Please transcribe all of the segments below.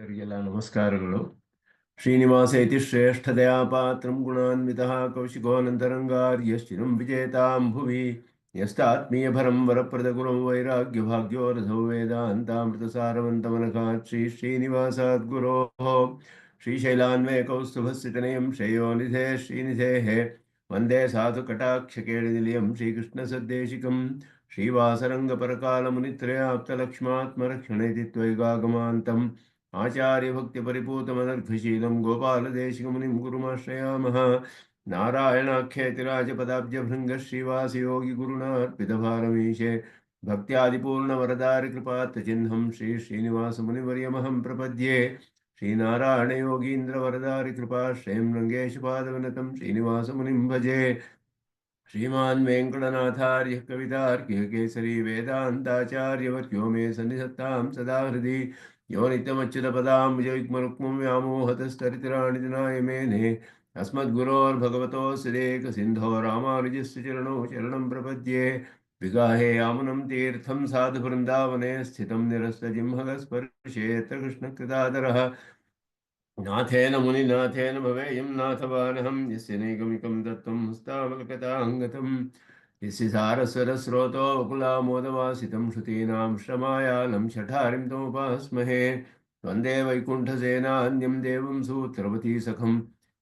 ಎಲ್ಲರಿಗೆಲ್ಲ ನಮಸ್ಕಾರಗಳು. ಶ್ರೀನಿವಾಸೇತಿ ಶ್ರೇಷ್ಠದಯಾ ಪಾತ್ರಂ ಗುಣಾನ್ವಿತಃ ಕೌಶಿಕೋನಂತರಂಗಾರ್ಯಶ್ಚಿರಂ ವಿಜೇತಾಂ ಭುವಿ ಯಸ್ತಾತ್ಮೀಯಭರಂ ವರಪ್ರದ ಗುರುಂ ವೈರಾಗ್ಯಭಾಗ್ಯೋ ರಥೋ ವೇದಾಂತಾಮೃತಸಾರವಂತಮನಘಾತ್ ಶ್ರೀನಿವಾಸಾದ್ ಗುರೋಃ ಶ್ರೀಶೈಲಾನ್ವಯಕೌಸ್ತುಭಸ್ಥಿತನಯಂ ಶ್ರೇಯೋನಿಧೇ ಶ್ರೀನಿಧೇಃ ವಂದೇ ಸಾಧುಕಟಾಕ್ಷಕೇಳಿನಿಲಯಂ ಶ್ರೀಕೃಷ್ಣಸದ್ದೇಶಿಕಂ ಶ್ರೀವಾಸರಂಗಪರಕಾಲमुनित्रयाप्तलक्ष्मात्मरक्षणेति त्वयिगागमान्तम् आचार्यभक्तिपरिपूतमनर्घशीलं गोपालदेशिकमुनिं गुरुमाश्रयामः। नारायणाख्यतिराजपदाब्जभृङ्गश्रीवासयोगिगुरुणार्पितभारमीशे भक्त्यादिपूर्णवरदारिकृपात्तचिह्नं श्रीश्रीनिवासमुनिवर्यमहं प्रपद्ये। श्रीनारायणयोगीन्द्रवरदारिकृपाश्रयं रङ्गेशपादविनतं श्रीनिवासमुनिं भजे। श्रीमान् वेङ्कटनाथार्यः कवितार्किः केसरी वेदान्ताचार्यवर्यो मे सन्निधत्तां सदा हृदि यो नित्यमच्युतपदाम्बुजयुग्मरुक्मं व्यामोहतस्तरितराणि दिनाय मेने अस्मद्गुरोर्भगवतोऽस्य देकसिन्धो रामानुजस्य चरणौ शरणं प्रपद्ये। विगाहे यामुनं तीर्थं साधुवृन्दावने स्थितं निरस्तजिह्मगस्पर्शेऽत्र कृष्णकृतादरः नाथेन मुनिनाथेन भवेयं नाथवानहं यस्य नैकमिकं तत्त्वं हस्तामलकथाङ्गतं यस्य सारस्वरस्रोतो वकुलामोदवासितं श्रुतीनां श्रमायालं शठारिं तमुपास्महे। वन्दे वैकुण्ठसेनान्यं देवं सूत्रवती सखं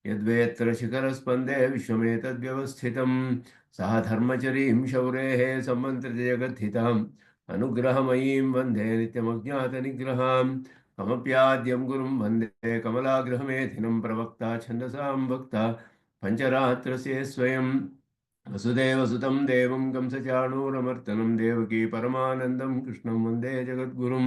यद्वेत्र शिखरस्पन्दे विश्वमेतद्व्यवस्थितं सः धर्मचरीं शौरेः सम्मन्त्रितजगद्धिताम् अनुग्रहमयीं वन्दे नित्यमज्ञातनिग्रहाम् कमप्याद्यं गुरुं वन्दे कमलाग्रहमेधिनं प्रवक्ता छन्दसां वक्ता पञ्चरात्रस्य स्वयं वसुदेवसुतं देवं कंसचाणूरमर्दनं देवकी परमानन्दं कृष्णं वन्दे जगद्गुरुं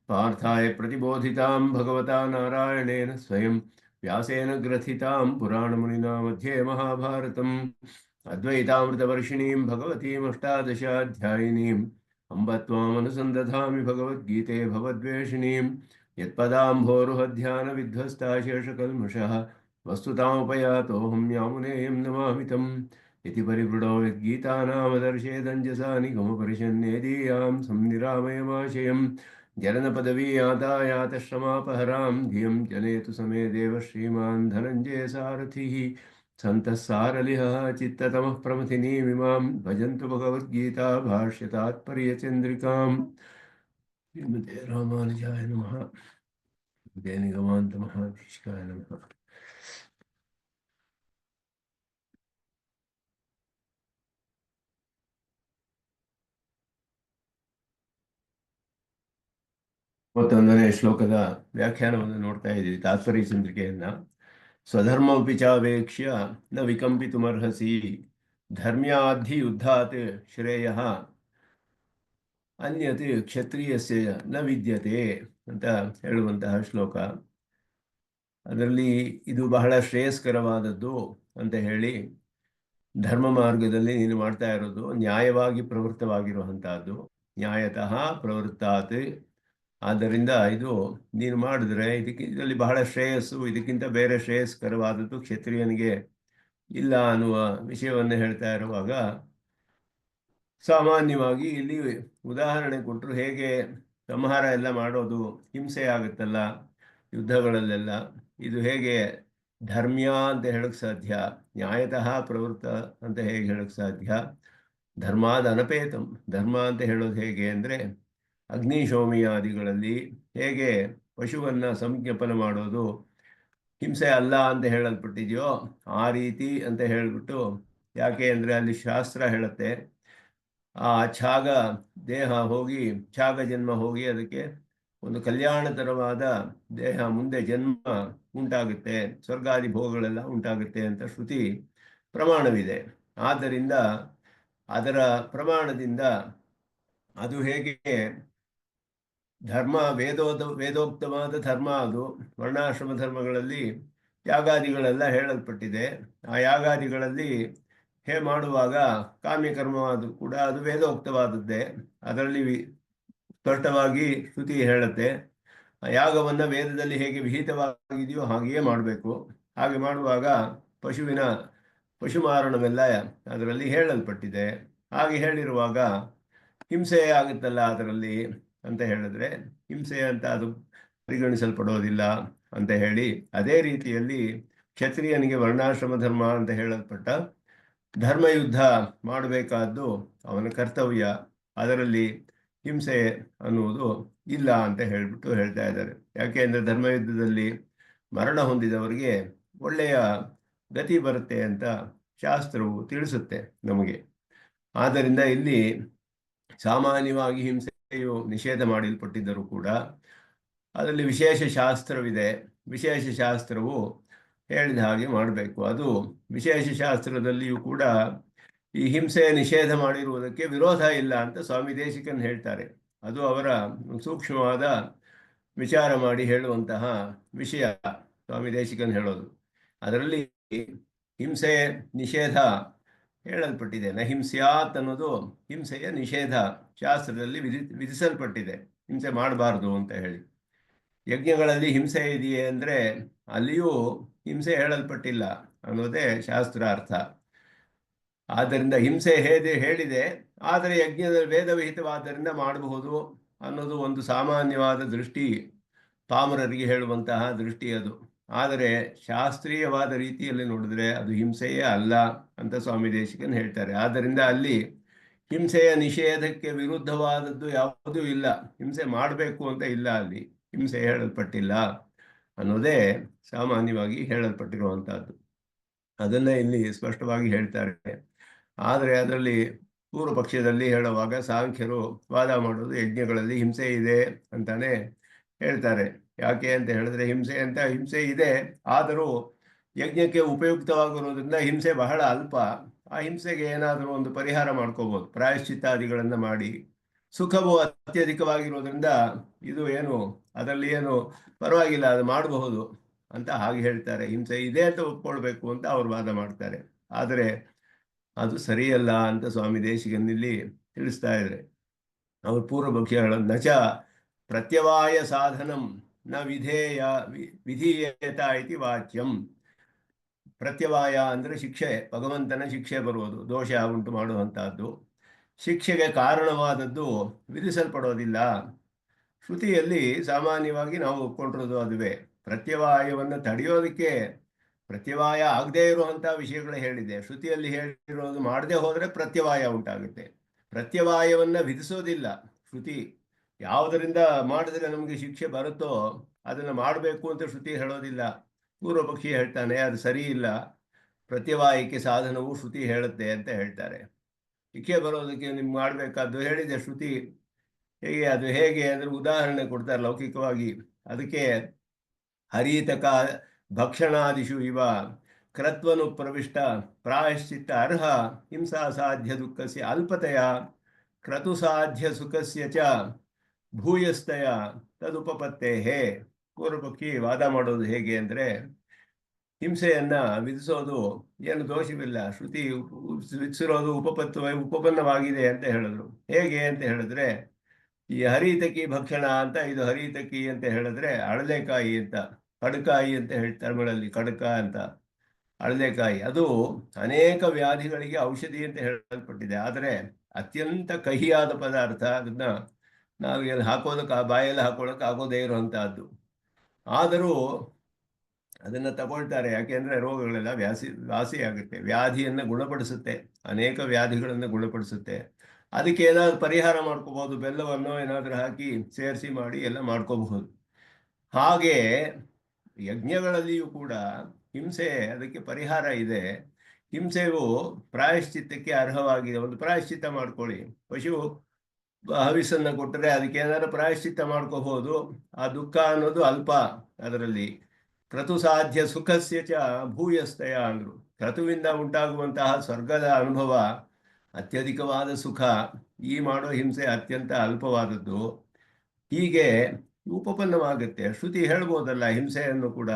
पार्थाय प्रतिबोधितां भगवता नारायणेन स्वयं व्यासेन ग्रथितां पुराणमुनिना मध्ये महाभारतम् अद्वैतामृतवर्षिणीं भगवतीमष्टादशाध्यायिनीम् अम्ब त्वामनुसन्दधामि भगवद्गीते भवद्वेषिणीं यत्पदाम्भोरुहध्यानविध्वस्ता शेषकल्मषः वस्तुतामुपयातोऽहं यामुनेयं नमामि तम् इति परिवृढो यद्गीतानामदर्शेदञ्जसा निगमपरिषन्नेदीयां संनिरामयमाशयं जलनपदवीयातायातश्रमापहरां धियं जनेतु समे देव श्रीमान् धनञ्जयसारथिः सन्तः सारलिहः चित्ततमः प्रमथिनीमिमां भजन्तु भगवद्गीता भाष्यतात्पर्यचन्द्रिकाम्। श्रीमते रामानुजाय नमः। निगमान्तमहादेशिकाय नमः। ಮತ್ತೊಂದನೇ ಶ್ಲೋಕದ ವ್ಯಾಖ್ಯಾನವನ್ನು ನೋಡ್ತಾ ಇದ್ದೀವಿ ತಾತ್ಪರ್ಯ ಚಂದ್ರಿಕೆಯನ್ನ. ಸ್ವಧರ್ಮಪಿ ಚಾವೇಕ್ಷ್ಯ ನ ವಿಕಂಪಿತುಮರ್ಹಸಿ ಧರ್ಮ್ಯಾಧಿ ಯುದ್ಧಾತ್ ಶ್ರೇಯಃ ಅನ್ಯತ್ ಕ್ಷತ್ರಿಯಸ್ಯ ನ ವಿದ್ಯತೆ ಅಂತ ಹೇಳುವಂತಹ ಶ್ಲೋಕ. ಅದರಲ್ಲಿ ಇದು ಬಹಳ ಶ್ರೇಯಸ್ಕರವಾದದ್ದು ಅಂತ ಹೇಳಿ, ಧರ್ಮ ಮಾರ್ಗದಲ್ಲಿ ನೀನು ಮಾಡ್ತಾ ಇರೋದು ನ್ಯಾಯವಾಗಿ ಪ್ರವೃತ್ತವಾಗಿರುವಂತಹದ್ದು, ನ್ಯಾಯತಃ ಪ್ರವೃತ್ತಾತ್. ಆದ್ದರಿಂದ ಇದು ನೀನು ಮಾಡಿದ್ರೆ ಇದರಲ್ಲಿ ಬಹಳ ಶ್ರೇಯಸ್ಸು, ಇದಕ್ಕಿಂತ ಬೇರೆ ಶ್ರೇಯಸ್ಕರವಾದದ್ದು ಕ್ಷತ್ರಿಯನಿಗೆ ಇಲ್ಲ ಅನ್ನುವ ವಿಷಯವನ್ನು ಹೇಳ್ತಾ ಇರುವಾಗ, ಸಾಮಾನ್ಯವಾಗಿ ಇಲ್ಲಿ ಉದಾಹರಣೆ ಕೊಟ್ಟರು. ಹೇಗೆ ಸಂಹಾರ ಎಲ್ಲ ಮಾಡೋದು ಹಿಂಸೆ ಆಗುತ್ತಲ್ಲ ಯುದ್ಧಗಳಲ್ಲೆಲ್ಲ, ಇದು ಹೇಗೆ ಧರ್ಮ್ಯ ಅಂತ ಹೇಳಕ್ ಸಾಧ್ಯ, ನ್ಯಾಯತಃ ಪ್ರವೃತ್ತ ಅಂತ ಹೇಗೆ ಹೇಳಕ್ ಸಾಧ್ಯ, ಧರ್ಮಾದ ಅನಪೇತಂ, ಧರ್ಮ ಅಂತ ಹೇಳೋದು ಹೇಗೆ ಅಂದರೆ ಅಗ್ನಿಶೋಮಿಯಾದಿಗಳಲ್ಲಿ ಹೇಗೆ ಪಶುವನ್ನು ಸಂಜ್ಞಾಪನ ಮಾಡೋದು ಹಿಂಸೆ ಅಲ್ಲ ಅಂತ ಹೇಳಲ್ಪಟ್ಟಿದೆಯೋ ಆ ರೀತಿ ಅಂತ ಹೇಳಿಬಿಟ್ಟು. ಯಾಕೆ ಅಂದರೆ ಅಲ್ಲಿ ಶಾಸ್ತ್ರ ಹೇಳುತ್ತೆ, ಆ ಛಾಗ ದೇಹ ಹೋಗಿ, ಛಾಗ ಜನ್ಮ ಹೋಗಿ ಅದಕ್ಕೆ ಒಂದು ಕಲ್ಯಾಣತರವಾದ ದೇಹ ಮುಂದೆ ಜನ್ಮ ಉಂಟಾಗುತ್ತೆ, ಸ್ವರ್ಗಾದಿ ಭೋಗಗಳೆಲ್ಲ ಉಂಟಾಗುತ್ತೆ ಅಂತ ಶ್ರುತಿ ಪ್ರಮಾಣವಿದೆ. ಆದ್ದರಿಂದ ಅದರ ಪ್ರಮಾಣದಿಂದ ಅದು ಹೇಗೆ ಧರ್ಮ ವೇದೋಕ್ತವಾದ ಧರ್ಮ, ಅದು ವರ್ಣಾಶ್ರಮ ಧರ್ಮಗಳಲ್ಲಿ ಯಾಗಾದಿಗಳೆಲ್ಲ ಹೇಳಲ್ಪಟ್ಟಿದೆ. ಆ ಯಾಗಾದಿಗಳಲ್ಲಿ ಮಾಡುವಾಗ ಕಾಮ್ಯಕರ್ಮವಾದರೂ ಕೂಡ ಅದು ವೇದೋಕ್ತವಾದದ್ದೇ. ಅದರಲ್ಲಿ ಸ್ಪಷ್ಟವಾಗಿ ಶ್ರುತಿ ಹೇಳುತ್ತೆ, ಯಾಗವನ್ನು ವೇದದಲ್ಲಿ ಹೇಗೆ ವಿಹಿತವಾಗಿದೆಯೋ ಹಾಗೆಯೇ ಮಾಡಬೇಕು. ಹಾಗೆ ಮಾಡುವಾಗ ಪಶು ಮಾರಣವೆಲ್ಲ ಅದರಲ್ಲಿ ಹೇಳಲ್ಪಟ್ಟಿದೆ. ಹಾಗೆ ಹೇಳಿರುವಾಗ ಹಿಂಸೆ ಆಗುತ್ತಲ್ಲ ಅದರಲ್ಲಿ ಅಂತ ಹೇಳಿದ್ರೆ, ಹಿಂಸೆ ಅಂತ ಅದು ಪರಿಗಣಿಸಲ್ಪಡೋದಿಲ್ಲ ಅಂತ ಹೇಳಿ, ಅದೇ ರೀತಿಯಲ್ಲಿ ಕ್ಷತ್ರಿಯನಿಗೆ ವರ್ಣಾಶ್ರಮ ಧರ್ಮ ಅಂತ ಹೇಳಲ್ಪಟ್ಟ ಧರ್ಮಯುದ್ಧ ಮಾಡಬೇಕಾದ್ದು ಅವನ ಕರ್ತವ್ಯ, ಅದರಲ್ಲಿ ಹಿಂಸೆ ಅನ್ನುವುದು ಇಲ್ಲ ಅಂತ ಹೇಳಿಬಿಟ್ಟು ಹೇಳ್ತಾ ಇದ್ದಾರೆ. ಯಾಕೆ ಅಂದರೆ ಧರ್ಮಯುದ್ಧದಲ್ಲಿ ಮರಣ ಹೊಂದಿದವರಿಗೆ ಒಳ್ಳೆಯ ಗತಿ ಬರುತ್ತೆ ಅಂತ ಶಾಸ್ತ್ರವು ತಿಳಿಸುತ್ತೆ ನಮಗೆ. ಆದ್ದರಿಂದ ಇಲ್ಲಿ ಸಾಮಾನ್ಯವಾಗಿ ಹಿಂಸೆಯು ನಿಷೇಧ ಮಾಡಲ್ಪಟ್ಟಿದ್ದರೂ ಕೂಡ ಅದರಲ್ಲಿ ವಿಶೇಷ ಶಾಸ್ತ್ರವಿದೆ. ವಿಶೇಷ ಶಾಸ್ತ್ರವು ಹೇಳಿದ ಹಾಗೆ ಮಾಡಬೇಕು. ಅದು ವಿಶೇಷ ಶಾಸ್ತ್ರದಲ್ಲಿಯೂ ಕೂಡ ಈ ಹಿಂಸೆ ನಿಷೇಧ ಮಾಡಿರುವುದಕ್ಕೆ ವಿರೋಧ ಇಲ್ಲ ಅಂತ ಸ್ವಾಮಿ ದೇಶಿಕನ್ ಹೇಳ್ತಾರೆ. ಅದು ಅವರ ಸೂಕ್ಷ್ಮವಾದ ವಿಚಾರ ಮಾಡಿ ಹೇಳುವಂತಹ ವಿಷಯ ಸ್ವಾಮಿ ದೇಶಿಕನ್ ಹೇಳೋದು. ಅದರಲ್ಲಿ ಹಿಂಸೆ ನಿಷೇಧ ಹೇಳಲ್ಪಟ್ಟಿದೆ. ನ ಹಿಂಸ್ಯಾತ್ ಅನ್ನೋದು ಹಿಂಸೆಯ ನಿಷೇಧ ಶಾಸ್ತ್ರದಲ್ಲಿ ವಿಧಿಸಲ್ಪಟ್ಟಿದೆ, ಹಿಂಸೆ ಮಾಡಬಾರ್ದು ಅಂತ ಹೇಳಿ. ಯಜ್ಞಗಳಲ್ಲಿ ಹಿಂಸೆ ಇದೆಯೇ ಅಂದರೆ ಅಲ್ಲಿಯೂ ಹಿಂಸೆ ಹೇಳಲ್ಪಟ್ಟಿಲ್ಲ ಅನ್ನೋದೇ ಶಾಸ್ತ್ರಾರ್ಥ. ಆದ್ದರಿಂದ ಹಿಂಸೆ ಹೇಳಿದೆ, ಆದರೆ ಯಜ್ಞದ ವೇದವಿಹಿತವಾದ್ದರಿಂದ ಮಾಡಬಹುದು ಅನ್ನೋದು ಒಂದು ಸಾಮಾನ್ಯವಾದ ದೃಷ್ಟಿ, ಪಾಮರರಿಗೆ ಹೇಳುವಂತಹ ದೃಷ್ಟಿ ಅದು. ಆದರೆ ಶಾಸ್ತ್ರೀಯವಾದ ರೀತಿಯಲ್ಲಿ ನೋಡಿದ್ರೆ ಅದು ಹಿಂಸೆಯೇ ಅಲ್ಲ ಅಂತ ಸ್ವಾಮಿ ದೇಶಿಕನ್ ಹೇಳ್ತಾರೆ. ಆದ್ದರಿಂದ ಅಲ್ಲಿ ಹಿಂಸೆಯ ನಿಷೇಧಕ್ಕೆ ವಿರುದ್ಧವಾದದ್ದು ಯಾವುದೂ ಇಲ್ಲ, ಹಿಂಸೆ ಮಾಡಬೇಕು ಅಂತ ಇಲ್ಲ, ಅಲ್ಲಿ ಹಿಂಸೆ ಹೇಳಲ್ಪಟ್ಟಿಲ್ಲ ಅನ್ನೋದೇ ಸಾಮಾನ್ಯವಾಗಿ ಹೇಳಲ್ಪಟ್ಟಿರುವಂತಹದ್ದು. ಅದನ್ನ ಇಲ್ಲಿ ಸ್ಪಷ್ಟವಾಗಿ ಹೇಳ್ತಾರೆ. ಆದರೆ ಅದರಲ್ಲಿ ಪೂರ್ವ ಪಕ್ಷದಲ್ಲಿ ಹೇಳುವಾಗ ಸಾಂಖ್ಯರು ವಾದ ಮಾಡೋದು ಯಜ್ಞಗಳಲ್ಲಿ ಹಿಂಸೆ ಇದೆ ಅಂತಾನೆ ಹೇಳ್ತಾರೆ. ಯಾಕೆ ಅಂತ ಹೇಳಿದ್ರೆ ಹಿಂಸೆ ಇದೆ, ಆದರೂ ಯಜ್ಞಕ್ಕೆ ಉಪಯುಕ್ತವಾಗಿರೋದ್ರಿಂದ ಹಿಂಸೆ ಬಹಳ ಅಲ್ಪ. ಆ ಹಿಂಸೆಗೆ ಏನಾದರೂ ಒಂದು ಪರಿಹಾರ ಮಾಡ್ಕೋಬಹುದು, ಪ್ರಾಯಶ್ಚಿತ್ತಾದಿಗಳನ್ನು ಮಾಡಿ. ಸುಖವು ಅತ್ಯಧಿಕವಾಗಿರೋದ್ರಿಂದ ಇದು ಅದರಲ್ಲಿ ಪರವಾಗಿಲ್ಲ, ಅದು ಮಾಡಬಹುದು ಅಂತ ಹಾಗೆ ಹೇಳ್ತಾರೆ. ಹಿಂಸೆ ಇದೆ ಅಂತ ಒಪ್ಕೊಳ್ಬೇಕು ಅಂತ ಅವ್ರು ವಾದ ಮಾಡ್ತಾರೆ. ಆದರೆ ಅದು ಸರಿಯಲ್ಲ ಅಂತ ಸ್ವಾಮಿ ದೇಶಿಕನಲ್ಲಿ ತಿಳಿಸ್ತಾ ಇದ್ದಾರೆ. ಅವ್ರ ಪೂರ್ವಪಕ್ಷಿ ಹೇಳೋದು, ನಚ ಪ್ರತ್ಯವಾಯ ಸಾಧನಂ ನ ವಿಧೀಯತ ಇತಿ ವಾಚ್ಯಂ. ಪ್ರತ್ಯವಾಯ ಅಂದರೆ ಶಿಕ್ಷೆ, ಭಗವಂತನ ಶಿಕ್ಷೆ ಬರುವುದು, ದೋಷ ಉಂಟು ಮಾಡುವಂತಹದ್ದು. ಶಿಕ್ಷೆಗೆ ಕಾರಣವಾದದ್ದು ವಿಧಿಸಲ್ಪಡೋದಿಲ್ಲ. ಶ್ರುತಿಯಲ್ಲಿ ಸಾಮಾನ್ಯವಾಗಿ ನಾವು ಒಪ್ಕೊಂಡಿರೋದು ಅದುವೇ. ಪ್ರತ್ಯವಾಯವನ್ನು ತಡೆಯೋದಕ್ಕೆ ಪ್ರತ್ಯವಾಯ ಆಗದೇ ಇರುವಂತಹ ವಿಷಯಗಳು ಹೇಳಿದೆ. ಶ್ರುತಿಯಲ್ಲಿ ಹೇಳಿರೋದು ಮಾಡದೆ ಹೋದರೆ ಪ್ರತ್ಯವಾಯ ಉಂಟಾಗುತ್ತೆ. ಪ್ರತ್ಯವಾಯವನ್ನು ವಿಧಿಸೋದಿಲ್ಲ ಶ್ರುತಿ. ಯಾವುದರಿಂದ ಮಾಡಿದ್ರೆ ನಮಗೆ ಶಿಕ್ಷೆ ಬರುತ್ತೋ ಅದನ್ನು ಮಾಡಬೇಕು ಅಂತ ಶ್ರುತಿ ಹೇಳೋದಿಲ್ಲ. ಪೂರ್ವ ಪಕ್ಷಿ ಹೇಳ್ತಾನೆ ಅದು ಸರಿ ಇಲ್ಲ, ಪ್ರತ್ಯವಾಯಕ್ಕೆ ಸಾಧನವು ಶ್ರುತಿ ಹೇಳುತ್ತೆ ಅಂತ ಹೇಳ್ತಾರೆ. ಶಿಕ್ಷೆ ಬರೋದಕ್ಕೆ ನಿಮ್ಗೆ ಮಾಡಬೇಕಾದ್ದು ಹೇಳಿದೆ ಶ್ರುತಿ. ಹೇಗೆ ಅಂದ್ರೆ ಉದಾಹರಣೆ ಕೊಡ್ತಾರೆ ಲೌಕಿಕವಾಗಿ. ಅದಕ್ಕೆ ಹರಿತಕ ಭಕ್ಷಣಾದಿಷು ಇವ ಕ್ರತ್ವನು ಪ್ರವಿಷ್ಟ ಪ್ರಾಯಶ್ಚಿತ್ತ ಅರ್ಹ ಹಿಂಸಾ ಸಾಧ್ಯ ದುಃಖಸ್ಯ ಅಲ್ಪತೆಯ ಕ್ರತು ಸಾಧ್ಯ ಸುಖಸ್ಯ ಚ ಭೂಯಸ್ತಯ ತದುಪಪತ್ತೇ. ಪೂರ್ವಪಕ್ಷಿ ವಾದ ಮಾಡೋದು ಹೇಗೆ ಅಂದರೆ, ಹಿಂಸೆಯನ್ನ ವಿಧಿಸೋದು ಏನು ದೋಷವಿಲ್ಲ, ಶ್ರುತಿ ವಿಧಿಸಿರೋದು ಉಪಪನ್ನವಾಗಿದೆ ಅಂತ ಹೇಳಿದ್ರು. ಹೇಗೆ ಅಂತ ಹೇಳಿದ್ರೆ, ಈ ಹರಿತಕಿ ಭಕ್ಷಣ ಅಂತ, ಇದು ಹರಿತಕಿ ಅಂತ ಹೇಳಿದ್ರೆ ಅಳಲೆಕಾಯಿ ಅಂತ, ಕಡಕಾಯಿ ಅಂತ ಹೇಳ್ತಾರೆ ತಮಿಳಲ್ಲಿ, ಕಡಕ ಅಂತ ಅಳಲೆಕಾಯಿ. ಅದು ಅನೇಕ ವ್ಯಾಧಿಗಳಿಗೆ ಔಷಧಿ ಅಂತ ಹೇಳಲ್ಪಟ್ಟಿದೆ. ಆದರೆ ಅತ್ಯಂತ ಕಹಿಯಾದ ಪದಾರ್ಥ. ಅದನ್ನ ನಾವು ಹಾಕೋದಕ್ಕೆ ಬಾಯಲ್ಲಿ ಹಾಕೊಳ್ಳೋಕೆ ಆಗೋದೇ ಇರುವಂತಹದ್ದು. ಆದರೂ ಅದನ್ನು ತಗೊಳ್ತಾರೆ. ಯಾಕೆಂದ್ರೆ ರೋಗಗಳೆಲ್ಲ ವಾಸಿಯಾಗುತ್ತೆ, ವ್ಯಾಧಿಯನ್ನು ಗುಣಪಡಿಸುತ್ತೆ, ಅನೇಕ ವ್ಯಾಧಿಗಳನ್ನು ಗುಣಪಡಿಸುತ್ತೆ. ಅದಕ್ಕೆ ಏನಾದ್ರು ಪರಿಹಾರ ಮಾಡ್ಕೋಬಹುದು, ಬೆಲ್ಲವನ್ನು ಏನಾದರೂ ಹಾಕಿ ಸೇರಿಸಿ ಮಾಡಿ ಎಲ್ಲ ಮಾಡ್ಕೋಬಹುದು. ಹಾಗೆ ಯಜ್ಞಗಳಲ್ಲಿಯೂ ಕೂಡ ಹಿಂಸೆ ಅದಕ್ಕೆ ಪರಿಹಾರ ಇದೆ. ಹಿಂಸೆಯು ಪ್ರಾಯಶ್ಚಿತ್ತಕ್ಕೆ ಅರ್ಹವಾಗಿದೆ. ಒಂದು ಪ್ರಾಯಶ್ಚಿತ್ತ ಮಾಡ್ಕೊಳ್ಳಿ. ಪಶು ಹವಿಸನ್ನು ಕೊಟ್ಟರೆ ಅದಕ್ಕೆ ಏನಾದ್ರು ಪ್ರಾಯಶ್ಚಿತ್ತ ಮಾಡ್ಕೋಬಹುದು. ಆ ದುಃಖ ಅನ್ನೋದು ಅಲ್ಪ ಅದರಲ್ಲಿ. ಕ್ರತು ಸಾಧ್ಯ ಸುಖಸ್ಯ ಚ ಭೂಯಸ್ತಯ ಅಂದ್ರು. ಕ್ರತುವಿಂದ ಉಂಟಾಗುವಂತಹ ಸ್ವರ್ಗದ ಅನುಭವ ಅತ್ಯಧಿಕವಾದ ಸುಖ. ಈ ಮಾಡೋ ಹಿಂಸೆ ಅತ್ಯಂತ ಅಲ್ಪವಾದದ್ದು. ಹೀಗೆ ಉಪಪನ್ನವಾಗುತ್ತೆ. ಶ್ರುತಿ ಹೇಳ್ಬೋದಲ್ಲ ಹಿಂಸೆಯನ್ನು ಕೂಡ,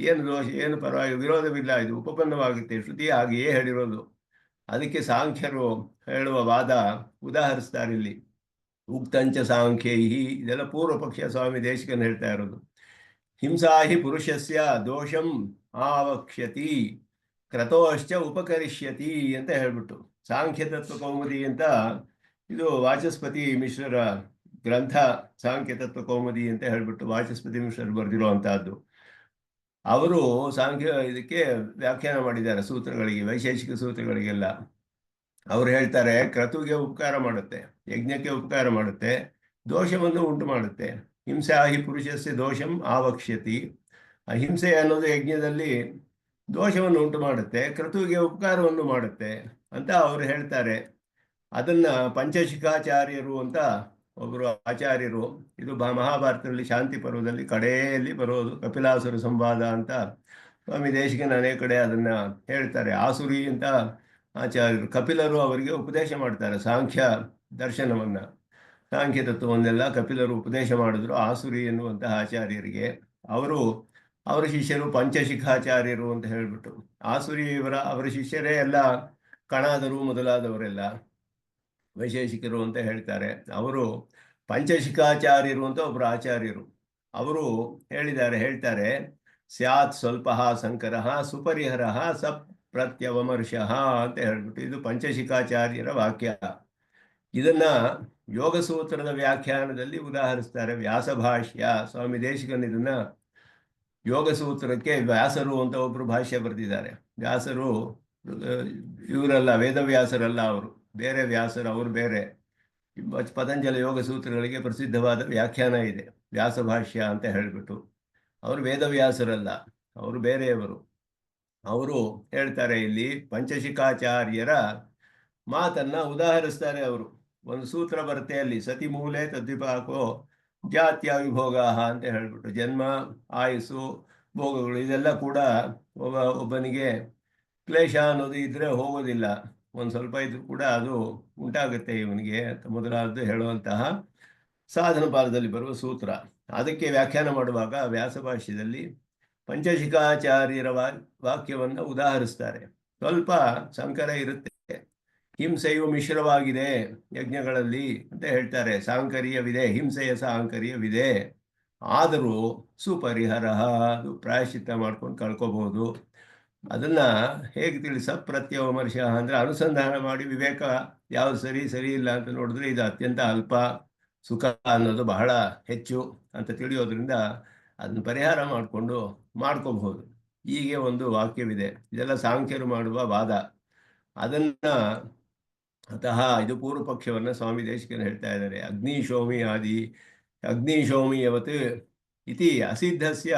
ಏನು ದೋಷ, ಏನು ಪರವಾಗಿ ವಿರೋಧವಿಲ್ಲ, ಇದು ಉಪಪನ್ನವಾಗುತ್ತೆ. ಶ್ರುತಿ ಹಾಗೆಯೇ ಹೇಳಿರೋದು. ಅದಕ್ಕೆ ಸಾಂಖ್ಯರು ಹೇಳುವ ವಾದ ಉದಾಹರಿಸ್ತಾರೆ ಇಲ್ಲಿ. ಉಕ್ತಂಚ ಸಾಂಖ್ಯೈಹಿ, ಇದೆಲ್ಲ ಪೂರ್ವ ಪಕ್ಷ ಸ್ವಾಮಿ ದೇಶಿಕನ್ ಹೇಳ್ತಾ ಇರೋದು. ಹಿಂಸಾ ಹಿ ಪುರುಷಸ್ಯ ದೋಷಂ ಆವಕ್ಷ್ಯತಿ ಕ್ರತೋಶ್ಚ ಉಪಕರಿಷ್ಯತಿ ಅಂತ ಹೇಳ್ಬಿಟ್ಟು. ಸಾಂಖ್ಯ ತತ್ವ ಕೌಮುದಿ ಅಂತ, ಇದು ವಾಚಸ್ಪತಿ ಮಿಶ್ರರ ಗ್ರಂಥ ಸಾಂಖ್ಯ ತತ್ವ ಕೌಮುದಿ ಅಂತ ಹೇಳ್ಬಿಟ್ಟು ವಾಚಸ್ಪತಿ ಮಿಶ್ರರು ಬರೆದಿರುವಂತಹದ್ದು. ಅವರು ಸಾಂಖ್ಯ ಇದಕ್ಕೆ ವ್ಯಾಖ್ಯಾನ ಮಾಡಿದ್ದಾರೆ ಸೂತ್ರಗಳಿಗೆ, ವೈಶೇಷಿಕ ಸೂತ್ರಗಳಿಗೆಲ್ಲ. ಅವ್ರು ಹೇಳ್ತಾರೆ ಕ್ರತುಗೆ ಉಪಕಾರ ಮಾಡುತ್ತೆ, ಯಜ್ಞಕ್ಕೆ ಉಪಕಾರ ಮಾಡುತ್ತೆ, ದೋಷವನ್ನು ಉಂಟು ಮಾಡುತ್ತೆ. ಹಿಂಸೆ ಆಹಿ ಪುರುಷಸ್ಯ ದೋಷಂ ಆವಕ್ಷ್ಯತಿ. ಅಹಿಂಸೆ ಅನ್ನೋದು ಯಜ್ಞದಲ್ಲಿ ದೋಷವನ್ನು ಉಂಟು ಮಾಡುತ್ತೆ, ಕ್ರತುವಿಗೆ ಉಪಕಾರವನ್ನು ಮಾಡುತ್ತೆ ಅಂತ ಅವರು ಹೇಳ್ತಾರೆ. ಅದನ್ನ ಪಂಚಶಿಖಾಚಾರ್ಯರು ಅಂತ ಒಬ್ಬರು ಆಚಾರ್ಯರು, ಇದು ಮಹಾಭಾರತದಲ್ಲಿ ಶಾಂತಿ ಪರ್ವದಲ್ಲಿ ಕಡೆಯಲ್ಲಿ ಬರೋದು, ಕಪಿಲಾಸುರ ಸಂವಾದ ಅಂತ ಸ್ವಾಮಿ ದೇಶಿಕನ ಅನೇಕ ಕಡೆ ಅದನ್ನ ಹೇಳ್ತಾರೆ. ಆಸುರಿ ಅಂತ ಆಚಾರ್ಯರು, ಕಪಿಲರು ಅವರಿಗೆ ಉಪದೇಶ ಮಾಡ್ತಾರೆ ಸಾಂಖ್ಯ ದರ್ಶನವನ್ನ, ಸಾಂಖ್ಯ ತತ್ವವನ್ನೆಲ್ಲ ಕಪಿಲರು ಉಪದೇಶ ಮಾಡಿದ್ರು ಆಸುರಿ ಎನ್ನುವಂತಹ ಆಚಾರ್ಯರಿಗೆ. ಅವರು ಅವರ ಶಿಷ್ಯರು ಪಂಚಶಿಖಾಚಾರ್ಯರು ಅಂತ ಹೇಳ್ಬಿಟ್ಟು, ಆಸುರಿ ಅವರ ಶಿಷ್ಯರೇ ಎಲ್ಲ ಕಣಾದರು ಮೊದಲಾದವರೆಲ್ಲ ವೈಶೇಷಿಕರು ಅಂತ ಹೇಳ್ತಾರೆ. ಅವರು ಪಂಚಶಿಖಾಚಾರ್ಯರು ಅಂತ ಒಬ್ಬರು ಆಚಾರ್ಯರು, ಅವರು ಹೇಳ್ತಾರೆ ಸ್ಯಾತ್ ಸ್ವಲ್ಪ ಸಂಕರ ಸುಪರಿಹರ ಸ ಪ್ರತ್ಯವಮರ್ಷಃ ಅಂತ ಹೇಳ್ಬಿಟ್ಟು, ಇದು ಪಂಚಶಿಖಾಚಾರ್ಯರ ವಾಕ್ಯ. ಇದನ್ನ ಯೋಗ ಸೂತ್ರದ ವ್ಯಾಖ್ಯಾನದಲ್ಲಿ ಉದಾಹರಿಸ್ತಾರೆ. ವ್ಯಾಸಭಾಷ್ಯ, ಸ್ವಾಮಿ ದೇಶಿಕನ್ ಇದನ್ನ ಯೋಗ ಸೂತ್ರಕ್ಕೆ ವ್ಯಾಸರು ಅಂತ ಒಬ್ರು ಭಾಷ್ಯ ಬರೆದಿದ್ದಾರೆ. ವ್ಯಾಸರು ಇವರಲ್ಲ, ವೇದವ್ಯಾಸರಲ್ಲ, ಅವರು ಬೇರೆ ವ್ಯಾಸರು, ಅವರು ಬೇರೆ. ಪತಂಜಲ ಯೋಗ ಸೂತ್ರಗಳಿಗೆ ಪ್ರಸಿದ್ಧವಾದ ವ್ಯಾಖ್ಯಾನ ಇದೆ ವ್ಯಾಸಭಾಷ್ಯ ಅಂತ ಹೇಳ್ಬಿಟ್ಟು. ಅವರು ವೇದವ್ಯಾಸರಲ್ಲ, ಅವರು ಬೇರೆಯವರು. ಅವರು ಹೇಳ್ತಾರೆ ಇಲ್ಲಿ ಪಂಚಶಿಖಾಚಾರ್ಯರ ಮಾತನ್ನ ಉದಾಹರಿಸ್ತಾರೆ. ಅವರು ಒಂದು ಸೂತ್ರ ಬರುತ್ತೆ ಅಲ್ಲಿ, ಸತಿ ಮೂಲೆ ತದ್ವಿಪಾಕೋ ಜಾತ್ಯ ವಿಭೋಗ ಅಂತ ಹೇಳ್ಬಿಟ್ಟು, ಜನ್ಮ, ಆಯುಸ್ಸು, ಭೋಗಗಳು ಇದೆಲ್ಲ ಕೂಡ ಒಬ್ಬನಿಗೆ ಕ್ಲೇಶ ಅನ್ನೋದು ಇದ್ರೆ ಹೋಗೋದಿಲ್ಲ, ಒಂದು ಸ್ವಲ್ಪ ಇದ್ರೂ ಕೂಡ ಅದು ಉಂಟಾಗುತ್ತೆ ಇವನಿಗೆ ಅಂತ ಮೊದಲಾದ್ದು ಹೇಳುವಂತಹ ಸಾಧನ ಪಾದದಲ್ಲಿ ಬರುವ ಸೂತ್ರ. ಅದಕ್ಕೆ ವ್ಯಾಖ್ಯಾನ ಮಾಡುವಾಗ ವ್ಯಾಸಭಾಷ್ಯದಲ್ಲಿ ಪಂಚಶಿಖಾಚಾರ್ಯರ ವಾಕ್ಯವನ್ನು ಉದಾಹರಿಸ್ತಾರೆ. ಸ್ವಲ್ಪ ಸಂಕರ ಇರುತ್ತೆ, ಹಿಂಸೆಯು ಮಿಶ್ರವಾಗಿದೆ ಯಜ್ಞಗಳಲ್ಲಿ ಅಂತ ಹೇಳ್ತಾರೆ. ಸಾಂಕರ್ಯವಿದೆ, ಹಿಂಸೆಯ ಸಾಂಕರ್ಯವಿದೆ, ಆದರೂ ಸುಪರಿಹರ, ಅದು ಪ್ರಾಯಶ್ಚಿತ್ತ ಮಾಡ್ಕೊಂಡು ಕಳ್ಕೋಬಹುದು. ಅದನ್ನ ಹೇಗೆ ತಿಳಿಸ ಪ್ರತ್ಯವಮರ್ಷ ಅಂದ್ರೆ ಅನುಸಂಧಾನ ಮಾಡಿ ವಿವೇಕ ಯಾವ್ದು ಸರಿ ಇಲ್ಲ ಅಂತ ನೋಡಿದ್ರೆ ಇದು ಅತ್ಯಂತ ಅಲ್ಪ, ಸುಖ ಅನ್ನೋದು ಬಹಳ ಹೆಚ್ಚು ಅಂತ ತಿಳಿಯೋದ್ರಿಂದ ಅದನ್ನ ಪರಿಹಾರ ಮಾಡ್ಕೋಬಹುದು. ಹೀಗೆ ಒಂದು ವಾಕ್ಯವಿದೆ. ಇದೆಲ್ಲ ಸಾಂಖ್ಯರು ಮಾಡುವ ವಾದ. ಅದನ್ನ ಇದು ಪೂರ್ವ ಪಕ್ಷವನ್ನ ಸ್ವಾಮಿ ದೇಶಿಕನ್ ಹೇಳ್ತಾ ಇದ್ದಾರೆ. ಅಗ್ನಿಶೋಮಿ ಯವತ್ ಇತಿ ಅಸಿದ್ಧಸ್ಯ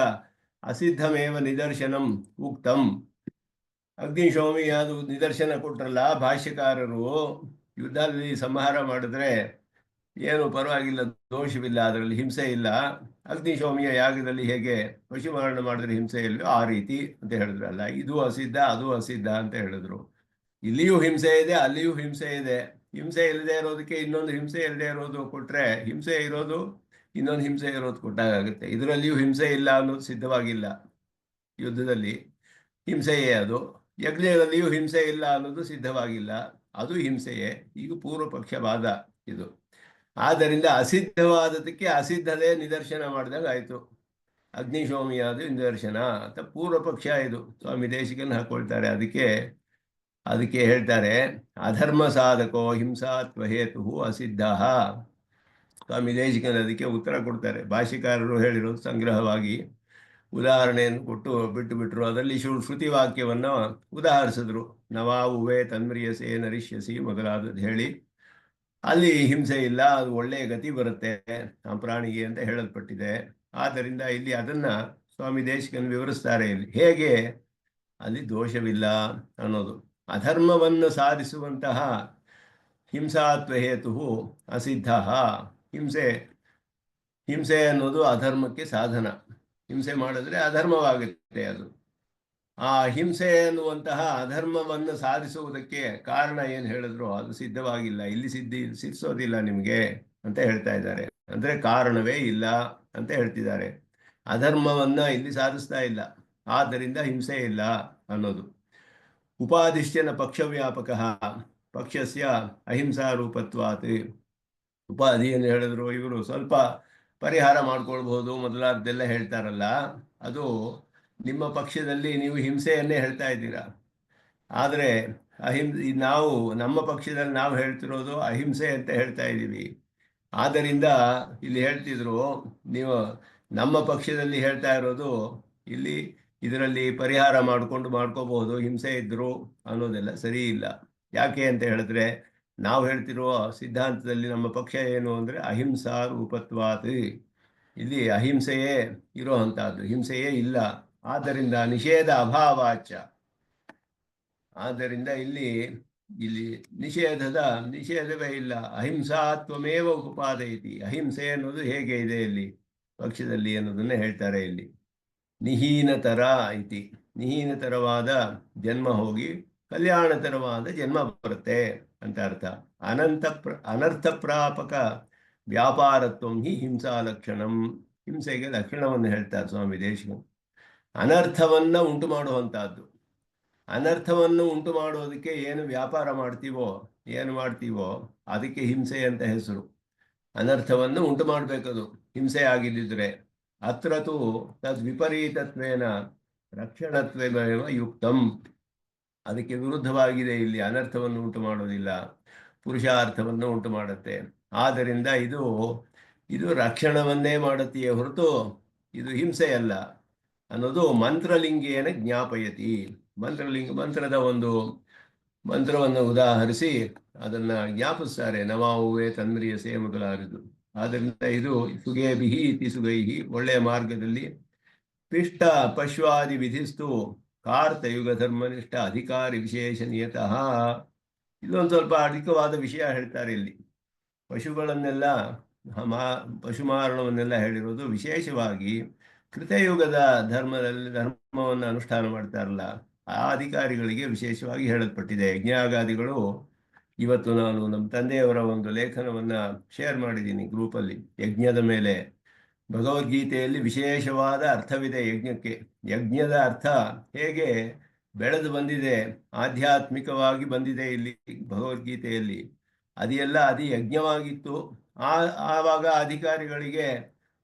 ಅಸಿದ್ಧಮೇವ ನಿದರ್ಶನಂ ಉಕ್ತಂ. ಅಗ್ನಿಶೋಮಿ ಅದು ನಿದರ್ಶನ ಕೊಟ್ರಲ್ಲ ಭಾಷ್ಯಕಾರರು, ಯುದ್ಧದಲ್ಲಿ ಸಂಹಾರ ಮಾಡಿದ್ರೆ ಏನು ಪರವಾಗಿಲ್ಲ, ದೋಷವಿಲ್ಲ, ಅದರಲ್ಲಿ ಹಿಂಸೆ ಇಲ್ಲ. ಅಗ್ನಿಶೋಮಿಯ ಯಾಗದಲ್ಲಿ ಹೇಗೆ ಪಶುಮಾರಣ ಮಾಡಿದ್ರೆ ಹಿಂಸೆ ಇಲ್ವೋ ಆ ರೀತಿ ಅಂತ ಹೇಳಿದ್ರಲ್ಲ, ಇದು ಅಸಿದ್ಧ ಅದು ಅಸಿದ್ಧ ಅಂತ ಹೇಳಿದ್ರು. ಇಲ್ಲಿಯೂ ಹಿಂಸೆ ಇದೆ, ಅಲ್ಲಿಯೂ ಹಿಂಸೆ ಇದೆ. ಹಿಂಸೆ ಇಲ್ಲದೆ ಇರೋದಕ್ಕೆ ಇನ್ನೊಂದು ಹಿಂಸೆ ಇಲ್ಲದೆ ಇರೋದು ಕೊಟ್ರೆ, ಹಿಂಸೆ ಇರೋದು ಇನ್ನೊಂದು ಹಿಂಸೆ ಇರೋದು ಕೊಟ್ಟಾಗುತ್ತೆ. ಇದರಲ್ಲಿಯೂ ಹಿಂಸೆ ಇಲ್ಲ ಅನ್ನೋದು ಸಿದ್ಧವಾಗಿಲ್ಲ. ಯುದ್ಧದಲ್ಲಿ ಹಿಂಸೆಯೇ ಅದು, ಯಜ್ಞದಲ್ಲಿಯೂ ಹಿಂಸೆ ಇಲ್ಲ ಅನ್ನೋದು ಸಿದ್ಧವಾಗಿಲ್ಲ, ಅದು ಹಿಂಸೆಯೇ. ಈಗ ಪೂರ್ವ ಪಕ್ಷವಾದ ಇದು. ಆದ್ದರಿಂದ ಅಸಿದ್ಧವಾದದಕ್ಕೆ ಅಸಿದ್ಧದೇ ನಿದರ್ಶನ ಮಾಡಿದಾಗ ಆಯ್ತು. ಅಗ್ನಿಶೋಮಿಯಾದ ನಿದರ್ಶನ ಅಂತ ಪೂರ್ವ ಪಕ್ಷ ಇದು. ಸ್ವಾಮಿ ದೇಶಿಕನ್ ಹಾಕೊಳ್ತಾರೆ. ಅದಕ್ಕೆ ಹೇಳ್ತಾರೆ ಅಧರ್ಮ ಸಾಧಕೋ ಹಿಂಸಾತ್ವ ಹೇತು ಅಸಿದ್ಧ. ಸ್ವಾಮಿ ದೇಶಿಕನ್ ಅದಕ್ಕೆ ಉತ್ತರ ಕೊಡ್ತಾರೆ. ಭಾಷ್ಯಕಾರರು ಹೇಳಿರೋದು ಸಂಗ್ರಹವಾಗಿ ಉದಾಹರಣೆಯನ್ನು ಕೊಟ್ಟು ಬಿಟ್ಟರು. ಅದರಲ್ಲಿ ಶ್ರುತಿ ವಾಕ್ಯವನ್ನು ಉದಾಹರಿಸಿದ್ರು. ನವಾವುವೆ ತನ್ಮ್ರಿಯಸೆ ನರಿಷ್ಯಸಿ ಮೊದಲಾದದ್ದು ಹೇಳಿ, ಅಲ್ಲಿ ಹಿಂಸೆ ಇಲ್ಲ, ಅದು ಒಳ್ಳೆಯ ಗತಿ ಬರುತ್ತೆ ಆ ಪ್ರಾಣಿಗೆ ಅಂತ ಹೇಳಲ್ಪಟ್ಟಿದೆ. ಆದ್ದರಿಂದ ಇಲ್ಲಿ ಅದನ್ನ ಸ್ವಾಮಿ ದೇಶಿಕನ್ ವಿವರಿಸ್ತಾರೆ. ಇಲ್ಲಿ ಹೇಗೆ ಅಲ್ಲಿ ದೋಷವಿಲ್ಲ ಅನ್ನೋದು. ಅಧರ್ಮವನ್ನು ಸಾಧಿಸುವಂತಹ ಹಿಂಸಾತ್ವ ಹೇತು ಅಸಿದ್ಧ. ಹಿಂಸೆ ಅನ್ನೋದು ಅಧರ್ಮಕ್ಕೆ ಸಾಧನ. ಹಿಂಸೆ ಮಾಡಿದ್ರೆ ಅಧರ್ಮವಾಗುತ್ತೆ. ಅದು ಆ ಹಿಂಸೆ ಅನ್ನುವಂತಹ ಅಧರ್ಮವನ್ನು ಸಾಧಿಸುವುದಕ್ಕೆ ಕಾರಣ ಏನು ಹೇಳಿದ್ರು ಅದು ಸಿದ್ಧವಾಗಿಲ್ಲ, ಇಲ್ಲಿ ಸಿದ್ಧಿಸೋದಿಲ್ಲ ನಿಮಗೆ ಅಂತ ಹೇಳ್ತಾ ಇದ್ದಾರೆ. ಅಂದ್ರೆ ಕಾರಣವೇ ಇಲ್ಲ ಅಂತ ಹೇಳ್ತಿದ್ದಾರೆ. ಅಧರ್ಮವನ್ನ ಇಲ್ಲಿ ಸಾಧಿಸ್ತಾ ಇಲ್ಲ, ಆದ್ದರಿಂದ ಹಿಂಸೆ ಇಲ್ಲ ಅನ್ನೋದು. ಉಪಾದಿಶ್ಚನ ಪಕ್ಷವ್ಯಾಪಕ ಪಕ್ಷಸ್ಯ ಅಹಿಂಸಾ ರೂಪತ್ವಾತ್. ಉಪಾಧಿಯನ್ನು ಹೇಳಿದ್ರು ಇವರು ಸ್ವಲ್ಪ ಪರಿಹಾರ ಮಾಡ್ಕೊಳ್ಬಹುದು ಮೊದಲಾದ್ದೆಲ್ಲ ಹೇಳ್ತಾರಲ್ಲ, ಅದು ನಿಮ್ಮ ಪಕ್ಷದಲ್ಲಿ ನೀವು ಹಿಂಸೆಯನ್ನೇ ಹೇಳ್ತಾ ಇದ್ದೀರಾ. ಆದರೆ ನಮ್ಮ ಪಕ್ಷದಲ್ಲಿ ನಾವು ಹೇಳ್ತಿರೋದು ಅಹಿಂಸೆ ಅಂತ ಹೇಳ್ತಾ ಇದ್ದೀವಿ. ಆದ್ದರಿಂದ ಇಲ್ಲಿ ಹೇಳ್ತಿದ್ರು, ನೀವು ನಮ್ಮ ಪಕ್ಷದಲ್ಲಿ ಹೇಳ್ತಾ ಇರೋದು ಇಲ್ಲಿ ಇದರಲ್ಲಿ ಪರಿಹಾರ ಮಾಡ್ಕೋಬಹುದು ಹಿಂಸೆ ಇದ್ರು ಅನ್ನೋದೆಲ್ಲ ಸರಿ ಇಲ್ಲ. ಯಾಕೆ ಅಂತ ಹೇಳಿದ್ರೆ, ನಾವು ಹೇಳ್ತಿರುವ ಸಿದ್ಧಾಂತದಲ್ಲಿ ನಮ್ಮ ಪಕ್ಷ ಏನು ಅಂದರೆ ಅಹಿಂಸಾ ರೂಪತ್ವಾತ್. ಇಲ್ಲಿ ಅಹಿಂಸೆಯೇ ಇರುವಂತಹದ್ದು, ಹಿಂಸೆಯೇ ಇಲ್ಲ. ಆದ್ದರಿಂದ ನಿಷೇಧ ಅಭಾವಾಚ. ಆದ್ದರಿಂದ ಇಲ್ಲಿ ಇಲ್ಲಿ ನಿಷೇಧವೇ ಇಲ್ಲ. ಅಹಿಂಸಾತ್ವಮೇವ ಉಪಪಾದಯತಿ. ಅಹಿಂಸೆ ಅನ್ನೋದು ಹೇಗೆ ಇದೆ ಇಲ್ಲಿ ಪಕ್ಷದಲ್ಲಿ ಅನ್ನೋದನ್ನ ಹೇಳ್ತಾರೆ ಇಲ್ಲಿ. ನಿಹೀನತರ ಐತಿ. ನಿಹೀನತರವಾದ ಜನ್ಮ ಹೋಗಿ ಕಲ್ಯಾಣತರವಾದ ಜನ್ಮ ಬರುತ್ತೆ ಅಂತ ಅರ್ಥ. ಅನರ್ಥ ಪ್ರಾಪಕ ವ್ಯಾಪಾರತ್ವ ಹಿ ಹಿಂಸಾ ಲಕ್ಷಣಂ. ಹಿಂಸೆಗೆ ಲಕ್ಷಣವನ್ನು ಹೇಳ್ತಾರೆ ಸ್ವಾಮಿ ದೇಶಿಕರು. ಅನರ್ಥವನ್ನ ಉಂಟು ಮಾಡುವಂತಹದ್ದು. ಅನರ್ಥವನ್ನು ಉಂಟು ಮಾಡೋದಕ್ಕೆ ಏನು ವ್ಯಾಪಾರ ಮಾಡ್ತೀವೋ ಅದಕ್ಕೆ ಹಿಂಸೆ ಅಂತ ಹೆಸರು. ಅನರ್ಥವನ್ನು ಉಂಟು ಮಾಡಬೇಕದು ಹಿಂಸೆ ಆಗಿದ್ದಿದ್ರೆ. ಅತ್ರತು ತದ್ ವಿಪರೀತತ್ವೇನ ರಕ್ಷಣತ್ವೇನ ಯುಕ್ತಂ. ಅದಕ್ಕೆ ವಿರುದ್ಧವಾಗಿದೆ ಇಲ್ಲಿ. ಅನರ್ಥವನ್ನು ಉಂಟು ಮಾಡೋದಿಲ್ಲ, ಪುರುಷಾರ್ಥವನ್ನು ಉಂಟು ಮಾಡುತ್ತೆ. ಆದ್ದರಿಂದ ಇದು ರಕ್ಷಣವನ್ನೇ ಮಾಡುತ್ತೆಯೇ ಹೊರತು ಇದು ಹಿಂಸೆ ಅಲ್ಲ ಅನ್ನೋದು ಮಂತ್ರಲಿಂಗೇನ ಜ್ಞಾಪಯತಿ. ಮಂತ್ರದ ಒಂದು ಮಂತ್ರವನ್ನು ಉದಾಹರಿಸಿ ಅದನ್ನ ಜ್ಞಾಪಿಸ್ತಾರೆ. ನವಾವುವೆ ತನ್ಮ್ರಿಯಸೆ ಮೊದಲಾರಿದು. ಆದ್ದರಿಂದ ಇದು ಸುಗೇಭಿಹಿ ಇತಿ ಸುಗೈಹಿ, ಒಳ್ಳೆಯ ಮಾರ್ಗದಲ್ಲಿ ಪಿಷ್ಟ ಪಶ್ವಾದಿ ವಿಧಿಸ್ತು ಕಾರ್ತಯುಗ ಧರ್ಮನಿಷ್ಠ ಅಧಿಕಾರಿ ವಿಶೇಷಣೀಯತಃ. ಇಲ್ಲೊಂದು ಸ್ವಲ್ಪ ಅಧಿಕವಾದ ವಿಷಯ ಹೇಳ್ತಾರೆ ಇಲ್ಲಿ. ಪಶುಮಾರಣವನ್ನೆಲ್ಲ ಹೇಳಿರೋದು ವಿಶೇಷವಾಗಿ ಕೃತಯುಗದ ಧರ್ಮವನ್ನು ಅನುಷ್ಠಾನ ಮಾಡ್ತಾರಲ್ಲ ಆ ಅಧಿಕಾರಿಗಳಿಗೆ ವಿಶೇಷವಾಗಿ ಹೇಳಲ್ಪಟ್ಟಿದೆ. ಯಜ್ಞಾಗಾದಿಗಳು ಇವತ್ತು ನಾನು ನಮ್ಮ ತಂದೆಯವರ ಒಂದು ಲೇಖನವನ್ನ ಶೇರ್ ಮಾಡಿದ್ದೀನಿ ಗ್ರೂಪಲ್ಲಿ. ಯಜ್ಞದ ಮೇಲೆ ಭಗವದ್ಗೀತೆಯಲ್ಲಿ ವಿಶೇಷವಾದ ಅರ್ಥವಿದೆ ಯಜ್ಞಕ್ಕೆ. ಯಜ್ಞದ ಅರ್ಥ ಹೇಗೆ ಬೆಳೆದು ಬಂದಿದೆ, ಆಧ್ಯಾತ್ಮಿಕವಾಗಿ ಬಂದಿದೆ ಇಲ್ಲಿ ಭಗವದ್ಗೀತೆಯಲ್ಲಿ. ಅದು ಯಜ್ಞವಾಗಿತ್ತು. ಆವಾಗ ಅಧಿಕಾರಿಗಳಿಗೆ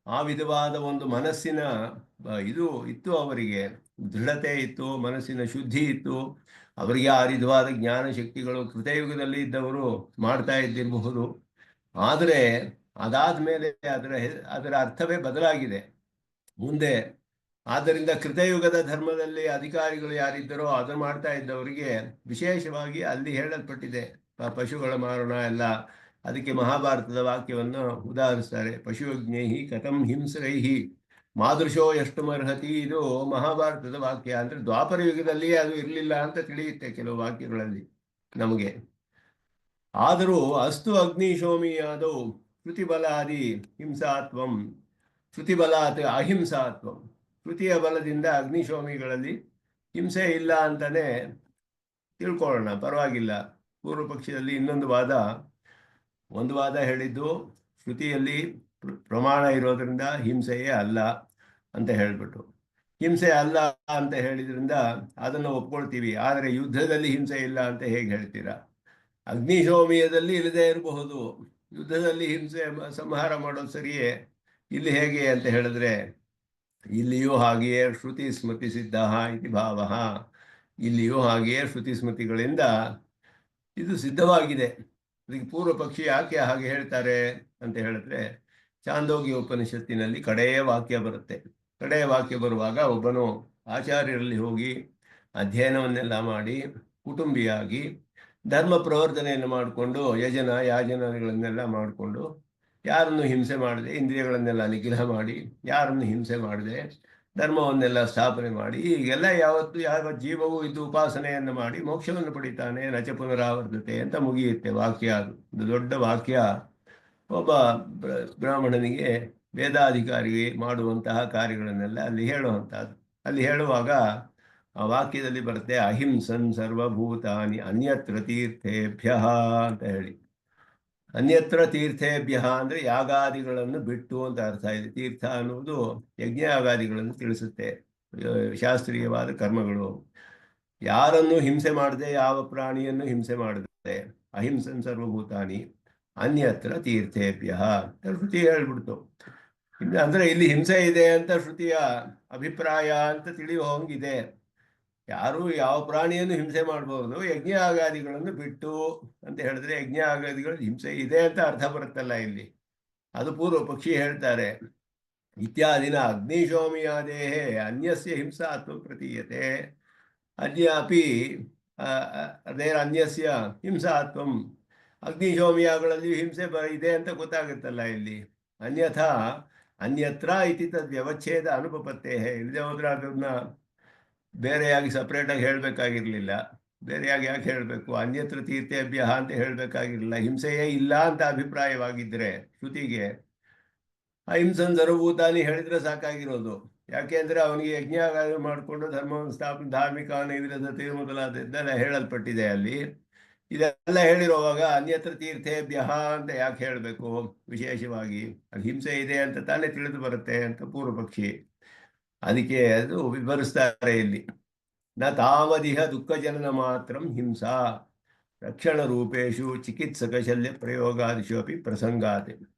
ಆ ವಿಧವಾದ ಒಂದು ಮನಸ್ಸಿನ ಇದು ಇತ್ತು, ಅವರಿಗೆ ದೃಢತೆ ಇತ್ತು, ಮನಸ್ಸಿನ ಶುದ್ಧಿ ಇತ್ತು. ಅವರಿಗೆ ಆ ವಿಧವಾದ ಜ್ಞಾನ ಶಕ್ತಿಗಳು ಕೃತಯುಗದಲ್ಲಿ ಇದ್ದವರು ಮಾಡ್ತಾ ಇದ್ದಿರಬಹುದು. ಆದರೆ ಅದಾದ ಮೇಲೆ ಅದರ ಅರ್ಥವೇ ಬದಲಾಗಿದೆ ಮುಂದೆ. ಆದ್ದರಿಂದ ಕೃತಯುಗದ ಧರ್ಮದಲ್ಲಿ ಅಧಿಕಾರಿಗಳು ಯಾರಿದ್ದರೋ ಅದನ್ನು ಮಾಡ್ತಾ ಇದ್ದವರಿಗೆ ವಿಶೇಷವಾಗಿ ಅಲ್ಲಿ ಹೇಳಲ್ಪಟ್ಟಿದೆ ಪಶುಗಳ ಮಾರಣ ಎಲ್ಲ. ಅದಕ್ಕೆ ಮಹಾಭಾರತದ ವಾಕ್ಯವನ್ನು ಉದಾಹರಿಸ್ತಾರೆ. ಪಶುಜ್ಞೈಹಿ ಕಥಂ ಹಿಂಸ್ರೈಹಿ ಮಾದೃಶೋ ಎಷ್ಟು ಮರ್ಹತಿ. ಇದು ಮಹಾಭಾರತದ ವಾಕ್ಯ. ಅಂದ್ರೆ ದ್ವಾಪರ ಯುಗದಲ್ಲಿ ಅದು ಇರಲಿಲ್ಲ ಅಂತ ತಿಳಿಯುತ್ತೆ ಕೆಲವು ವಾಕ್ಯಗಳಲ್ಲಿ ನಮಗೆ. ಆದರೂ ಅಸ್ತು ಅಗ್ನಿಶೋಮಿಯಾದೌ ಶ್ರುತಿಬಲಾದಿ ಹಿಂಸಾತ್ವಂ, ಶ್ರುತಿಬಲಾತ್ ಅಹಿಂಸಾತ್ವಂ. ಶ್ರುತಿಯ ಬಲದಿಂದ ಅಗ್ನಿಶೋಮಿಗಳಲ್ಲಿ ಹಿಂಸೆ ಇಲ್ಲ ಅಂತಾನೆ ತಿಳ್ಕೊಳ್ಳೋಣ, ಪರವಾಗಿಲ್ಲ. ಪೂರ್ವ ಪಕ್ಷದಲ್ಲಿ ಒಂದು ವಾದ ಹೇಳಿದ್ದು ಶ್ರುತಿಯಲ್ಲಿ ಪ್ರಮಾಣ ಇರೋದ್ರಿಂದ ಹಿಂಸೆಯೇ ಅಲ್ಲ ಅಂತ ಹೇಳ್ಬಿಟ್ಟು, ಹಿಂಸೆ ಅಲ್ಲ ಅಂತ ಹೇಳಿದ್ರಿಂದ ಅದನ್ನು ಒಪ್ಕೊಳ್ತೀವಿ. ಆದರೆ ಯುದ್ಧದಲ್ಲಿ ಹಿಂಸೆ ಇಲ್ಲ ಅಂತ ಹೇಗೆ ಹೇಳ್ತೀರಾ? ಅಗ್ನಿಶೋಮಿಯದಲ್ಲಿ ಇಲ್ಲದೆ ಇರಬಹುದು, ಯುದ್ಧದಲ್ಲಿ ಹಿಂಸೆ ಸಂಹಾರ ಮಾಡೋದು ಸರಿಯೇ, ಇಲ್ಲಿ ಹೇಗೆ ಅಂತ ಹೇಳಿದ್ರೆ ಇಲ್ಲಿಯೂ ಹಾಗೆಯೇ ಶ್ರುತಿ ಸ್ಮೃತಿ ಸಿದ್ಧ ಇತಿ ಭಾವ. ಇಲ್ಲಿಯೂ ಹಾಗೆಯೇ ಶ್ರುತಿ ಸ್ಮೃತಿಗಳಿಂದ ಇದು ಸಿದ್ಧವಾಗಿದೆ. ಅದಕ್ಕೆ ಪೂರ್ವ ಪಕ್ಷಿ ಯಾಕೆ ಹಾಗೆ ಹೇಳ್ತಾರೆ ಅಂತ ಹೇಳಿದ್ರೆ, ಚಾಂದೋಗ್ಯ ಉಪನಿಷತ್ತಿನಲ್ಲಿ ಕಡೆಯ ವಾಕ್ಯ ಬರುತ್ತೆ. ಕಡೆಯ ವಾಕ್ಯ ಬರುವಾಗ ಒಬ್ಬನು ಆಚಾರ್ಯರಲ್ಲಿ ಹೋಗಿ ಅಧ್ಯಯನವನ್ನೆಲ್ಲ ಮಾಡಿ ಕುಟುಂಬಿಯಾಗಿ ಧರ್ಮ ಪ್ರವರ್ತನೆಯನ್ನು ಮಾಡಿಕೊಂಡು ಯಾಜನಗಳನ್ನೆಲ್ಲ ಮಾಡಿಕೊಂಡು ಯಾರನ್ನು ಹಿಂಸೆ ಮಾಡದೆ, ಇಂದ್ರಿಯಗಳನ್ನೆಲ್ಲ ನಿಗ್ರಹ ಮಾಡಿ ಯಾರನ್ನು ಹಿಂಸೆ ಮಾಡದೆ ಧರ್ಮವನ್ನೆಲ್ಲ ಸ್ಥಾಪನೆ ಮಾಡಿ ಈಗೆಲ್ಲ ಯಾವ ಜೀವವು ಇದ್ದು ಉಪಾಸನೆಯನ್ನು ಮಾಡಿ ಮೋಕ್ಷವನ್ನು ಪಡಿತಾನೆ, ನಚ ಪುನರಾವರ್ತತೆ ಅಂತ ಮುಗಿಯುತ್ತೆ ವಾಕ್ಯ. ಅದು ಒಂದು ದೊಡ್ಡ ವಾಕ್ಯ. ಒಬ್ಬ ಬ್ರಾಹ್ಮಣನಿಗೆ ವೇದಾಧಿಕಾರಿಗೆ ಮಾಡುವಂತಹ ಕಾರ್ಯಗಳನ್ನೆಲ್ಲ ಅಲ್ಲಿ ಹೇಳುವಂತಹದ್ದು. ಅಲ್ಲಿ ಹೇಳುವಾಗ ಆ ವಾಕ್ಯದಲ್ಲಿ ಬರುತ್ತೆ ಅಹಿಂಸನ್ ಸರ್ವಭೂತಾನಿ ಅನ್ಯತ್ರ ತೀರ್ಥೇಭ್ಯ ಅಂತ ಹೇಳಿ. ಅನ್ಯತ್ರ ತೀರ್ಥೇಭ್ಯ ಅಂದರೆ ಯಾಗಾದಿಗಳನ್ನು ಬಿಟ್ಟು ಅಂತ ಅರ್ಥ ಇದೆ. ತೀರ್ಥ ಅನ್ನುವುದು ಯಜ್ಞಯಾಗಾದಿಗಳನ್ನು ತಿಳಿಸುತ್ತೆ, ಶಾಸ್ತ್ರೀಯವಾದ ಕರ್ಮಗಳು. ಯಾರನ್ನು ಹಿಂಸೆ ಮಾಡದೆ, ಯಾವ ಪ್ರಾಣಿಯನ್ನು ಹಿಂಸೆ ಮಾಡದೆ, ಅಹಿಂಸನ್ ಸರ್ವಭೂತಾನಿ ಅನ್ಯತ್ರ ತೀರ್ಥೇಭ್ಯ ಶ್ರುತಿ ಹೇಳ್ಬಿಡ್ತು. ಅಂದ್ರೆ ಇಲ್ಲಿ ಹಿಂಸೆ ಇದೆ ಅಂತ ಶ್ರುತಿಯ ಅಭಿಪ್ರಾಯ ಅಂತ ತಿಳಿಯುವಂಗಿದೆ. ಯಾರು ಯಾವ ಪ್ರಾಣಿಯನ್ನು ಹಿಂಸೆ ಮಾಡಬಹುದು, ಯಜ್ಞ ಆಗಾದಿಗಳನ್ನು ಬಿಟ್ಟು ಅಂತ ಹೇಳಿದ್ರೆ ಯಜ್ಞ ಆಗಾದಿಗಳು ಹಿಂಸೆ ಇದೆ ಅಂತ ಅರ್ಥ ಬರುತ್ತಲ್ಲ ಇಲ್ಲಿ. ಅದು ಪೂರ್ವ ಪಕ್ಷಿ ಹೇಳ್ತಾರೆ. ಇತ್ಯಾದಿನ ಅಗ್ನಿಶೋಮಿಯಾದೇಹೇ ಅನ್ಯಸ್ಯ ಹಿಂಸಾತ್ವ ಪ್ರತೀಯತೆ ಅದ್ಯಾಪಿ ಅದೇ ಅನ್ಯಸ್ಯ ಹಿಂಸಾತ್ವಂ, ಅಗ್ನಿಶೋಮಿಯಾಗಳಲ್ಲಿ ಹಿಂಸೆ ಇದೆ ಅಂತ ಗೊತ್ತಾಗುತ್ತಲ್ಲ ಇಲ್ಲಿ. ಅನ್ಯಥಾ ಅನ್ಯತ್ರ ಇತಿ ತದ್ ವ್ಯವಚ್ಛೇದ ಅನುಪಪತ್ತೇ, ಇಲ್ಲದೆ ಹೋದ್ರೆ ಅದನ್ನ ಬೇರೆಯಾಗಿ ಸಪ್ರೇಟಾಗಿ ಹೇಳಬೇಕಾಗಿರಲಿಲ್ಲ. ಬೇರೆಯಾಗಿ ಯಾಕೆ ಹೇಳಬೇಕು? ಅನ್ಯತ್ರ ತೀರ್ಥೇಭ್ಯ ಅಂತ ಹೇಳಬೇಕಾಗಿರಲಿಲ್ಲ. ಹಿಂಸೆಯೇ ಇಲ್ಲ ಅಂತ ಅಭಿಪ್ರಾಯವಾಗಿದ್ದರೆ ಶ್ರುತಿಗೆ ಅಹಿಂಸನ್ ಸರ್ವಭೂತಾನಿ ಹೇಳಿದ್ರೆ ಸಾಕಾಗಿರೋದು. ಯಾಕೆಂದ್ರೆ ಅವನಿಗೆ ಯಜ್ಞ ಮಾಡಿಕೊಂಡು ಧರ್ಮವನ್ನು ಸ್ಥಾಪನೆ, ಧಾರ್ಮಿಕ ನೈವೇದ್ಯತೆ ಮೊದಲಾದದ್ದೆಲ್ಲ ಹೇಳಲ್ಪಟ್ಟಿದೆ ಅಲ್ಲಿ. ಇದೆಲ್ಲ ಹೇಳಿರುವಾಗ ಅನ್ಯತ್ರ ತೀರ್ಥೇಭ್ಯ ಅಂತ ಯಾಕೆ ಹೇಳಬೇಕು? ವಿಶೇಷವಾಗಿ ಅಲ್ಲಿ ಹಿಂಸೆ ಇದೆ ಅಂತ ತಾನೇ ತಿಳಿದು ಬರುತ್ತೆ ಅಂತ ಪೂರ್ವ ಪಕ್ಷಿ. ಅದಕ್ಕೆ ಅದು ವಿವರಿಸ್ತಾರೆ ಇಲ್ಲಿ. ನ ತಾವದಿಹ ದುಃಖ ಜನನ ಮಾತ್ರ ಹಿಂಸಾ ರಕ್ಷಣ ರೂಪೇಶು ಚಿಕಿತ್ಸಕ ಶಲ್ಯ ಪ್ರಯೋಗಾದಿಶು ಅಪಿ ಪ್ರಸಂಗಾತ್.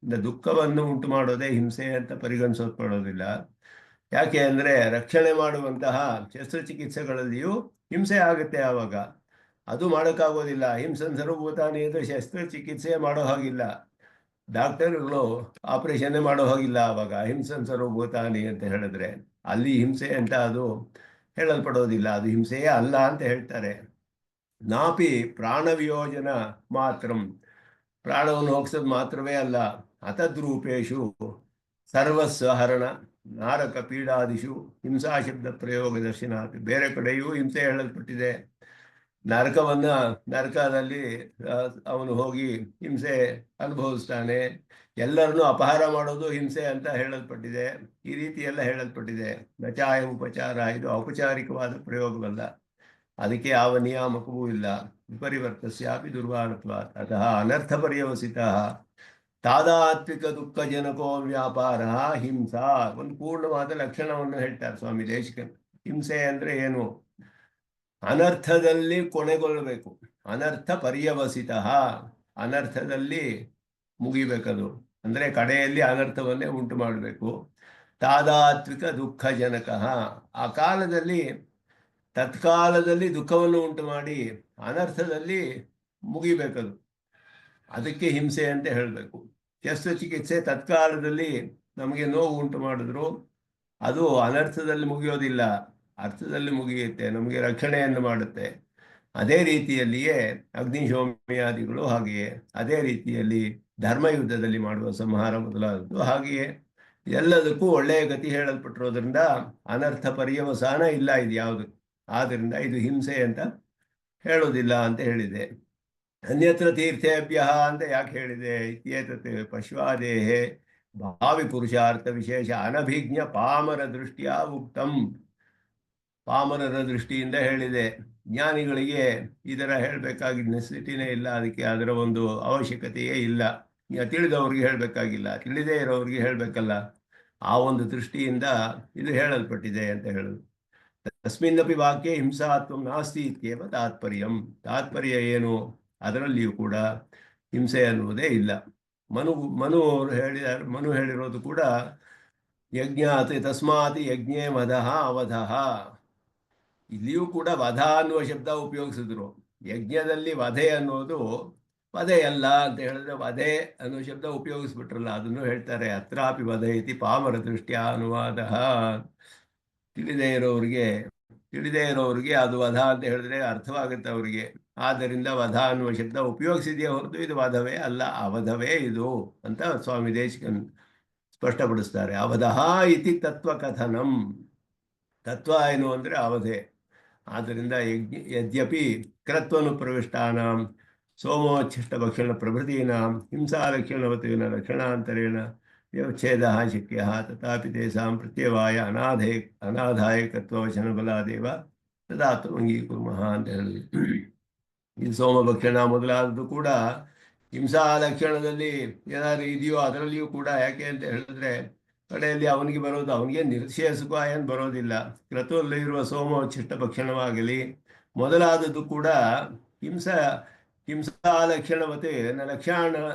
ದುಃಖವನ್ನು ಉಂಟು ಮಾಡೋದೇ ಹಿಂಸೆ ಅಂತ ಪರಿಗಣಿಸಲ್ಪಡೋದಿಲ್ಲ. ಯಾಕೆ ಅಂದರೆ ರಕ್ಷಣೆ ಮಾಡುವಂತಹ ಶಸ್ತ್ರಚಿಕಿತ್ಸೆಗಳಲ್ಲಿಯೂ ಹಿಂಸೆ ಆಗುತ್ತೆ. ಆವಾಗ ಅದು ಮಾಡೋಕ್ಕಾಗೋದಿಲ್ಲ. ಹಿಂಸನ್ ಸರ್ವಭೂತಾನಿ ಅಂದರೆ ಶಸ್ತ್ರಚಿಕಿತ್ಸೆ ಮಾಡೋ ಹಾಗಿಲ್ಲ, ಡಾಕ್ಟರ್ಗಳು ಆಪರೇಷನ್ನೇ ಮಾಡೋ ಹಾಗಿಲ್ಲ. ಆವಾಗ ಹಿಂಸನ್ ಸರ್ವಭೂತಾನಿ ಅಂತ ಹೇಳಿದ್ರೆ ಅಲ್ಲಿ ಹಿಂಸೆ ಅಂತ ಅದು ಹೇಳಲ್ಪಡೋದಿಲ್ಲ, ಅದು ಹಿಂಸೆಯೇ ಅಲ್ಲ ಅಂತ ಹೇಳ್ತಾರೆ. ನಾಪಿ ಪ್ರಾಣ ವಿಯೋಜನ ಮಾತ್ರ, ಪ್ರಾಣವನ್ನು ಹೋಗಿಸೋದು ಮಾತ್ರವೇ ಅಲ್ಲ, ಅತದ್ರೂಪೇಶು ಸರ್ವಸ್ವ ಹರಣ ನಾರಕ ಪೀಡಾದಿಶು ಹಿಂಸಾ ಶಬ್ದ ಪ್ರಯೋಗ ದರ್ಶನಾತ್. ಬೇರೆ ಕಡೆಯೂ ಹಿಂಸೆ ಹೇಳಲ್ಪಟ್ಟಿದೆ. ನರಕದಲ್ಲಿ ಅವನು ಹೋಗಿ ಹಿಂಸೆ ಅನುಭವಿಸ್ತಾನೆ. ಎಲ್ಲರನ್ನೂ ಅಪಹಾರ ಮಾಡೋದು ಹಿಂಸೆ ಅಂತ ಹೇಳಲ್ಪಟ್ಟಿದೆ. ಈ ರೀತಿ ಎಲ್ಲ ಹೇಳಲ್ಪಟ್ಟಿದೆ. ನಚಾಯ ಉಪಚಾರ, ಇದು ಔಪಚಾರಿಕವಾದ ಪ್ರಯೋಗವಲ್ಲ, ಅದಕ್ಕೆ ಯಾವ ನಿಯಾಮಕವೂ ಇಲ್ಲ. ವಿಪರಿವರ್ತಸ್ಯಾಪಿ ದುರ್ವಾಣತ್ವ ಅತಃ ಅನರ್ಥ ಪರ್ಯವಸಿತ ತಾದಾತ್ವಿಕ ದುಃಖ ಜನಕೋ ವ್ಯಾಪಾರ ಹಿಂಸಾ. ಒಂದು ಪೂರ್ಣವಾದ ಲಕ್ಷಣವನ್ನು ಹೇಳ್ತಾರೆ ಸ್ವಾಮಿ ದೇಶಿಕನ್. ಹಿಂಸೆ ಅಂದ್ರೆ ಏನು? ಅನರ್ಥದಲ್ಲಿ ಕೊನೆಗೊಳ್ಳಬೇಕು. ಅನರ್ಥ ಪರ್ಯವಸಿತ, ಅನರ್ಥದಲ್ಲಿ ಮುಗಿಬೇಕದು. ಅಂದ್ರೆ ಕಡೆಯಲ್ಲಿ ಅನರ್ಥವನ್ನೇ ಉಂಟು ಮಾಡಬೇಕು. ತಾದಾತ್ವಿಕ ದುಃಖ ಜನಕ, ಆ ಕಾಲದಲ್ಲಿ ತತ್ಕಾಲದಲ್ಲಿ ದುಃಖವನ್ನು ಉಂಟು ಮಾಡಿ ಅನರ್ಥದಲ್ಲಿ ಮುಗಿಬೇಕದು. ಅದಕ್ಕೆ ಹಿಂಸೆ ಅಂತ ಹೇಳಬೇಕು. ಶಸ್ತ್ರಚಿಕಿತ್ಸೆ ತತ್ಕಾಲದಲ್ಲಿ ನಮಗೆ ನೋವು ಉಂಟು ಮಾಡಿದ್ರು ಅದು ಅನರ್ಥದಲ್ಲಿ ಮುಗಿಯೋದಿಲ್ಲ, ಅರ್ಥದಲ್ಲಿ ಮುಗಿಯುತ್ತೆ, ನಮಗೆ ರಕ್ಷಣೆಯನ್ನು ಮಾಡುತ್ತೆ. ಅದೇ ರೀತಿಯಲ್ಲಿಯೇ ಅಗ್ನಿಶೋಮಿಯಾದಿಗಳು ಹಾಗೆಯೇ, ಅದೇ ರೀತಿಯಲ್ಲಿ ಧರ್ಮಯುದ್ಧದಲ್ಲಿ ಮಾಡುವ ಸಂಹಾರ ಮೊದಲಾದದ್ದು ಹಾಗೆಯೇ. ಎಲ್ಲದಕ್ಕೂ ಒಳ್ಳೆಯ ಗತಿ ಹೇಳಲ್ಪಟ್ಟಿರೋದ್ರಿಂದ ಅನರ್ಥ ಪರ್ಯವಸಾನ ಇಲ್ಲ ಇದು ಯಾವುದು. ಆದ್ದರಿಂದ ಇದು ಹಿಂಸೆ ಅಂತ ಹೇಳೋದಿಲ್ಲ ಅಂತ ಹೇಳಿದೆ. ಅನ್ಯತ್ರ ತೀರ್ಥೇಭ್ಯ ಅಂತ ಯಾಕೆ ಹೇಳಿದೆ? ಇತ್ಯೇತತ್ ಪಶ್ವಾದೇಹೇ ಭಾವಿ ಪುರುಷಾರ್ಥ ವಿಶೇಷ ಅನಭಿಜ್ಞ ಪಾಮರ ದೃಷ್ಟಿಯ ಉಕ್ತಂ. ಪಾಮರರ ದೃಷ್ಟಿಯಿಂದ ಹೇಳಿದೆ. ಜ್ಞಾನಿಗಳಿಗೆ ಇದರ ಹೇಳಬೇಕಾಗಿದ್ದ ನೆಸಿಟಿನೇ ಇಲ್ಲ, ಅದಕ್ಕೆ ಅದರ ಒಂದು ಅವಶ್ಯಕತೆಯೇ ಇಲ್ಲ. ತಿಳಿದವ್ರಿಗೆ ಹೇಳಬೇಕಾಗಿಲ್ಲ, ತಿಳಿದೇ ಇರೋರಿಗೆ ಹೇಳಬೇಕಲ್ಲ. ಆ ಒಂದು ದೃಷ್ಟಿಯಿಂದ ಇದು ಹೇಳಲ್ಪಟ್ಟಿದೆ ಅಂತ ಹೇಳೋದು. ತಸ್ಮಿನ್ನಪಿ ವಾಕ್ಯ ಹಿಂಸಾತ್ವ ನಾಸ್ತಿ ಇತ್ಯೇವ ತಾತ್ಪರ್ಯಂ. ತಾತ್ಪರ್ಯ ಏನು? ಅದರಲ್ಲಿಯೂ ಕೂಡ ಹಿಂಸೆ ಅನ್ನುವುದೇ ಇಲ್ಲ. ಮನು ಹೇಳಿರೋದು ಕೂಡ ಯಜ್ಞಾತ್ ತಸ್ಮಾತ್ ಯಜ್ಞೇ ವಧಃ ಅವಧಃ. ಇಲ್ಲಿಯೂ ಕೂಡ ವಧ ಅನ್ನುವ ಶಬ್ದ ಉಪಯೋಗಿಸಿದ್ರು. ಯಜ್ಞದಲ್ಲಿ ವಧೆ ಅನ್ನೋದು ವಧೆಯಲ್ಲ ಅಂತ ಹೇಳಿದ್ರೆ ವಧೆ ಅನ್ನೋ ಶಬ್ದ ಉಪಯೋಗಿಸ್ಬಿಟ್ರಲ್ಲ, ಅದನ್ನು ಹೇಳ್ತಾರೆ. ಅತ್ರಾಪಿ ವಧೆ ಇತಿ ಪಾಮರ ದೃಷ್ಟಿಯ ಅನುವಾದ. ತಿಳಿದೇ ಇರೋರಿಗೆ ಅದು ವಧ ಅಂತ ಹೇಳಿದ್ರೆ ಅರ್ಥವಾಗುತ್ತೆ ಅವರಿಗೆ. ಆದ್ದರಿಂದ ವಧ ಅನ್ನುವ ಶಬ್ದ ಉಪಯೋಗಿಸಿದೆಯೇ ಹೊರತು ಇದು ವಧವೇ ಅಲ್ಲ, ಅವಧವೇ ಇದು ಅಂತ ಸ್ವಾಮಿ ದೇಶಿಕನ್ ಸ್ಪಷ್ಟಪಡಿಸ್ತಾರೆ. ಅವಧಃ ಇತಿ ತತ್ವಕಥನಂ. ತತ್ವ ಏನು ಅಂದರೆ ಅವಧೆ. ಆದ್ದರಿಂದ ಯದ್ಯಪಿ ಕೃತ್ವನು ಪ್ರವಿಷ್ಟಾನಾಂ ಸೋಮೋಚ್ಛಿಷ್ಟ ಭಕ್ಷಣ ಪ್ರಭೃತೀನಾಂ ಹಿಂಸಾಲಕ್ಷಣವತೇನ ಲಕ್ಷಣಾಂತರೇಣ ವ್ಯವಚ್ಛೇದ ಶಕ್ಯ ತಥಾಪಿ ತೇಷಾಂ ಪ್ರತ್ಯವಾಯ ಅನಾಧಾಯಕತ್ವವಚನ ಬಲಾದೇವ ತದಾತು ಅಂಗೀಕುರ್ಮಃ ಅಂತ ಹೇಳಿದ್ವಿ. ಈ ಸೋಮಭಕ್ಷಣ ಮೊದಲಾದದ್ದು ಕೂಡ ಹಿಂಸಾ ಲಕ್ಷಣದಲ್ಲಿ ಏನಾದರೂ ಇದೆಯೋ ಅದರಲ್ಲಿಯೂ ಕೂಡ. ಯಾಕೆ ಅಂತ ಹೇಳಿದ್ರೆ ಕಡೆಯಲ್ಲಿ ಅವನಿಗೆ ಬರೋದು, ಅವನಿಗೆ ನಿರ್ಶೇಷಕ ಏನು ಬರೋದಿಲ್ಲ. ಕ್ರತುವಲ್ಲಿ ಇರುವ ಸೋಮೋಚ್ಛಿಷ್ಟ ಭಕ್ಷಣವಾಗಲಿ ಮೊದಲಾದದ್ದು ಕೂಡ ಹಿಂಸಾ ಲಕ್ಷಣವತೆ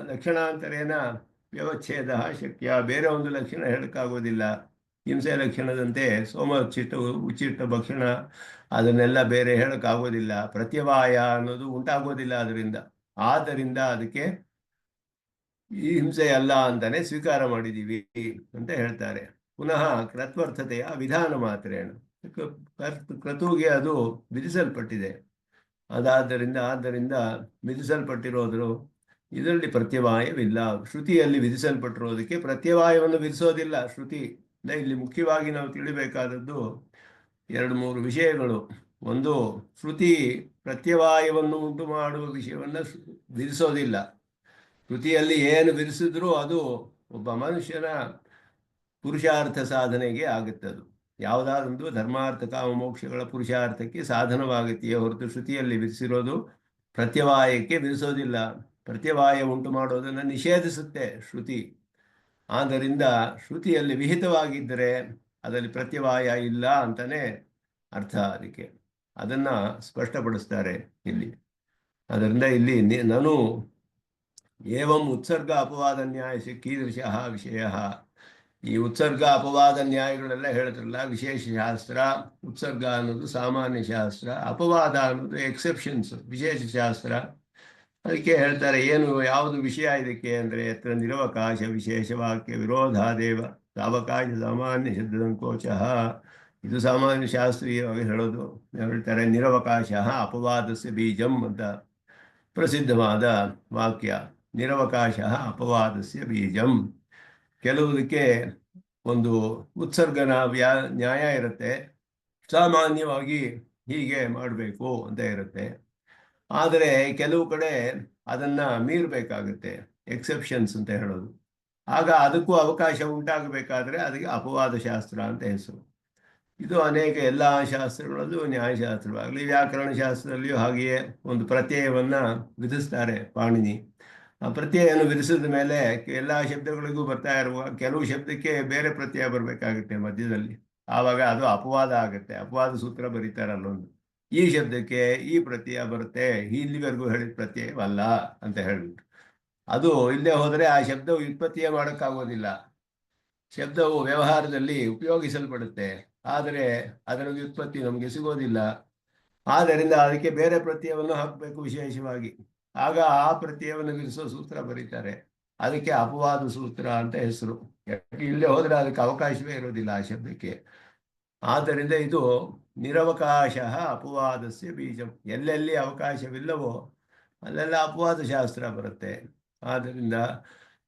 ಲಕ್ಷಣಾಂತರೇನ ವ್ಯವಚ್ಛೇದ ಶಕ್ಯ. ಬೇರೆ ಒಂದು ಲಕ್ಷಣ ಹೇಳಕ್ಕಾಗೋದಿಲ್ಲ. ಹಿಂಸೆ ಲಕ್ಷಣದಂತೆ ಉಚ್ಚಿಷ್ಟ ಭಕ್ಷಣ ಅದನ್ನೆಲ್ಲ ಬೇರೆ ಹೇಳಕ್ಕಾಗೋದಿಲ್ಲ. ಪ್ರತ್ಯವಾಯ ಅನ್ನೋದು ಉಂಟಾಗೋದಿಲ್ಲ ಅದರಿಂದ. ಆದ್ದರಿಂದ ಅದಕ್ಕೆ ಈ ಹಿಂಸೆ ಅಲ್ಲ ಅಂತಾನೆ ಸ್ವೀಕಾರ ಮಾಡಿದ್ದೀವಿ ಅಂತ ಹೇಳ್ತಾರೆ. ಪುನಃ ಕ್ರತ್ವರ್ಥತೆಯ ವಿಧಾನ ಮಾತ್ರೇಣ, ಕ್ರತುಗೆ ಅದು ವಿಧಿಸಲ್ಪಟ್ಟಿದೆ. ಆದ್ದರಿಂದ ವಿಧಿಸಲ್ಪಟ್ಟಿರೋದ್ರು ಇದರಲ್ಲಿ ಪ್ರತ್ಯವಾಯವಿಲ್ಲ. ಶ್ರುತಿಯಲ್ಲಿ ವಿಧಿಸಲ್ಪಟ್ಟಿರೋದಕ್ಕೆ ಪ್ರತ್ಯವಾಯವನ್ನು ವಿಧಿಸೋದಿಲ್ಲ ಶ್ರುತಿ. ಇಲ್ಲಿ ಮುಖ್ಯವಾಗಿ ನಾವು ತಿಳಿಬೇಕಾದದ್ದು 2-3 ವಿಷಯಗಳು. ಒಂದು, ಶ್ರುತಿ ಪ್ರತ್ಯವಾಯವನ್ನು ಉಂಟು ಮಾಡುವ ವಿಷಯವನ್ನು ವಿಧಿಸೋದಿಲ್ಲ. ಶ್ರುತಿಯಲ್ಲಿ ಏನು ವಿಧಿಸಿದ್ರೂ ಅದು ಒಬ್ಬ ಮನುಷ್ಯನ ಪುರುಷಾರ್ಥ ಸಾಧನೆಗೆ ಆಗುತ್ತದು. ಯಾವುದಾದೊಂದು ಧರ್ಮಾರ್ಥ ಕಾಮ ಮೋಕ್ಷಗಳ ಪುರುಷಾರ್ಥಕ್ಕೆ ಸಾಧನವಾಗುತ್ತೆಯೇ ಹೊರತು ಶ್ರುತಿಯಲ್ಲಿ ವಿಧಿಸಿರೋದು ಪ್ರತ್ಯವಾಯಕ್ಕೆ ವಿಧಿಸೋದಿಲ್ಲ. ಪ್ರತ್ಯವಾಯ ಉಂಟು ಮಾಡೋದನ್ನು ನಿಷೇಧಿಸುತ್ತೆ ಶ್ರುತಿ. ಆದ್ದರಿಂದ ಶ್ರುತಿಯಲ್ಲಿ ವಿಹಿತವಾಗಿದ್ದರೆ ಅದರಲ್ಲಿ ಪ್ರತ್ಯವಾಯ ಇಲ್ಲ ಅಂತಾನೆ ಅರ್ಥ. ಅದಕ್ಕೆ ಅದನ್ನು ಸ್ಪಷ್ಟಪಡಿಸ್ತಾರೆ ಇಲ್ಲಿ. ಅದರಿಂದ ಇಲ್ಲಿ ನಾನು ಏವಂ ಉತ್ಸರ್ಗ ಅಪವಾದ ನ್ಯಾಯಕ್ಕೆ ಕೀದೃಶಃ ವಿಷಯ. ಈ ಉತ್ಸರ್ಗ ಅಪವಾದ ನ್ಯಾಯಗಳೆಲ್ಲ ಹೇಳಿದ್ರಲ್ಲ, ವಿಶೇಷ ಶಾಸ್ತ್ರ. ಉತ್ಸರ್ಗ ಅನ್ನೋದು ಸಾಮಾನ್ಯ ಶಾಸ್ತ್ರ, ಅಪವಾದ ಅನ್ನೋದು ಎಕ್ಸೆಪ್ಷನ್ಸ್, ವಿಶೇಷ ಶಾಸ್ತ್ರ. ಅದಕ್ಕೆ ಹೇಳ್ತಾರೆ ಏನು ಯಾವುದು ವಿಷಯ ಇದಕ್ಕೆ ಅಂದರೆ, ಯತ್ರ ನಿರವಕಾಶ ವಿಶೇಷ ವಾಕ್ಯ ವಿರೋಧಾದೇವ ಸಾವಕಾಶ ಸಾಮಾನ್ಯ ಶಬ್ದ ಸಂಕೋಚ. ಇದು ಸಾಮಾನ್ಯ ಶಾಸ್ತ್ರೀಯವಾಗಿ ಹೇಳೋದು. ಹೇಳ್ತಾರೆ ನಿರವಕಾಶ ಅಪವಾದಸ್ಯ ಬೀಜಂ ಅಂತ ಪ್ರಸಿದ್ಧವಾದ ವಾಕ್ಯ. ನಿರವಕಾಶ ಅಪವಾದಸ್ಯ ಬೀಜಂ. ಕೆಲವುದಕ್ಕೆ ಒಂದು ಉತ್ಸರ್ಗನ ನ್ಯಾಯ ಇರುತ್ತೆ, ಸಾಮಾನ್ಯವಾಗಿ ಹೀಗೆ ಮಾಡಬೇಕು ಅಂತ ಇರುತ್ತೆ. ಆದರೆ ಕೆಲವು ಕಡೆ ಅದನ್ನು ಮೀರಬೇಕಾಗುತ್ತೆ, ಎಕ್ಸೆಪ್ಷನ್ಸ್ ಅಂತ ಹೇಳೋದು. ಆಗ ಅದಕ್ಕೂ ಅವಕಾಶ ಉಂಟಾಗಬೇಕಾದ್ರೆ ಅದಕ್ಕೆ ಅಪವಾದ ಶಾಸ್ತ್ರ ಅಂತ ಹೆಸರು. ಇದು ಅನೇಕ ಎಲ್ಲ ಶಾಸ್ತ್ರಗಳಲ್ಲೂ, ನ್ಯಾಯಶಾಸ್ತ್ರವಾಗಲಿ ವ್ಯಾಕರಣ ಶಾಸ್ತ್ರದಲ್ಲಿಯೂ ಹಾಗೆಯೇ ಒಂದು ಪ್ರತ್ಯಯವನ್ನು ವಿಧಿಸ್ತಾರೆ ಪಾಣಿನಿ. ಆ ಪ್ರತ್ಯಯವನ್ನು ವಿಧಿಸಿದ ಮೇಲೆ ಎಲ್ಲ ಶಬ್ದಗಳಿಗೂ ಬರ್ತಾ ಇರುವ ಕೆಲವು ಶಬ್ದಕ್ಕೆ ಬೇರೆ ಪ್ರತ್ಯಯ ಬರಬೇಕಾಗುತ್ತೆ ಮಧ್ಯದಲ್ಲಿ. ಆವಾಗ ಅದು ಅಪವಾದ ಆಗುತ್ತೆ. ಅಪವಾದ ಸೂತ್ರ ಬರೀತಾರಲ್ಲೊಂದು, ಈ ಶಬ್ದಕ್ಕೆ ಈ ಪ್ರತ್ಯಯ ಬರುತ್ತೆ, ಇಲ್ಲಿವರೆಗೂ ಹೇಳಿದ ಪ್ರತ್ಯಯವಲ್ಲ ಅಂತ ಹೇಳ್ಬಿಟ್ಟು. ಅದು ಇಲ್ಲೇ ಹೋದರೆ ಆ ಶಬ್ದವು ವ್ಯುತ್ಪತ್ತಿಯೇ ಮಾಡೋಕ್ಕಾಗೋದಿಲ್ಲ. ಶಬ್ದವು ವ್ಯವಹಾರದಲ್ಲಿ ಉಪಯೋಗಿಸಲ್ಪಡುತ್ತೆ, ಆದರೆ ಅದರ ವ್ಯುತ್ಪತ್ತಿ ನಮಗೆ ಸಿಗೋದಿಲ್ಲ. ಆದ್ದರಿಂದ ಅದಕ್ಕೆ ಬೇರೆ ಪ್ರತ್ಯಯವನ್ನು ಹಾಕಬೇಕು ವಿಶೇಷವಾಗಿ. ಆಗ ಆ ಪ್ರತ್ಯಯವನ್ನು ವಿಧಿಸೋ ಸೂತ್ರ ಬರೀತಾರೆ. ಅದಕ್ಕೆ ಅಪವಾದ ಸೂತ್ರ ಅಂತ ಹೆಸರು. ಇಲ್ಲೇ ಹೋದರೆ ಅದಕ್ಕೆ ಅವಕಾಶವೇ ಇರೋದಿಲ್ಲ ಆ ಶಬ್ದಕ್ಕೆ. ಆದ್ದರಿಂದ ಇದು ನಿರವಕಾಶ ಅಪವಾದಸ್ಯ ಬೀಜಂ. ಎಲ್ಲೆಲ್ಲಿ ಅವಕಾಶವಿಲ್ಲವೋ ಅಲ್ಲೆಲ್ಲ ಅಪವಾದ ಶಾಸ್ತ್ರ ಬರುತ್ತೆ. ಆದ್ದರಿಂದ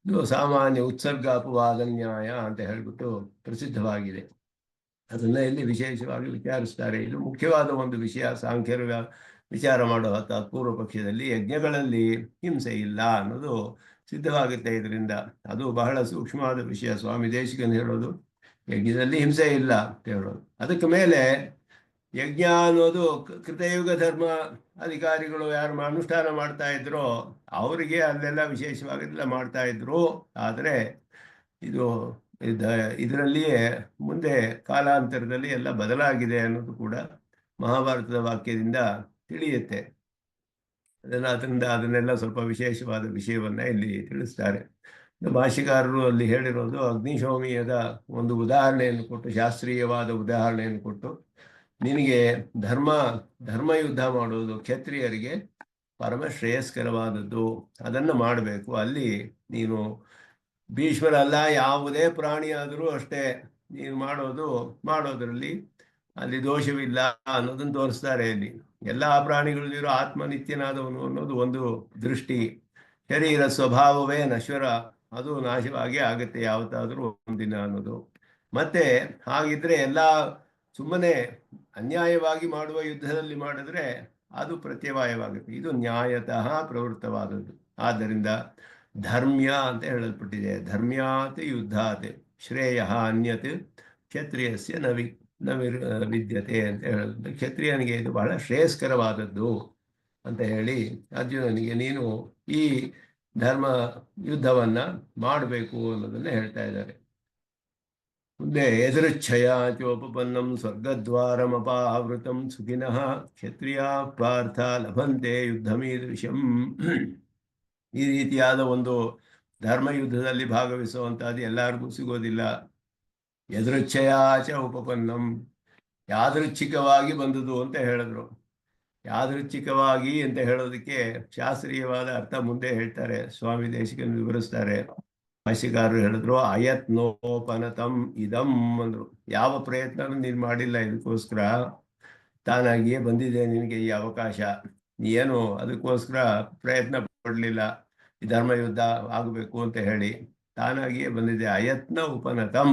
ಇದು ಸಾಮಾನ್ಯ ಉತ್ಸರ್ಗ ಅಪವಾದ ನ್ಯಾಯ ಅಂತ ಹೇಳಿಬಿಟ್ಟು ಪ್ರಸಿದ್ಧವಾಗಿದೆ. ಅದನ್ನು ಇಲ್ಲಿ ವಿಶೇಷವಾಗಿ ವಿಚಾರಿಸ್ತಾರೆ. ಇದು ಮುಖ್ಯವಾದ ಒಂದು ವಿಷಯ. ಸಾಂಖ್ಯರು ವಿಚಾರ ಮಾಡುವ ಪೂರ್ವ ಪಕ್ಷದಲ್ಲಿ ಯಜ್ಞಗಳಲ್ಲಿ ಹಿಂಸೆ ಇಲ್ಲ ಅನ್ನೋದು ಸಿದ್ಧವಾಗುತ್ತೆ ಇದರಿಂದ. ಅದು ಬಹಳ ಸೂಕ್ಷ್ಮವಾದ ವಿಷಯ. ಸ್ವಾಮಿ ದೇಶಿಕನ್ ಹೇಳೋದು ಯಜ್ಞದಲ್ಲಿ ಹಿಂಸೆ ಇಲ್ಲ ಅಂತ ಹೇಳೋದು. ಅದಕ್ಕೆ ಮೇಲೆ ಯಜ್ಞ ಅನ್ನೋದು ಕೃತಯುಗ ಧರ್ಮ ಅಧಿಕಾರಿಗಳು ಯಾರು ಅನುಷ್ಠಾನ ಮಾಡ್ತಾ ಇದ್ರೋ ಅವರಿಗೆ ಅಲ್ಲೆಲ್ಲ ವಿಶೇಷವಾಗೆಲ್ಲ ಮಾಡ್ತಾ ಇದ್ರು. ಆದರೆ ಇದರಲ್ಲಿಯೇ ಮುಂದೆ ಕಾಲಾಂತರದಲ್ಲಿ ಎಲ್ಲ ಬದಲಾಗಿದೆ ಅನ್ನೋದು ಕೂಡ ಮಹಾಭಾರತದ ವಾಕ್ಯದಿಂದ ತಿಳಿಯುತ್ತೆ. ಅದನ್ನೆಲ್ಲ ಸ್ವಲ್ಪ ವಿಶೇಷವಾದ ವಿಷಯವನ್ನ ಇಲ್ಲಿ ತಿಳಿಸ್ತಾರೆ. ಭಾಷೆಗಾರರು ಅಲ್ಲಿ ಹೇಳಿರೋದು ಅಗ್ನಿಶೋಮಿಯದ ಒಂದು ಉದಾಹರಣೆಯನ್ನು ಕೊಟ್ಟು, ಶಾಸ್ತ್ರೀಯವಾದ ಉದಾಹರಣೆಯನ್ನು ಕೊಟ್ಟು, ನಿನಗೆ ಧರ್ಮ ಯುದ್ಧ ಮಾಡೋದು ಕ್ಷತ್ರಿಯರಿಗೆ ಪರಮ ಶ್ರೇಯಸ್ಕರವಾದದ್ದು, ಅದನ್ನು ಮಾಡಬೇಕು. ಅಲ್ಲಿ ನೀನು ಭೀಷ್ಮರಲ್ಲ, ಯಾವುದೇ ಪ್ರಾಣಿ ಆದರೂ ಅಷ್ಟೇ, ನೀನು ಮಾಡೋದರಲ್ಲಿ ಅಲ್ಲಿ ದೋಷವಿಲ್ಲ ಅನ್ನೋದನ್ನು ತೋರಿಸ್ತಾರೆ. ಇಲ್ಲಿ ಎಲ್ಲ ಪ್ರಾಣಿಗಳಲ್ಲಿರೋ ಆತ್ಮನಿತ್ಯನಾದವನು ಅನ್ನೋದು ಒಂದು ದೃಷ್ಟಿ. ಶರೀರ ಸ್ವಭಾವವೇ ನಶ್ವರ, ಅದು ನಾಶವಾಗಿ ಆಗುತ್ತೆ ಯಾವತ್ತಾದರೂ ಒಂದಿನ ಅನ್ನೋದು. ಮತ್ತೆ ಹಾಗಿದ್ರೆ ಎಲ್ಲ ಸುಮ್ಮನೆ ಅನ್ಯಾಯವಾಗಿ ಮಾಡುವ ಯುದ್ಧದಲ್ಲಿ ಮಾಡಿದ್ರೆ ಅದು ಪ್ರತ್ಯವಾಯವಾಗುತ್ತೆ. ಇದು ನ್ಯಾಯತಃ ಪ್ರವೃತ್ತವಾದದ್ದು. ಆದ್ದರಿಂದ ಧರ್ಮ್ಯ ಅಂತ ಹೇಳಲ್ಪಟ್ಟಿದೆ. ಧರ್ಮ್ಯಾತ್ ಯುದ್ಧಾತ್ ಶ್ರೇಯ ಅನ್ಯತ್ ಕ್ಷತ್ರಿಯಸ್ಯ ನ ವಿದ್ಯತೆ ಅಂತ ಹೇಳೋದು. ಕ್ಷತ್ರಿಯನಿಗೆ ಇದು ಬಹಳ ಶ್ರೇಯಸ್ಕರವಾದದ್ದು ಅಂತ ಹೇಳಿ ಅರ್ಜುನನಿಗೆ ನೀನು ಈ ಧರ್ಮ ಯುದ್ಧವನ್ನ ಮಾಡಬೇಕು ಅನ್ನೋದನ್ನ ಹೇಳ್ತಾ ಇದ್ದಾರೆ. ಮುಂದೆ ಎದುರುಚ್ಛಯ ಚೋಪಪನ್ನಂ ಸ್ವರ್ಗದ್ವಾರಮಪಾವೃತಂ ಸುಖಿನಃ ಕ್ಷತ್ರಿಯ ಪಾರ್ಥ ಲಭಂತೆ ಯುದ್ಧಮೀದೃಶಂ. ಈ ರೀತಿಯಾದ ಒಂದು ಧರ್ಮಯುದ್ಧದಲ್ಲಿ ಭಾಗವಹಿಸುವಂಥದ್ದು ಎಲ್ಲರಿಗೂ ಸಿಗೋದಿಲ್ಲ. ಎದುರುಚ್ಛಯ ಚ ಉಪಪನ್ನಂ, ಯಾದೃಚ್ಛಿಕವಾಗಿ ಬಂದದು ಅಂತ ಹೇಳಿದ್ರು. ಯಾದೃಚ್ಛಿಕವಾಗಿ ಅಂತ ಹೇಳೋದಕ್ಕೆ ಶಾಸ್ತ್ರೀಯವಾದ ಅರ್ಥ ಮುಂದೆ ಹೇಳ್ತಾರೆ, ಸ್ವಾಮಿ ದೇಶಿಕನ್ ವಿವರಿಸ್ತಾರೆ. ಭಾಷ್ಯಕಾರರು ಹೇಳಿದ್ರು ಅಯತ್ನೋಪನತಂ ಇದಂ ಅಂದ್ರು. ಯಾವ ಪ್ರಯತ್ನನೂ ನೀನು ಮಾಡಿಲ್ಲ, ಇದಕ್ಕೋಸ್ಕರ ತಾನಾಗಿಯೇ ಬಂದಿದೆ ನಿನಗೆ ಈ ಅವಕಾಶ. ಏನು ಅದಕ್ಕೋಸ್ಕರ ಪ್ರಯತ್ನ ಪಡಲಿಲ್ಲ, ಈ ಧರ್ಮಯುದ್ಧ ಆಗಬೇಕು ಅಂತ ಹೇಳಿ ತಾನಾಗಿಯೇ ಬಂದಿದೆ. ಅಯತ್ನ ಉಪನತಂ,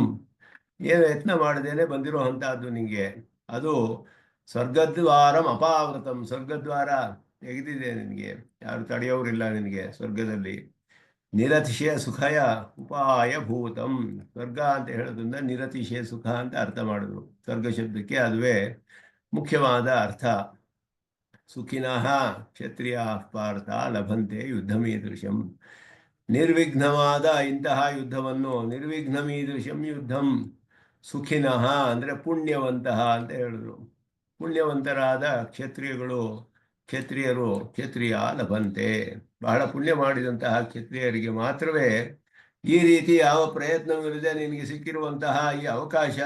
ಏನು ಯತ್ನ ಮಾಡದೇನೆ ಬಂದಿರೋ ಅಂತಹದ್ದು ನಿಂಗೆ. ಅದು ಸ್ವರ್ಗದ್ವಾರಂ ಅಪಾವೃತಂ, ಸ್ವರ್ಗದ್ವಾರ ತೆಗೆದಿದೆ ನಿನಗೆ, ಯಾರು ತಡೆಯೋರಿಲ್ಲ ನಿನಗೆ ಸ್ವರ್ಗದಲ್ಲಿ. ನಿರತಿಶಯ ಸುಖಯ ಉಪಾಯ ಭೂತಂ, ಸ್ವರ್ಗ ಅಂತ ಹೇಳೋದ್ರಿಂದ ನಿರತಿಶಯ ಸುಖ ಅಂತ ಅರ್ಥ ಮಾಡಿದ್ರು. ಸ್ವರ್ಗ ಶಬ್ದಕ್ಕೆ ಅದುವೇ ಮುಖ್ಯವಾದ ಅರ್ಥ. ಸುಖಿನಃ ಕ್ಷತ್ರಿಯ ಪಾರ್ಥ ಲಭಂತೆ ಯುದ್ಧಮೀದೃಶಂ, ನಿರ್ವಿಘ್ನವಾದ ಇಂತಹ ಯುದ್ಧವನ್ನು, ನಿರ್ವಿಘ್ನಮೀದೃಶಂ ಯುದ್ಧಂ. ಸುಖಿನಃ ಅಂದರೆ ಪುಣ್ಯವಂತಹ ಅಂತ ಹೇಳಿದ್ರು. ಪುಣ್ಯವಂತರಾದ ಕ್ಷತ್ರಿಯರು ಕ್ಷತ್ರಿಯ ಲಭಂತೆ, ಬಹಳ ಪುಣ್ಯ ಮಾಡಿದಂತಹ ಕ್ಷತ್ರಿಯರಿಗೆ ಮಾತ್ರವೇ ಈ ರೀತಿ ಯಾವ ಪ್ರಯತ್ನವಿಲ್ಲದೆ ನಿನಗೆ ಸಿಕ್ಕಿರುವಂತಹ ಈ ಅವಕಾಶ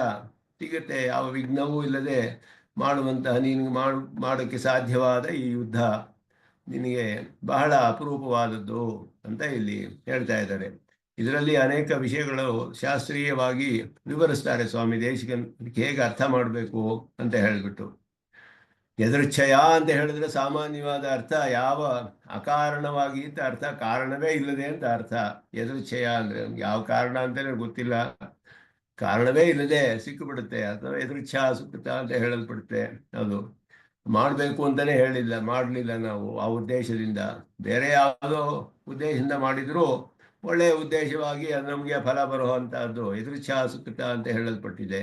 ಸಿಗುತ್ತೆ. ಯಾವ ವಿಘ್ನವೂ ಇಲ್ಲದೆ ಮಾಡುವಂತಹ, ನಿನಗೆ ಮಾಡೋಕ್ಕೆ ಸಾಧ್ಯವಾದ ಈ ಯುದ್ಧ ನಿನಗೆ ಬಹಳ ಅಪರೂಪವಾದದ್ದು ಅಂತ ಇಲ್ಲಿ ಹೇಳ್ತಾ ಇದ್ದಾರೆ. ಇದರಲ್ಲಿ ಅನೇಕ ವಿಷಯಗಳು ಶಾಸ್ತ್ರೀಯವಾಗಿ ವಿವರಿಸ್ತಾರೆ ಸ್ವಾಮಿ ದೇಶಿಕನ್, ಹೇಗೆ ಅರ್ಥ ಮಾಡಬೇಕು ಅಂತ ಹೇಳಿಬಿಟ್ಟು. ಯದೃಚ್ಛಯ ಅಂತ ಹೇಳಿದ್ರೆ ಸಾಮಾನ್ಯವಾದ ಅರ್ಥ ಯಾವ ಅಕಾರಣವಾಗಿ ಅಂತ ಅರ್ಥ, ಕಾರಣವೇ ಇಲ್ಲದೆ ಅಂತ ಅರ್ಥ. ಯದೃಚ್ಛಯ ಅಂದ್ರೆ ಯಾವ ಕಾರಣ ಅಂತಲೇ ಗೊತ್ತಿಲ್ಲ, ಕಾರಣವೇ ಇಲ್ಲದೆ ಸಿಕ್ಕಿಬಿಡುತ್ತೆ, ಅಥವಾ ಎದುರಿಚ್ಛಾ ಸುಕೃತ ಅಂತ ಹೇಳಲ್ಪಡುತ್ತೆ. ಅದು ಮಾಡಬೇಕು ಅಂತಲೇ ಹೇಳಿಲ್ಲ, ಮಾಡಲಿಲ್ಲ ನಾವು ಆ ಉದ್ದೇಶದಿಂದ. ಬೇರೆ ಯಾವುದೋ ಉದ್ದೇಶದಿಂದ ಮಾಡಿದರೂ ಒಳ್ಳೆಯ ಉದ್ದೇಶವಾಗಿ ಅದು ನಮಗೆ ಫಲ ಬರುವಂತಹದ್ದು ಎದುರಿಚ್ಛಾ ಸುಕೃತ ಅಂತ ಹೇಳಲ್ಪಟ್ಟಿದೆ.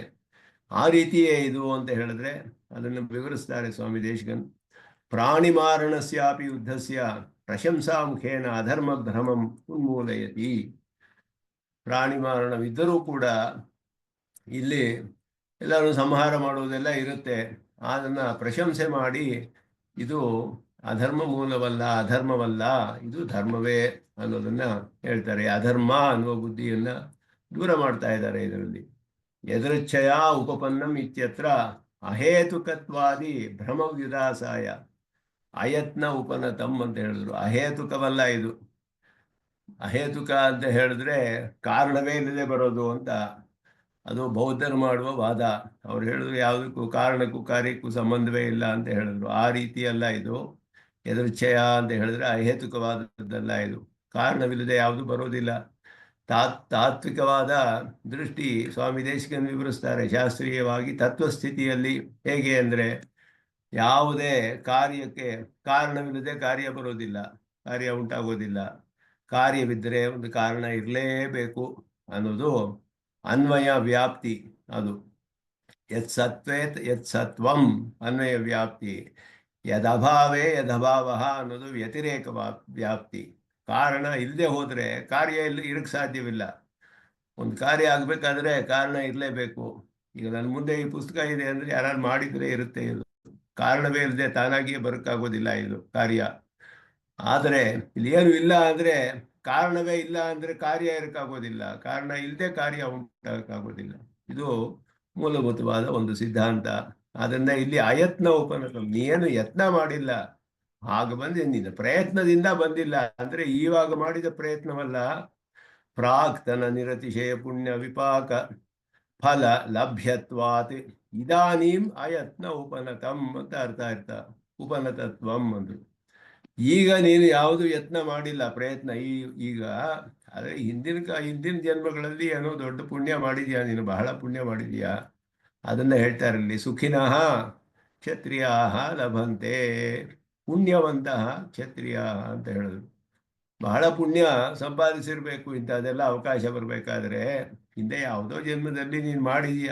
ಆ ರೀತಿಯೇ ಇದು ಅಂತ ಹೇಳಿದ್ರೆ ಅದನ್ನು ವಿವರಿಸ್ತಾರೆ ಸ್ವಾಮಿ ದೇಶಿಕನ್. ಪ್ರಾಣಿ ಮಾರಣಸ್ಯಾಪಿ ಯುದ್ಧಸ್ಯ ಪ್ರಶಂಸಾ ಮುಖೇನ ಅಧರ್ಮ ಭ್ರಮಂ ಉನ್ಮೂಲಯತಿ. ಪ್ರಾಣಿ ಮಾರಣವಿದ್ದರೂ ಕೂಡ ಇಲ್ಲಿ ಎಲ್ಲರೂ ಸಂಹಾರ ಮಾಡುವುದೆಲ್ಲ ಇರುತ್ತೆ, ಅದನ್ನು ಪ್ರಶಂಸೆ ಮಾಡಿ ಇದು ಅಧರ್ಮ ಮೂಲವಲ್ಲ, ಅಧರ್ಮವಲ್ಲ, ಇದು ಧರ್ಮವೇ ಅನ್ನೋದನ್ನ ಹೇಳ್ತಾರೆ. ಅಧರ್ಮ ಅನ್ನುವ ಬುದ್ಧಿಯನ್ನ ದೂರ ಮಾಡ್ತಾ ಇದ್ದಾರೆ ಇದರಲ್ಲಿ. ಯದೃಚ್ಛಯ ಉಪಪನ್ನಂ ಇತ್ಯತ್ರ ಅಹೇತುಕತ್ವಾದಿ ಭ್ರಮ ವಿದಾಸಾಯ ಅಯತ್ನ ಉಪನತಂ ಅಂತ ಹೇಳಿದ್ರು. ಅಹೇತುಕವಲ್ಲ ಇದು. ಅಹೇತುಕ ಅಂತ ಹೇಳಿದ್ರೆ ಕಾರಣವೇ ಇಲ್ಲದೆ ಬರೋದು ಅಂತ. ಅದು ಬೌದ್ಧರು ಮಾಡುವ ವಾದ. ಅವ್ರು ಹೇಳಿದ್ರು ಯಾವುದಕ್ಕೂ ಕಾರಣಕ್ಕೂ ಕಾರ್ಯಕ್ಕೂ ಸಂಬಂಧವೇ ಇಲ್ಲ ಅಂತ ಹೇಳಿದ್ರು. ಆ ರೀತಿಯಲ್ಲ ಇದು. ಯದೃಚ್ಛಯ ಅಂತ ಹೇಳಿದ್ರೆ ಅಹೇತುಕವಾದದ್ದಲ್ಲ ಇದು. ಕಾರಣವಿಲ್ಲದೆ ಯಾವುದು ಬರೋದಿಲ್ಲ. ತಾತ್ವಿಕವಾದ ದೃಷ್ಟಿ ಸ್ವಾಮಿ ದೇಶಿಕನ್ ವಿವರಿಸ್ತಾರೆ ಶಾಸ್ತ್ರೀಯವಾಗಿ. ತತ್ವಸ್ಥಿತಿಯಲ್ಲಿ ಹೇಗೆ ಅಂದರೆ ಯಾವುದೇ ಕಾರ್ಯಕ್ಕೆ ಕಾರಣವಿಲ್ಲದೆ ಕಾರ್ಯ ಬರೋದಿಲ್ಲ, ಕಾರ್ಯ ಉಂಟಾಗೋದಿಲ್ಲ. ಕಾರ್ಯವಿದ್ದರೆ ಒಂದು ಕಾರಣ ಇರಲೇಬೇಕು ಅನ್ನೋದು ಅನ್ವಯ ವ್ಯಾಪ್ತಿ. ಅದು ಯತ್ ಸತ್ವೇತ್ ಯತ್ ಸತ್ವಂ ಅನ್ವಯ ವ್ಯಾಪ್ತಿ, ಯದಭಾವೇ ಯದಭಾವ ಅನ್ನೋದು ವ್ಯತಿರೇಕ ವ್ಯಾಪ್ತಿ. ಕಾರಣ ಇಲ್ಲದೆ ಹೋದರೆ ಕಾರ್ಯ ಇರಕ್ಕೆ ಸಾಧ್ಯವಿಲ್ಲ. ಒಂದು ಕಾರ್ಯ ಆಗಬೇಕಾದ್ರೆ ಕಾರಣ ಇರಲೇಬೇಕು. ಈಗ ನನ್ನ ಮುಂದೆ ಈ ಪುಸ್ತಕ ಇದೆ ಅಂದರೆ ಯಾರು ಮಾಡಿದರೆ ಇರುತ್ತೆ. ಇದು ಕಾರಣವೇ ಇಲ್ಲದೆ ತಾನಾಗಿಯೇ ಬರೋಕ್ಕಾಗೋದಿಲ್ಲ ಇದು ಕಾರ್ಯ. ಆದರೆ ಇಲ್ಲಿ ಏನು ಇಲ್ಲ ಅಂದರೆ, ಕಾರಣವೇ ಇಲ್ಲ ಅಂದರೆ ಕಾರ್ಯ ಇರೋಕ್ಕಾಗೋದಿಲ್ಲ, ಕಾರಣ ಇಲ್ಲದೆ ಕಾರ್ಯ ಉಂಟಾಗೋಕ್ಕಾಗೋದಿಲ್ಲ. ಇದು ಮೂಲಭೂತವಾದ ಒಂದು ಸಿದ್ಧಾಂತ. ಅದರಿಂದ ಇಲ್ಲಿ ಅಯತ್ನ ಉಪನತಂ, ನೀನು ಯತ್ನ ಮಾಡಿಲ್ಲ, ಆಗ ಬಂದು ನಿನ್ನ ಪ್ರಯತ್ನದಿಂದ ಬಂದಿಲ್ಲ ಅಂದರೆ ಈವಾಗ ಮಾಡಿದ ಪ್ರಯತ್ನವಲ್ಲ. ಪ್ರಾಕ್ತನ ನಿರತಿಶಯ ಪುಣ್ಯ ವಿಪಾಕ ಫಲ ಲಭ್ಯತ್ವಾತ್ ಇದಾನೀಂ ಅಯತ್ನ ಉಪನತಂ ಅಂತ ಅರ್ಥ ಉಪನತತ್ವಂ ಅಂದ್ರು. ಈಗ ನೀನು ಯಾವುದು ಯತ್ನ ಮಾಡಿಲ್ಲ, ಪ್ರಯತ್ನ ಈಗ ಆದರೆ ಹಿಂದಿನ ಜನ್ಮಗಳಲ್ಲಿ ಏನೋ ದೊಡ್ಡ ಪುಣ್ಯ ಮಾಡಿದ್ಯಾ, ನೀನು ಬಹಳ ಪುಣ್ಯ ಮಾಡಿದ್ಯಾ, ಅದನ್ನ ಹೇಳ್ತಾರೆ ಇಲ್ಲಿ. ಸುಖಿನಃ ಕ್ಷತ್ರಿಯ ಲಭಂತೆ, ಪುಣ್ಯವಂತಹ ಕ್ಷತ್ರಿಯ ಅಂತ ಹೇಳಿದ್ರು. ಬಹಳ ಪುಣ್ಯ ಸಂಪಾದಿಸಿರ್ಬೇಕು ಇಂಥದ್ದೆಲ್ಲ ಅವಕಾಶ ಬರಬೇಕಾದ್ರೆ. ಹಿಂದೆ ಯಾವುದೋ ಜನ್ಮದಲ್ಲಿ ನೀನು ಮಾಡಿದೀಯ,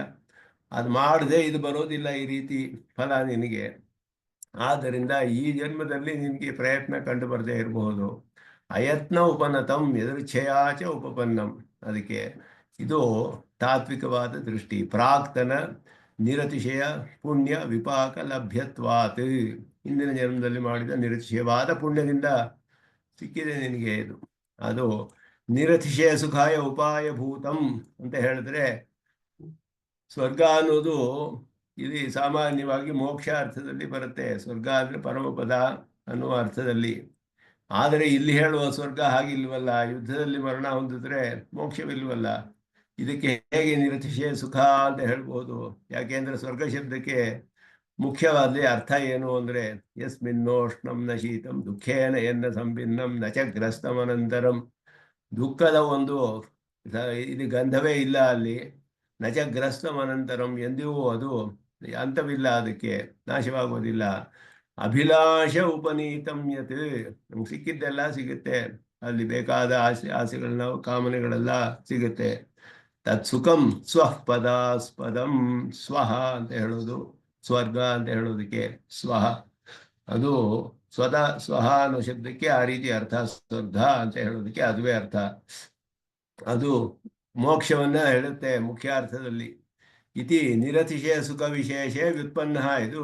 ಅದು ಮಾಡದೆ ಇದು ಬರೋದಿಲ್ಲ ಈ ರೀತಿ ಫಲ ನಿನಗೆ. ಆದ್ದರಿಂದ ಈ ಜನ್ಮದಲ್ಲಿ ನಿನಗೆ ಪ್ರಯತ್ನ ಕಂಡು ಬರದೇ ಇರಬಹುದು. ಅಯತ್ನ ಉಪನತಂ ಯದೃಚ್ಛಯಾಚ ಉಪಪನ್ನಂ. ಅದಕ್ಕೆ ಇದು ತಾತ್ವಿಕವಾದ ದೃಷ್ಟಿ. ಪ್ರಾಕ್ತನ ನಿರತಿಶಯ ಪುಣ್ಯ ವಿಪಾಕ ಲಭ್ಯತ್ವಾತ್, ಹಿಂದಿನ ಜನ್ಮದಲ್ಲಿ ಮಾಡಿದ ನಿರತಿಶಯವಾದ ಪುಣ್ಯದಿಂದ ಸಿಕ್ಕಿದೆ ನಿನಗೆ ಇದು. ಅದು ನಿರತಿಶಯ ಸುಖಾಯ ಉಪಾಯ ಭೂತಂ ಅಂತ ಹೇಳಿದ್ರೆ, ಸ್ವರ್ಗ ಅನ್ನೋದು ಇಲ್ಲಿ ಸಾಮಾನ್ಯವಾಗಿ ಮೋಕ್ಷ ಅರ್ಥದಲ್ಲಿ ಬರುತ್ತೆ, ಸ್ವರ್ಗ ಅಂದರೆ ಪರಮಪದ ಅನ್ನುವ ಅರ್ಥದಲ್ಲಿ. ಆದರೆ ಇಲ್ಲಿ ಹೇಳುವ ಸ್ವರ್ಗ ಹಾಗಿಲ್ವಲ್ಲ, ಯುದ್ಧದಲ್ಲಿ ಮರಣ ಹೊಂದಿದ್ರೆ ಮೋಕ್ಷವಿಲ್ವಲ್ಲ. ಇದಕ್ಕೆ ಹೇಗೆ ನಿರತಿಶಯ ಸುಖ ಅಂತ ಹೇಳ್ಬೋದು? ಯಾಕೆಂದ್ರೆ ಸ್ವರ್ಗ ಶಬ್ದಕ್ಕೆ ಮುಖ್ಯವಾದ ಅರ್ಥ ಏನು ಅಂದರೆ ಯಸ್ಮಿನ್ನೋಷ್ಣಂ ನ ಶೀತಂ ದುಃಖೇನ ಎನ್ನ ಸಂಭಿನ್ನಂ ನ ಚ ಗ್ರಸ್ತಮನಂತರಂ. ದುಃಖದ ಒಂದು ಇದು ಗಂಧವೇ ಇಲ್ಲ ಅಲ್ಲಿ. ನಚ ಗ್ರಸ್ತಮನಂತರಂ, ಎಂದಿಗೂ ಅದು ಅಂತವಿಲ್ಲ, ಅದಕ್ಕೆ ನಾಶವಾಗುವುದಿಲ್ಲ. ಅಭಿಲಾಷ ಉಪನೀತಂ ಯತ್, ನಮ್ಗೆ ಸಿಕ್ಕಿದ್ದೆಲ್ಲ ಸಿಗುತ್ತೆ ಅಲ್ಲಿ, ಬೇಕಾದ ಆಸೆಗಳನ್ನ ಕಾಮನೆಗಳೆಲ್ಲ ಸಿಗುತ್ತೆ. ತತ್ ಸುಖಂ ಸ್ವಃ ಪದಾಸ್ಪದಂ. ಸ್ವಹ ಅಂತ ಹೇಳೋದು ಸ್ವರ್ಗ ಅಂತ ಹೇಳೋದಕ್ಕೆ ಸ್ವಹ, ಅದು ಸ್ವತಃ ಸ್ವಹ ಅನ್ನೋ ಶಬ್ದಕ್ಕೆ ಆ ರೀತಿ ಅರ್ಥ. ಸ್ವರ್ಗ ಅಂತ ಹೇಳೋದಕ್ಕೆ ಅದುವೇ ಅರ್ಥ. ಅದು ಮೋಕ್ಷವನ್ನ ಹೇಳುತ್ತೆ ಮುಖ್ಯ ಅರ್ಥದಲ್ಲಿ. ಇತಿ ನಿರತಿಶಯ ಸುಖ ವಿಶೇಷ ವ್ಯುತ್ಪನ್ನ, ಇದು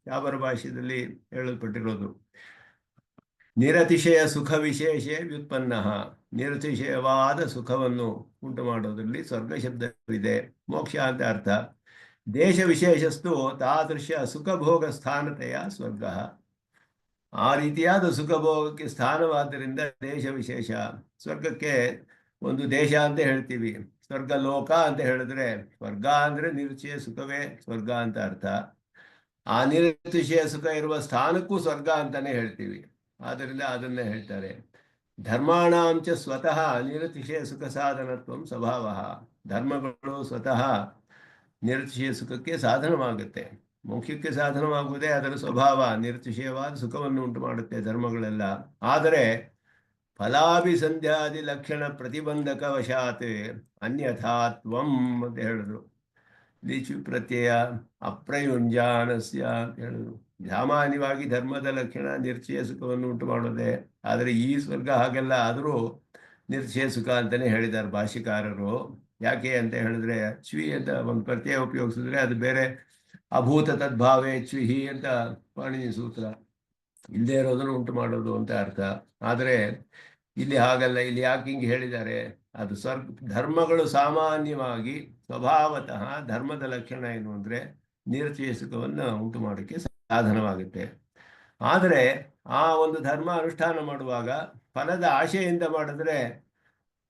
ವ್ಯಾಪಾರ ಭಾಷೆಯಲ್ಲಿ ಹೇಳಲ್ಪಟ್ಟಿರೋದು. ನಿರತಿಶಯ ಸುಖ ವಿಶೇಷ ವ್ಯುತ್ಪನ್ನ, ನಿರತಿಶಯವಾದ ಸುಖವನ್ನು ಉಂಟು ಮಾಡೋದ್ರಲ್ಲಿ ಸ್ವರ್ಗ ಶಬ್ದವಿದೆ, ಮೋಕ್ಷ ಅಂತ ಅರ್ಥ. ದೇಶ ವಿಶೇಷಸ್ತು ತಾದೃಶ ಸುಖಭೋಗ ಸ್ಥಾನತೆಯ ಸ್ವರ್ಗ. ಆ ರೀತಿಯಾದ ಸುಖಭೋಗಕ್ಕೆ ಸ್ಥಾನವಾದ್ದರಿಂದ ದೇಶ ವಿಶೇಷ. ಸ್ವರ್ಗಕ್ಕೆ ಒಂದು ದೇಶ ಅಂತ ಹೇಳ್ತೀವಿ, ಸ್ವರ್ಗ ಲೋಕ ಅಂತ ಹೇಳಿದ್ರೆ, ಸ್ವರ್ಗ ಅಂದ್ರೆ ನಿರುಚಿಯ ಸುಖವೇ ಸ್ವರ್ಗ ಅಂತ ಅರ್ಥ. ಆ ನಿರತಿಶಯ ಸುಖ ಇರುವ ಸ್ಥಾನಕ್ಕೂ ಸ್ವರ್ಗ ಅಂತಾನೆ ಹೇಳ್ತೀವಿ, ಆದ್ದರಿಂದ ಅದನ್ನೇ ಹೇಳ್ತಾರೆ. ಧರ್ಮಾಣಾಂಚ ಸ್ವತಃ ನಿರತಿಶಯ ಸುಖ ಸಾಧನತ್ವ ಸ್ವಭಾವ. ಧರ್ಮಗಳು ಸ್ವತಃ ನಿರತಿಶಯ ಸುಖಕ್ಕೆ ಸಾಧನವಾಗುತ್ತೆ, ಮೋಕ್ಷಕ್ಕೆ ಸಾಧನವಾಗುವುದೇ ಅದರ ಸ್ವಭಾವ. ನಿರತಿಶಯವಾದ ಸುಖವನ್ನು ಉಂಟು ಮಾಡುತ್ತೆ ಧರ್ಮಗಳೆಲ್ಲ. ಆದರೆ ಫಲಾಭಿಸಂಧ್ಯಾದಿ ಲಕ್ಷಣ ಪ್ರತಿಬಂಧಕ ವಶಾತ್ ಅನ್ಯಥಾತ್ವಂ ಅಂತ ಹೇಳಿದ್ರು. ಲಿಚು ಪ್ರತ್ಯಯ ಅಪ್ರಯುಂಜಾನಸ್ಯ ಅಂತ ಹೇಳಿದ್ರು. ಸಾಮಾನ್ಯವಾಗಿ ಧರ್ಮದ ಲಕ್ಷಣ ನಿರತಿಶಯ ಸುಖವನ್ನು ಉಂಟು ಮಾಡೋದೆ, ಆದರೆ ಈ ಸ್ವರ್ಗ ಹಾಗೆಲ್ಲ ಆದರೂ ನಿರತಿಶಯ ಸುಖ ಅಂತಲೇ ಹೇಳಿದ್ದಾರೆ ಭಾಷ್ಯಕಾರರು. ಯಾಕೆ ಅಂತ ಹೇಳಿದ್ರೆ, ಚ್ವಿ ಅಂತ ಒಂದು ಪ್ರತ್ಯಯ ಉಪಯೋಗಿಸಿದ್ರೆ ಅದು ಬೇರೆ, ಅಭೂತ ತದ್ಭಾವೇ ಚ್ವಿಹಿ ಅಂತ ಪಾಣಿನಿ ಸೂತ್ರ, ಇಲ್ಲದೆ ಇರೋದನ್ನು ಉಂಟು ಮಾಡೋದು ಅಂತ ಅರ್ಥ. ಆದರೆ ಇಲ್ಲಿ ಹಾಗಲ್ಲ. ಇಲ್ಲಿ ಯಾಕೆ ಹಿಂಗೆ ಹೇಳಿದ್ದಾರೆ? ಅದು ಧರ್ಮಗಳು ಸಾಮಾನ್ಯವಾಗಿ ಸ್ವಭಾವತಃ ಧರ್ಮದ ಲಕ್ಷಣ ಏನು ಅಂದರೆ ನಿರತಿಶಯ ಸುಖವನ್ನು ಉಂಟು ಮಾಡೋಕ್ಕೆ ಸಾಧನವಾಗುತ್ತೆ. ಆದರೆ ಆ ಒಂದು ಧರ್ಮ ಅನುಷ್ಠಾನ ಮಾಡುವಾಗ ಫಲದ ಆಶೆಯಿಂದ ಮಾಡಿದ್ರೆ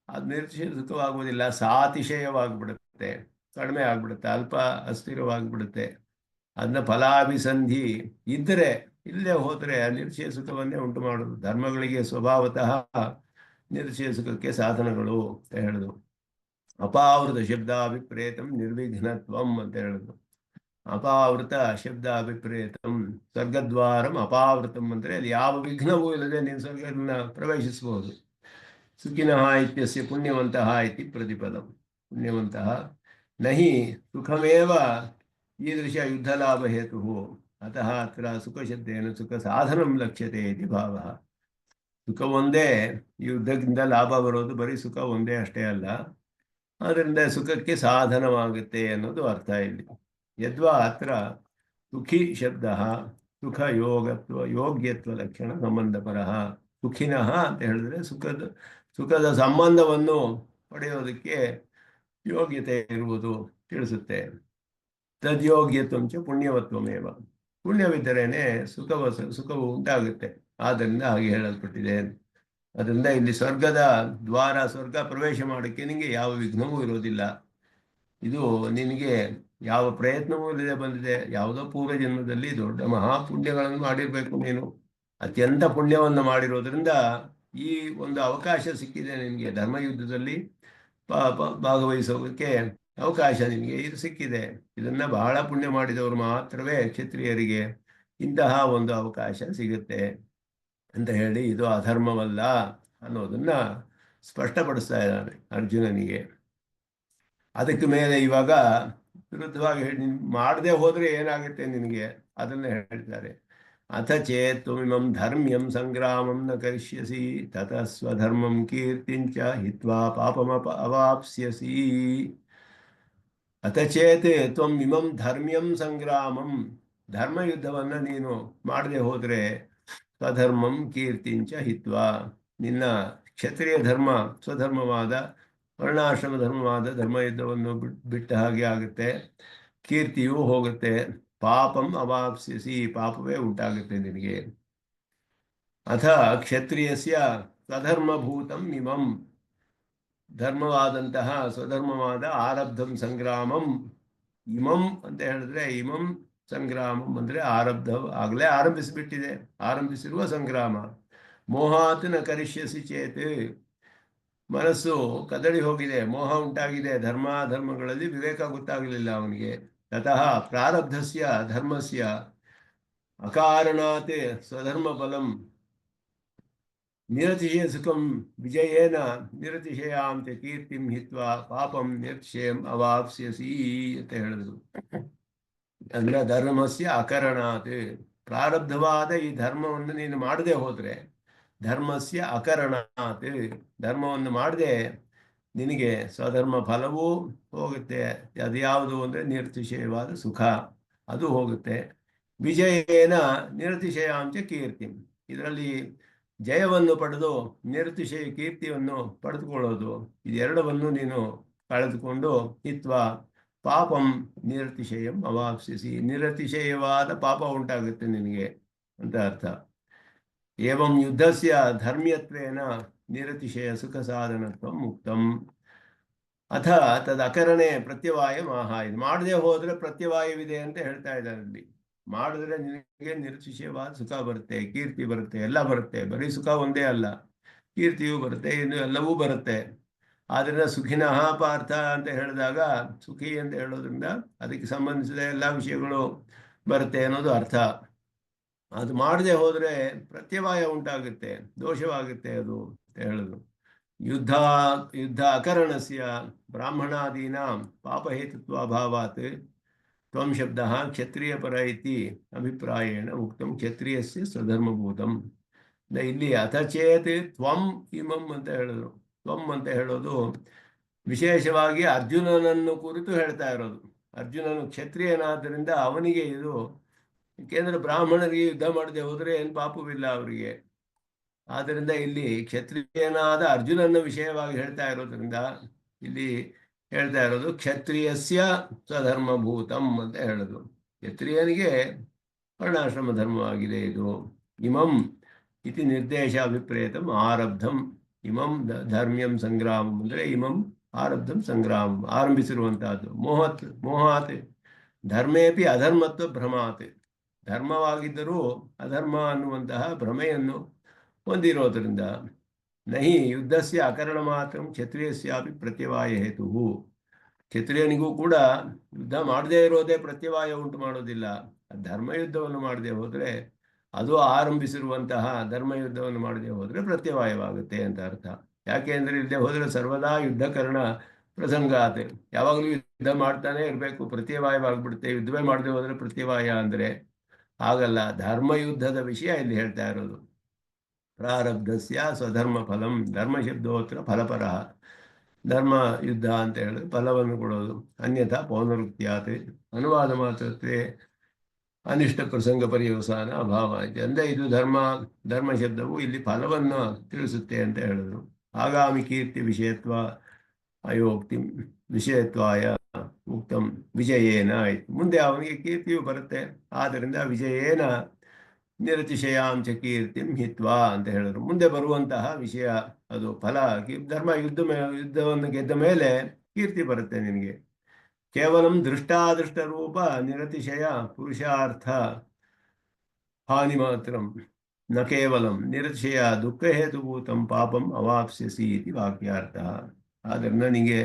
ಅದು ನಿರತಿಶಯ ಸುಖವಾಗುವುದಿಲ್ಲ, ಸಾತಿಶಯವಾಗಿಬಿಡುತ್ತೆ, ಕಡಿಮೆ ಆಗ್ಬಿಡುತ್ತೆ, ಅಲ್ಪ ಅಸ್ಥಿರವಾಗಿಬಿಡುತ್ತೆ. ಅದನ್ನ ಫಲಾಭಿಸಂಧಿ ಇದ್ದರೆ, ಇಲ್ಲದೆ ಹೋದರೆ ನಿರತಿಶಯ ಸುಖವನ್ನೇ ಉಂಟು ಮಾಡೋದು. ಧರ್ಮಗಳಿಗೆ ಸ್ವಭಾವತಃ ನಿರತಿಶಯ ಸುಖಕ್ಕೆ ಸಾಧನಗಳು ಅಂತ ಹೇಳುದು. ಅಪಾವೃತ ಶಬ್ದಾಭಿಪ್ರೇತಂ ನಿರ್ವಿಘ್ನತ್ವಂ ಅಂತ ಹೇಳುದು. ಅಪಾವೃತ ಶಬ್ದಾಭಿಪ್ರೇತಂ, ಸ್ವರ್ಗದ್ವಾರಂ ಅಪಾವೃತಂ ಅಂದರೆ ಅಲ್ಲಿ ಯಾವ ವಿಘ್ನವೂ ಇಲ್ಲದೆ ನೀನು ಸ್ವರ್ಗವನ್ನು ಪ್ರವೇಶಿಸಬಹುದು. ಸುಖಿನಃ ಇತ್ಯಸ್ಯ ಪುಣ್ಯವಂತಃ ಇತಿ ಪ್ರತಿಪದಂ. ಪುಣ್ಯವಂತಃ ನಹಿ ಸುಖಮೇವ ಈದೃಶ ಯುದ್ಧಲಾಭ ಹೇತು ಅತಃ ಅತ್ರ ಸುಖಶಬ್ದೇನ ಸುಖ ಸಾಧನಂ ಲಕ್ಷ್ಯತೆ ಇತಿ ಭಾವ. ಸುಖ ಒಂದೇ, ಯುದ್ಧದಿಂದ ಲಾಭ ಬರೋದು ಬರೀ ಸುಖ ಒಂದೇ ಅಷ್ಟೇ ಅಲ್ಲ, ಆದ್ದರಿಂದ ಸುಖಕ್ಕೆ ಸಾಧನವಾಗುತ್ತೆ ಅನ್ನೋದು ಅರ್ಥ ಇಲ್ಲಿ. ಯದ್ವಾ ಅತ್ರ ಸುಖಿ ಶಬ್ದ ಸುಖ ಯೋಗ್ಯತ್ವ ಲಕ್ಷಣ ಸಂಬಂಧಪರಃ. ಸುಖಿನಃ ಅಂತ ಹೇಳಿದ್ರೆ ಸುಖದ ಸಂಬಂಧವನ್ನು ಪಡೆಯೋದಕ್ಕೆ ಯೋಗ್ಯತೆ ಇರುವುದು ತಿಳಿಸುತ್ತೆ. ತದ್ಯೋಗ್ಯತ್ವಂಚ ಪುಣ್ಯವತ್ವಮೇವ. ಪುಣ್ಯವಿದ್ದರೇನೆ ಸುಖವು ಉಂಟಾಗುತ್ತೆ, ಆದ್ದರಿಂದ ಹಾಗೆ ಹೇಳಲ್ಪಟ್ಟಿದೆ. ಅದರಿಂದ ಇಲ್ಲಿ ಸ್ವರ್ಗದ ದ್ವಾರ, ಸ್ವರ್ಗ ಪ್ರವೇಶ ಮಾಡೋಕ್ಕೆ ನಿನಗೆ ಯಾವ ವಿಘ್ನವೂ ಇರೋದಿಲ್ಲ. ಇದು ನಿನಗೆ ಯಾವ ಪ್ರಯತ್ನವೂ ಇಲ್ಲದೆ ಬಂದಿದೆ. ಯಾವುದೋ ಪೂರ್ವ ಜನ್ಮದಲ್ಲಿ ದೊಡ್ಡ ಮಹಾಪುಣ್ಯಗಳನ್ನು ಮಾಡಿರಬೇಕು ನೀನು, ಅತ್ಯಂತ ಪುಣ್ಯವನ್ನು ಮಾಡಿರೋದ್ರಿಂದ ಈ ಒಂದು ಅವಕಾಶ ಸಿಕ್ಕಿದೆ ನಿನಗೆ. ಧರ್ಮಯುದ್ಧದಲ್ಲಿ ಭಾಗವಹಿಸೋದಕ್ಕೆ ಅವಕಾಶ ನಿನಗೆ ಇದು ಸಿಕ್ಕಿದೆ. ಇದನ್ನ ಬಹಳ ಪುಣ್ಯ ಮಾಡಿದವರು ಮಾತ್ರವೇ, ಕ್ಷತ್ರಿಯರಿಗೆ ಇಂತಹ ಒಂದು ಅವಕಾಶ ಸಿಗುತ್ತೆ ಅಂತ ಹೇಳಿ ಇದು ಅಧರ್ಮವಲ್ಲ ಅನ್ನೋದನ್ನ ಸ್ಪಷ್ಟಪಡಿಸ್ತಾ ಇದ್ದಾನೆ ಅರ್ಜುನನಿಗೆ. ಅದಕ್ಕೆ ಮೇಲೆ ಇವಾಗ ವಿರುದ್ಧವಾಗಿ ಹೇಳಿ, ಮಾಡದೆ ಹೋದ್ರೆ ಏನಾಗುತ್ತೆ ನಿನಗೆ ಅದನ್ನ ಹೇಳ್ತಾರೆ. ಅಥ ಚೇತ್ ತ್ವಮಿಮಂ ಧರ್ಮ್ಯಂ ಸಂಗ್ರಾಮಂ ನ ಕರಿಷ್ಯಸಿ ತತಃ ಸ್ವಧರ್ಮಂ ಕೀರ್ತಿಂಚ ಹಿತ್ವಾ ಪಾಪಮಪ ಅವಾಪ್ಸ್ಯಸಿ. ಅಥ ಚೇತ್ ತ್ವಂ ಇಮಂ ಧರ್ಮ್ಯಂ ಸಂಗ್ರಾಮಂ, ಧರ್ಮಯುದ್ಧವನ್ನು ನೀನು ಮಾಡದೆ ಹೋದರೆ ಸ್ವಧರ್ಮಂ ಕೀರ್ತಿಂಚ ಹಿತ್ವಾ, ನಿನ್ನ ಕ್ಷತ್ರಿಯ ಧರ್ಮ ಸ್ವಧರ್ಮವಾದ ವರ್ಣಾಶ್ರಮ ಧರ್ಮವಾದ ಧರ್ಮಯುದ್ಧವನ್ನು ಬಿಟ್ಟ ಹಾಗೆ ಆಗುತ್ತೆ. ಕೀರ್ತಿಯೂ ಹೋಗುತ್ತೆ. ಪಾಪಂ ಅವಾಪ್ಸ್ಯಸಿ, ಪಾಪವೇ ಉಂಟಾಗುತ್ತೆ ನಿನಗೆ. ಅಥ ಕ್ಷತ್ರಿಯಸ್ಯ ಸ್ವಧರ್ಮಭೂತಂ ಇಮಂ, ಧರ್ಮವಾದಂತಹ ಸ್ವಧರ್ಮವಾದ ಆರಬ್ಧಂ ಸಂಗ್ರಾಮಂ. ಇಮಂ ಅಂತ ಹೇಳಿದ್ರೆ, ಇಮಂ ಸಂಗ್ರಾಮಂ ಅಂದರೆ ಆರಬ್ಧ, ಆಗಲೇ ಆರಂಭಿಸಿಬಿಟ್ಟಿದೆ, ಆರಂಭಿಸಿರುವ ಸಂಗ್ರಾಮ. ಮೋಹಾತ್ ನ ಕರಿಷ್ಯಸಿ ಚೇತ್, ಮನಸ್ಸು ಕದಡಿ ಹೋಗಿದೆ, ಮೋಹ ಉಂಟಾಗಿದೆ, ಧರ್ಮಗಳಲ್ಲಿ ವಿವೇಕ ಗೊತ್ತಾಗಲಿಲ್ಲ ಅವನಿಗೆ. ತತಃ ಪ್ರಾರಬ್ಧಸ್ಯ ಧರ್ಮಸ್ಯ ಅಕಾರಣಾತ್ ಸ್ವಧರ್ಮ ಫಲಂ ನಿರತಿಶಯ ಸುಖಂ ವಿಜಯೇನ ನಿರತಿಶಯಾಂತ ಕೀರ್ತಿಂ ಹಿತ್ವಾ ಪಾಪಂ ನಿರತಿಶಯಂ ಅವಾಪ್ಸ್ಯಸಿ ಅಂತ ಹೇಳಿದ್ರು. ಅಂದ್ರೆ ಧರ್ಮಸ್ಯ ಅಕರಣಾತ್, ಪ್ರಾರಬ್ಧವಾದ ಈ ಧರ್ಮವನ್ನು ನೀನು ಮಾಡದೆ ಹೋದ್ರೆ, ಧರ್ಮಸ್ಯ ಅಕರಣಾತ್, ಧರ್ಮವನ್ನು ಮಾಡದೆ ನಿನಗೆ ಸ್ವಧರ್ಮ ಫಲವೂ ಹೋಗುತ್ತೆ. ಅದು ಯಾವುದು ಅಂದರೆ ನಿರತಿಶಯವಾದ ಸುಖ, ಅದು ಹೋಗುತ್ತೆ. ವಿಜಯೇನ ನಿರತಿಶಯಾಂಚ ಕೀರ್ತಿ, ಇದರಲ್ಲಿ ಜಯವನ್ನು ಪಡೆದು ನಿರತಿಶಯ ಕೀರ್ತಿಯನ್ನು ಪಡೆದುಕೊಳ್ಳೋದು, ಇದೆರಡವನ್ನು ನೀನು ಕಳೆದುಕೊಂಡು ಹಿತ್ವಾ ಪಾಪಂ ನಿರತಿಶಯಂ ಅವಾಪ್ಸಿಸಿ, ನಿರತಿಶಯವಾದ ಪಾಪ ಉಂಟಾಗುತ್ತೆ ನಿನಗೆ ಅಂತ ಅರ್ಥ. ಏವಂ ಯುದ್ಧಸ್ಯ ಧರ್ಮ್ಯತ್ವೇನ ನಿರತಿಶಯ ಸುಖ ಸಾಧನತ್ವ ಮುಕ್ತಂ. ಅಥ ತದಕರಣೆ ಪ್ರತ್ಯವಾಯ ಮಾಹ, ಇದು ಮಾಡದೆ ಹೋದ್ರೆ ಪ್ರತ್ಯವಾಯವಿದೆ ಅಂತ ಹೇಳ್ತಾ ಇದ್ದಾರೆ ಅಲ್ಲಿ. ಮಾಡಿದ್ರೆ ನಿನಗೆ ನಿರತಿಶಯವಾದ ಸುಖ ಬರುತ್ತೆ, ಕೀರ್ತಿ ಬರುತ್ತೆ, ಎಲ್ಲ ಬರುತ್ತೆ. ಬರೀ ಸುಖ ಒಂದೇ ಅಲ್ಲ, ಕೀರ್ತಿಯೂ ಬರುತ್ತೆ, ಇನ್ನು ಎಲ್ಲವೂ ಬರುತ್ತೆ. ಆದ್ರಿಂದ ಸುಖಿನಃ ಪಾರ್ಥ ಅಂತ ಹೇಳಿದಾಗ, ಸುಖಿ ಅಂತ ಹೇಳೋದ್ರಿಂದ ಅದಕ್ಕೆ ಸಂಬಂಧಿಸಿದ ಎಲ್ಲ ವಿಷಯಗಳು ಬರುತ್ತೆ ಅನ್ನೋದು ಅರ್ಥ. ಅದು ಮಾಡದೆ ಹೋದರೆ ಪ್ರತ್ಯವಾಯ ಉಂಟಾಗುತ್ತೆ, ದೋಷವಾಗುತ್ತೆ ಅದು ಅಂತ ಹೇಳಿದ್ರು. ಯುದ್ಧ ಅಕರಣಸ್ಯ ಬ್ರಾಹ್ಮಣಾದೀನಾಂ ಪಾಪಹೇತುತ್ವಾಭಾವಾತ್ ತ್ವಂ ಶಬ್ದಃ ಕ್ಷತ್ರಿಯಪರ ಇತಿ ಅಭಿಪ್ರಾಯೇಣ ಉಕ್ತಂ ಕ್ಷತ್ರಿಯಸ್ಯ ಸ್ವಧರ್ಮಭೂತಂ. ಇಲ್ಲಿ ಅಥಚೇತ್ ತ್ವಂ ಇಮಂ ಅಂತ ಹೇಳಿದ್ರು. ತ್ವಂ ಅಂತ ಹೇಳೋದು ವಿಶೇಷವಾಗಿ ಅರ್ಜುನನನ್ನು ಕುರಿತು ಹೇಳ್ತಾ ಇರೋದು. ಅರ್ಜುನನು ಕ್ಷತ್ರಿಯನಾದ್ದರಿಂದ ಅವನಿಗೆ ಇದು, ಏಕೆಂದರೆ ಬ್ರಾಹ್ಮಣರಿಗೆ ಯುದ್ಧ ಮಾಡದೆ ಹೋದರೆ ಏನು ಪಾಪವಿಲ್ಲ ಅವರಿಗೆ. ಆದ್ದರಿಂದ ಇಲ್ಲಿ ಕ್ಷತ್ರಿಯನಾದ ಅರ್ಜುನನ ವಿಷಯವಾಗಿ ಹೇಳ್ತಾ ಇರೋದ್ರಿಂದ ಇಲ್ಲಿ ಹೇಳ್ತಾ ಇರೋದು ಕ್ಷತ್ರಿಯಸ್ಯ ಸ್ವಧರ್ಮಭೂತಂ ಅಂತ ಹೇಳೋದು. ಕ್ಷತ್ರಿಯನಿಗೆ ವರ್ಣಾಶ್ರಮ ಧರ್ಮವಾಗಿದೆ ಇದು. ಇಮಂ ಇತಿ ನಿರ್ದೇಶ ಅಭಿಪ್ರೇತಂ ಆರಬ್ಧಂ, ಇಮಂ ಧರ್ಮ್ಯಂ ಸಂಗ್ರಾಮಂ ಅಂದರೆ ಇಮಂ ಆರಬ್ಧಂ ಸಂಗ್ರಾಮಂ, ಆರಂಭಿಸಿರುವಂತಹದ್ದು. ಮೋಹಾತ್ ಧರ್ಮೇಪಿ ಅಧರ್ಮತ್ವ ಭ್ರಮಾತ್, ಧರ್ಮವಾಗಿದ್ದರೂ ಅಧರ್ಮ ಅನ್ನುವಂತಹ ಭ್ರಮೆಯನ್ನು ಹೊಂದಿರೋದ್ರಿಂದ. ನಹಿ ಯುದ್ಧಸ್ಯ ಅಕರಣ ಮಾತ್ರ ಕ್ಷತ್ರಿಯಸ್ಯಾಪಿ ಪ್ರತ್ಯವಾಯ ಹೇತು, ಕ್ಷತ್ರಿಯನಿಗೂ ಕೂಡ ಯುದ್ಧ ಮಾಡದೇ ಇರೋದೇ ಪ್ರತ್ಯವಾಯ ಉಂಟು ಮಾಡೋದಿಲ್ಲ. ಧರ್ಮಯುದ್ಧವನ್ನು ಮಾಡದೆ ಹೋದರೆ, ಅದು ಆರಂಭಿಸಿರುವಂತಹ ಧರ್ಮಯುದ್ಧವನ್ನು ಮಾಡದೆ ಹೋದರೆ ಪ್ರತ್ಯವಾಯವಾಗುತ್ತೆ ಅಂತ ಅರ್ಥ. ಯಾಕೆ ಅಂದರೆ ಇಲ್ಲದೆ ಹೋದರೆ ಸರ್ವದಾ ಯುದ್ಧಕರಣ ಪ್ರಸಂಗಾತ್, ಯಾವಾಗಲೂ ಯುದ್ಧ ಮಾಡ್ತಾನೆ ಇರಬೇಕು, ಪ್ರತ್ಯವಾಯವಾಗ್ಬಿಡುತ್ತೆ. ಯುದ್ಧವೇ ಮಾಡದೆ ಹೋದರೆ ಪ್ರತ್ಯವಾಯ ಅಂದರೆ ಹಾಗಲ್ಲ. ಧರ್ಮಯುದ್ಧದ ವಿಷಯ ಇಲ್ಲಿ ಹೇಳ್ತಾ ಇರೋದು. ಪ್ರಾರಬ್ಧಸ್ಯ ಸ್ವಧರ್ಮ ಫಲಂ, ಧರ್ಮ ಶಬ್ದೋತ್ರ ಫಲಪರ, ಧರ್ಮ ಯುದ್ಧ ಅಂತ ಹೇಳಿದ್ರೆ ಫಲವನ್ನು ಕೊಡೋದು. ಅನ್ಯಥಾ ಪೌನರುಕ್ತ್ಯಾತ್, ಅನುವಾದ ಮಾತ್ರತ್ವೇ ಅನಿಷ್ಟ ಪ್ರಸಂಗ ಪರ್ಯವಸಾನ ಅಭಾವ ಇದೆ. ಅಂದರೆ ಇದು ಧರ್ಮ ಶಬ್ದವು ಇಲ್ಲಿ ಫಲವನ್ನು ತಿಳಿಸುತ್ತೆ ಅಂತ ಹೇಳಿದ್ರು. ಆಗಾಮಿ ಕೀರ್ತಿ ವಿಷಯತ್ವ ಅಯೋಕ್ತಿ ವಿಷಯತ್ವಾಯ ಉಕ್ತಂ ವಿಜಯೇನ ಆಯ್ತು. ಮುಂದೆ ಅವನಿಗೆ ಕೀರ್ತಿಯು ಬರುತ್ತೆ, ಆದ್ದರಿಂದ ವಿಜಯೇನ ನಿರತಿಶಯಾಂಚ ಕೀರ್ತಿಂ ಹಿತ್ವಾ ಅಂತ ಹೇಳಿದ್ರು. ಮುಂದೆ ಬರುವಂತಹ ವಿಷಯ ಅದು ಫಲ. ಯುದ್ಧವನ್ನು ಗೆದ್ದ ಮೇಲೆ ಕೀರ್ತಿ ಬರುತ್ತೆ ನಿನಗೆ. ಕೇವಲಂ ದೃಷ್ಟಾದೃಷ್ಟ ರೂಪ ನಿರತಿಶಯ ಪುರುಷಾರ್ಥ ಹಾನಿ ಮಾತ್ರ ನ ಕೇವಲಂ ನಿರತಿಶಯ ದುಃಖ ಹೇತುಭೂತಂ ಪಾಪಂ ಅವಾಪ್ಸ್ಯಸಿ ಇತಿ ವಾಕ್ಯಾರ್ಥ. ಆದ್ದರಿಂದ ನಿನಗೆ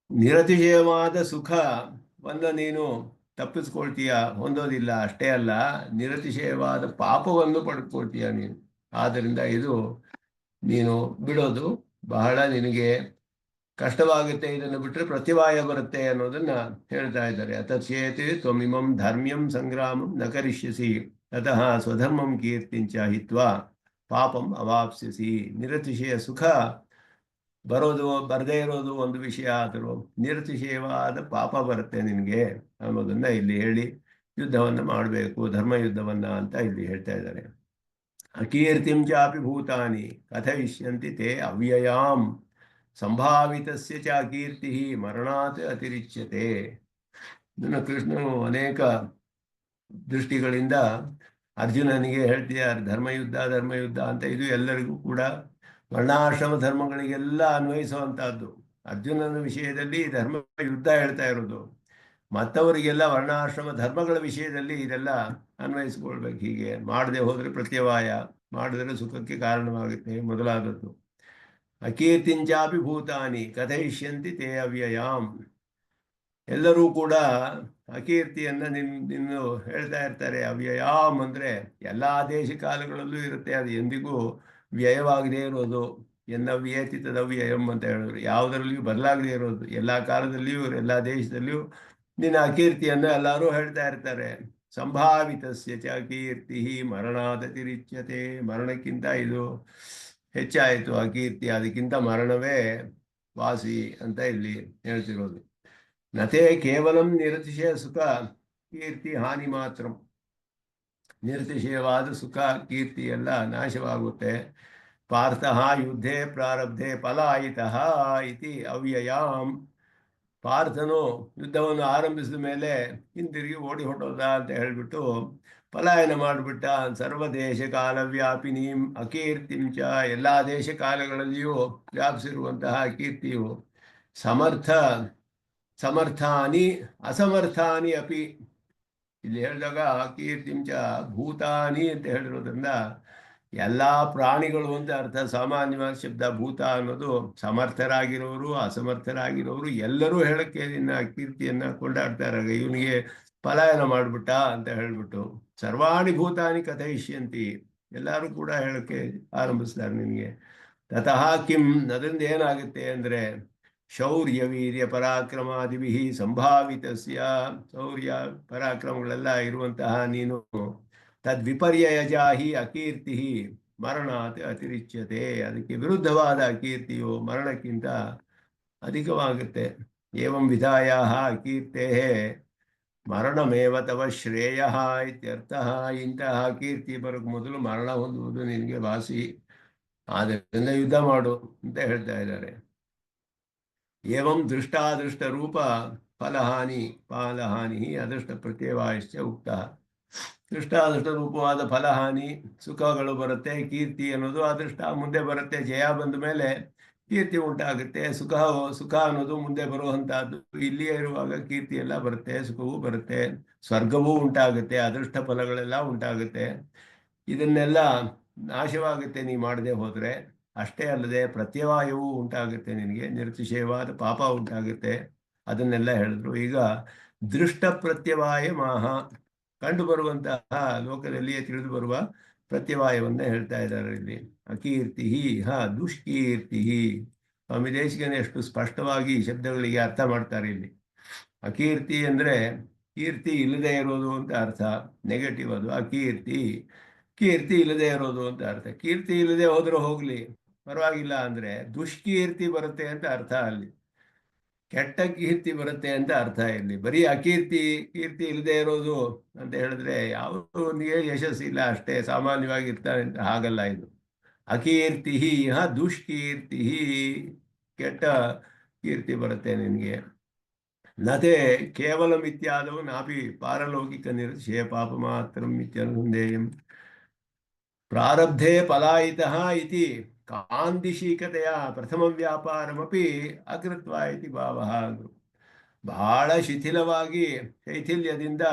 ನಿರತಿಶಯವಾದ ಸುಖವನ್ನು ನೀನು ತಪ್ಪಿಸ್ಕೊಳ್ತೀಯ, ಹೊಂದೋದಿಲ್ಲ. ಅಷ್ಟೇ ಅಲ್ಲ, ನಿರತಿಶಯವಾದ ಪಾಪವನ್ನು ಪಡ್ಕೊಳ್ತೀಯ ನೀನು. ಆದ್ದರಿಂದ ಇದು ನೀನು ಬಿಡೋದು ಬಹಳ ನಿನಗೆ ಕಷ್ಟವಾಗುತ್ತೆ. ಇದನ್ನು ಬಿಟ್ಟರೆ ಪ್ರತಿವಾಯ ಬರುತ್ತೆ ಅನ್ನೋದನ್ನ ಹೇಳ್ತಾ ಇದ್ದಾರೆ. ಅತಚೇತ್ ತ್ವಮಿಮಂ ಧರ್ಮ್ಯಂ ಸಂಗ್ರಾಮಂ ನ ಕರಿಷ್ಯಸಿ ತತಃ ಸ್ವಧರ್ಮಂ ಕೀರ್ತಿಂಚ ಹಿತ್ವಾ ಪಾಪಂ ಅವಾಪ್ಸ್ಯಸಿ. ನಿರತಿಶಯ ಸುಖ ಬರದೇ ಇರೋದು ಒಂದು ವಿಷಯ, ಆದರೂ ನಿರತಿಶಯವಾದ ಪಾಪ ಬರುತ್ತೆ ನಿನಗೆ ಅನ್ನೋದನ್ನ ಇಲ್ಲಿ ಹೇಳಿ ಯುದ್ಧವನ್ನು ಮಾಡಬೇಕು, ಧರ್ಮಯುದ್ಧವನ್ನ ಅಂತ ಇಲ್ಲಿ ಹೇಳ್ತಾ ಇದ್ದಾರೆ. ಅಕೀರ್ತಿಂ ಚಾಪಿ ಭೂತಾನಿ ಕಥಯಿಷ್ಯಂತಿ ತೇ ಅವ್ಯಯಾಂ ಸಂಭಾವಿತಸ್ಯ ಚ ಕೀರ್ತಿ ಮರಣಾತ್ ಅತಿರಿಚ್ಯತೆ. ಇದನ್ನು ಕೃಷ್ಣನು ಅನೇಕ ದೃಷ್ಟಿಗಳಿಂದ ಅರ್ಜುನನಿಗೆ ಹೇಳ್ತಿದ್ದಾರೆ. ಧರ್ಮಯುದ್ಧ ಅಂತ ಇದು ಎಲ್ಲರಿಗೂ ಕೂಡ ವರ್ಣಾಶ್ರಮ ಧರ್ಮಗಳಿಗೆಲ್ಲ ಅನ್ವಯಿಸುವಂತಹದ್ದು. ಅರ್ಜುನನ ವಿಷಯದಲ್ಲಿ ಧರ್ಮ ಯುದ್ಧ ಹೇಳ್ತಾ ಇರೋದು, ಮತ್ತವರಿಗೆಲ್ಲ ವರ್ಣಾಶ್ರಮ ಧರ್ಮಗಳ ವಿಷಯದಲ್ಲಿ ಇದೆಲ್ಲ ಅನ್ವಯಿಸ್ಕೊಳ್ಬೇಕು. ಹೀಗೆ ಮಾಡದೆ ಹೋದರೆ ಪ್ರತ್ಯವಾಯ, ಮಾಡಿದರೆ ಸುಖಕ್ಕೆ ಕಾರಣವಾಗುತ್ತೆ ಮೊದಲಾದದ್ದು. ಅಕೀರ್ತಿಂಚಾಪಿ ಭೂತಾನಿ ಕಥಯಿಷ್ಯಂತಿ ತೇ ಅವ್ಯಯಾಮ್. ಎಲ್ಲರೂ ಕೂಡ ಅಕೀರ್ತಿಯನ್ನು ನಿನ್ನು ಹೇಳ್ತಾ ಇರ್ತಾರೆ. ಅವ್ಯಯಾಮ್ ಅಂದರೆ ಎಲ್ಲ ದೇಶ ಕಾಲಗಳಲ್ಲೂ ಇರುತ್ತೆ, ಅದು ಎಂದಿಗೂ ವ್ಯಯವಾಗದೇ ಇರೋದು. ಎನ್ನವ್ಯೇತಿ ತದವ್ಯಯಂ ಅಂತ ಹೇಳಿದ್ರು. ಯಾವುದರಲ್ಲಿಯೂ ಬದಲಾಗದೇ ಇರೋದು, ಎಲ್ಲ ಕಾಲದಲ್ಲಿಯೂ ಎಲ್ಲ ದೇಶದಲ್ಲಿಯೂ ನಿನ್ನ ಅಕೀರ್ತಿಯನ್ನು ಎಲ್ಲರೂ ಹೇಳ್ತಾ ಇರ್ತಾರೆ. ಸಂಭಾವಿತಸ್ಯ ಚ ಕೀರ್ತಿ ಮರಣಾದತಿರಿಚ್ಯತೆ. ಮರಣಕ್ಕಿಂತ ಇದು ಹೆಚ್ಚಾಯಿತು ಅಕೀರ್ತಿ, ಅದಕ್ಕಿಂತ ಮರಣವೇ ವಾಸಿ ಅಂತ ಇಲ್ಲಿ ಹೇಳ್ತಿರೋದು. ನತೇ ಕೇವಲಂ ನಿರತಿಶಯ ಸುಖ ಕೀರ್ತಿ ಹಾನಿ ಮಾತ್ರ. ನಿರತಿಶಯವಾದ ಸುಖ ಕೀರ್ತಿ ಎಲ್ಲ ನಾಶವಾಗುತ್ತೆ. ಪಾರ್ಥಃ ಯುದ್ಧೇ ಪ್ರಾರಬ್ಧೆ ಫಲಾಯಿತಃ ಇತಿ ಅವ್ಯಯಾಂ. ಪಾರ್ಥನು ಯುದ್ಧವನ್ನು ಆರಂಭಿಸಿದ ಮೇಲೆ ಹಿಂದಿರುಗಿ ಓಡಿ ಹೊಟ್ಟೋದ ಅಂತ ಹೇಳಿಬಿಟ್ಟು ಪಲಾಯನ ಮಾಡಿಬಿಟ್ಟ. ಸರ್ವದೇಶ ಕಾಲವ್ಯಾಪಿನೀಂ ಅಕೀರ್ತಿಂಚ. ಎಲ್ಲ ದೇಶ ಕಾಲಗಳಲ್ಲಿಯೂ ವ್ಯಾಪಿಸಿರುವಂತಹ ಕೀರ್ತಿಯು ಸಮರ್ಥಾನಿ ಅಸಮರ್ಥಾನಿ ಅಪಿ. ಇಲ್ಲಿ ಹೇಳಿದಾಗ ಕೀರ್ತಿಂಚ ಭೂತಾನಿ ಅಂತ ಹೇಳಿರೋದ್ರಿಂದ ಎಲ್ಲ ಪ್ರಾಣಿಗಳು ಅಂತ ಅರ್ಥ. ಸಾಮಾನ್ಯವಾದ ಶಬ್ದ ಭೂತ ಅನ್ನೋದು ಸಮರ್ಥರಾಗಿರೋರು ಅಸಮರ್ಥರಾಗಿರೋರು ಎಲ್ಲರೂ ಹೇಳಕ್ಕೆ ನಿನ್ನ ಕೀರ್ತಿಯನ್ನು ಕೊಂಡಾಡ್ತಾರೆ. ಇವನಿಗೆ ಪಲಾಯನ ಮಾಡಿಬಿಟ್ಟ ಅಂತ ಹೇಳಿಬಿಟ್ಟು ಸರ್ವಾಣಿ ಭೂತಾನಿ ಕಥಯಿಷ್ಯಂತಿ. ಎಲ್ಲರೂ ಕೂಡ ಹೇಳಕ್ಕೆ ಆರಂಭಿಸ್ತಾರೆ ನಿನಗೆ. ತತಃ ಕಿಂ, ಅದರಿಂದ ಏನಾಗುತ್ತೆ ಅಂದರೆ ಶೌರ್ಯ ವೀರ್ಯ ಪರಾಕ್ರಮಾದಿಭಿ ಸಂಭಾವಿತಸ್ಯ. ಶೌರ್ಯ ಪರಾಕ್ರಮಗಳೆಲ್ಲ ಇರುವಂತಹ ನೀನು ತದ್ವಿಪರ್ಯಯಜಾಹಿ ಅಕೀರ್ತಿ ಮರಣಾತ್ ಅತಿರಿಚ್ಯತೆ. ಅದಕ್ಕೆ ವಿರುದ್ಧವಾದ ಅಕೀರ್ತಿಯು ಮರಣಕ್ಕಿಂತ ಅಧಿಕವಾಗುತ್ತೆ. ಏವಂ ವಿಧಾಯಾಹ ಅಕೀರ್ತೆ ಮರಣಮೇವ ತವ ಶ್ರೇಯ ಇತ್ಯರ್ಥ. ಇಂತಹ ಕೀರ್ತಿ ಬರೋಕ್ಕೆ ಮೊದಲು ಮರಣ ಹೊಂದುವುದು ನಿನಗೆ ವಾಸಿ. ಆದ್ದರಿಂದ ಯುದ್ಧ ಮಾಡು ಅಂತ ಹೇಳ್ತಾ ಇದ್ದಾರೆ. ಏವಂ ದೃಷ್ಟಾದೃಷ್ಟ ರೂಪ ಫಲಹಾನಿ ಅದೃಷ್ಟ ಪ್ರತ್ಯವಾಯಶ್ಚ ಉಕ್ತ. ದೃಷ್ಟಾದೃಷ್ಟ ರೂಪವಾದ ಫಲಹಾನಿ, ಸುಖಗಳು ಬರುತ್ತೆ. ಕೀರ್ತಿ ಅನ್ನೋದು ಅದೃಷ್ಟ ಮುಂದೆ ಬರುತ್ತೆ. ಜಯ ಬಂದ ಮೇಲೆ ಕೀರ್ತಿ ಉಂಟಾಗುತ್ತೆ. ಸುಖ ಅನ್ನೋದು ಮುಂದೆ ಬರುವಂತಹದ್ದು. ಇಲ್ಲಿಯೇ ಇರುವಾಗ ಕೀರ್ತಿ ಎಲ್ಲ ಬರುತ್ತೆ, ಸುಖವೂ ಬರುತ್ತೆ, ಸ್ವರ್ಗವೂ ಉಂಟಾಗುತ್ತೆ, ಅದೃಷ್ಟ ಫಲಗಳೆಲ್ಲ ಉಂಟಾಗುತ್ತೆ. ಇದನ್ನೆಲ್ಲ ನಾಶವಾಗುತ್ತೆ ನೀ ಮಾಡದೆ ಹೋದರೆ. ಅಷ್ಟೇ ಅಲ್ಲದೆ ಪ್ರತ್ಯವಾಯವೂ ಉಂಟಾಗುತ್ತೆ ನಿನಗೆ, ನಿರತಿಶಯವಾದ ಪಾಪ ಉಂಟಾಗುತ್ತೆ. ಅದನ್ನೆಲ್ಲ ಹೇಳಿದ್ರು. ಈಗ ದೃಷ್ಟ ಪ್ರತ್ಯವಾಯ ಮಾಹ, ಕಂಡು ಬರುವಂತಹ ಲೋಕದಲ್ಲಿಯೇ ತಿಳಿದು ಬರುವ ಪ್ರತ್ಯವಾಯವನ್ನೇ ಹೇಳ್ತಾ ಇದ್ದಾರೆ ಇಲ್ಲಿ. ಅಕೀರ್ತಿ ದುಷ್ಕೀರ್ತಿ. ಸ್ವಾಮಿ ದೇಶಿಕನೇ ಎಷ್ಟು ಸ್ಪಷ್ಟವಾಗಿ ಶಬ್ದಗಳಿಗೆ ಅರ್ಥ ಮಾಡ್ತಾರೆ ಇಲ್ಲಿ. ಅಕೀರ್ತಿ ಅಂದರೆ ಕೀರ್ತಿ ಇಲ್ಲದೆ ಇರೋದು ಅಂತ ಅರ್ಥ, ನೆಗೆಟಿವ್ ಅದು. ಅಕೀರ್ತಿ ಕೀರ್ತಿ ಇಲ್ಲದೆ ಇರೋದು ಅಂತ ಅರ್ಥ. ಕೀರ್ತಿ ಇಲ್ಲದೆ ಹೋದ್ರೆ ಹೋಗ್ಲಿ ಪರವಾಗಿಲ್ಲ ಅಂದರೆ ದುಷ್ಕೀರ್ತಿ ಬರುತ್ತೆ ಅಂತ ಅರ್ಥ. ಅಲ್ಲಿ ಕೆಟ್ಟ ಕೀರ್ತಿ ಬರುತ್ತೆ ಅಂತ ಅರ್ಥ. ಇಲ್ಲಿ ಬರೀ ಕೀರ್ತಿ ಇಲ್ಲದೆ ಇರೋದು ಅಂತ ಹೇಳಿದ್ರೆ ಯಾವುದೊಂದಿಗೆ ಯಶಸ್ಸಿಲ್ಲ ಅಷ್ಟೇ, ಸಾಮಾನ್ಯವಾಗಿ ಇರ್ತಾನೆ ಅಂತ. ಹಾಗಲ್ಲ ಇದು. ಅಕೀರ್ತಿ ದುಷ್ಕೀರ್ತಿ, ಕೆಟ್ಟ ಕೀರ್ತಿ ಬರುತ್ತೆ ನಿನಗೆ. ನತೆ ಕೇವಲ ಮಿಥ್ಯಾದವು ನಾಪಿ ಪಾರಲೌಕಿಕ ನಿರತಿಶಯ ಪಾಪ ಮಾತ್ರ ಇತ್ಯನುಸಂಧೇಯಂ. ಪ್ರಾರಬ್ಧೆ ಫಲಾಯಿತಃ ಇತಿ ಕಾಂದಿಶೀಕತೆಯ ಪ್ರಥಮ ವ್ಯಾಪಾರಮಪಿ ಅಕೃತ್ವ ಇತಿ ಭಾವಃ. ಬಹಳ ಶೈಥಿಲ್ಯದಿಂದ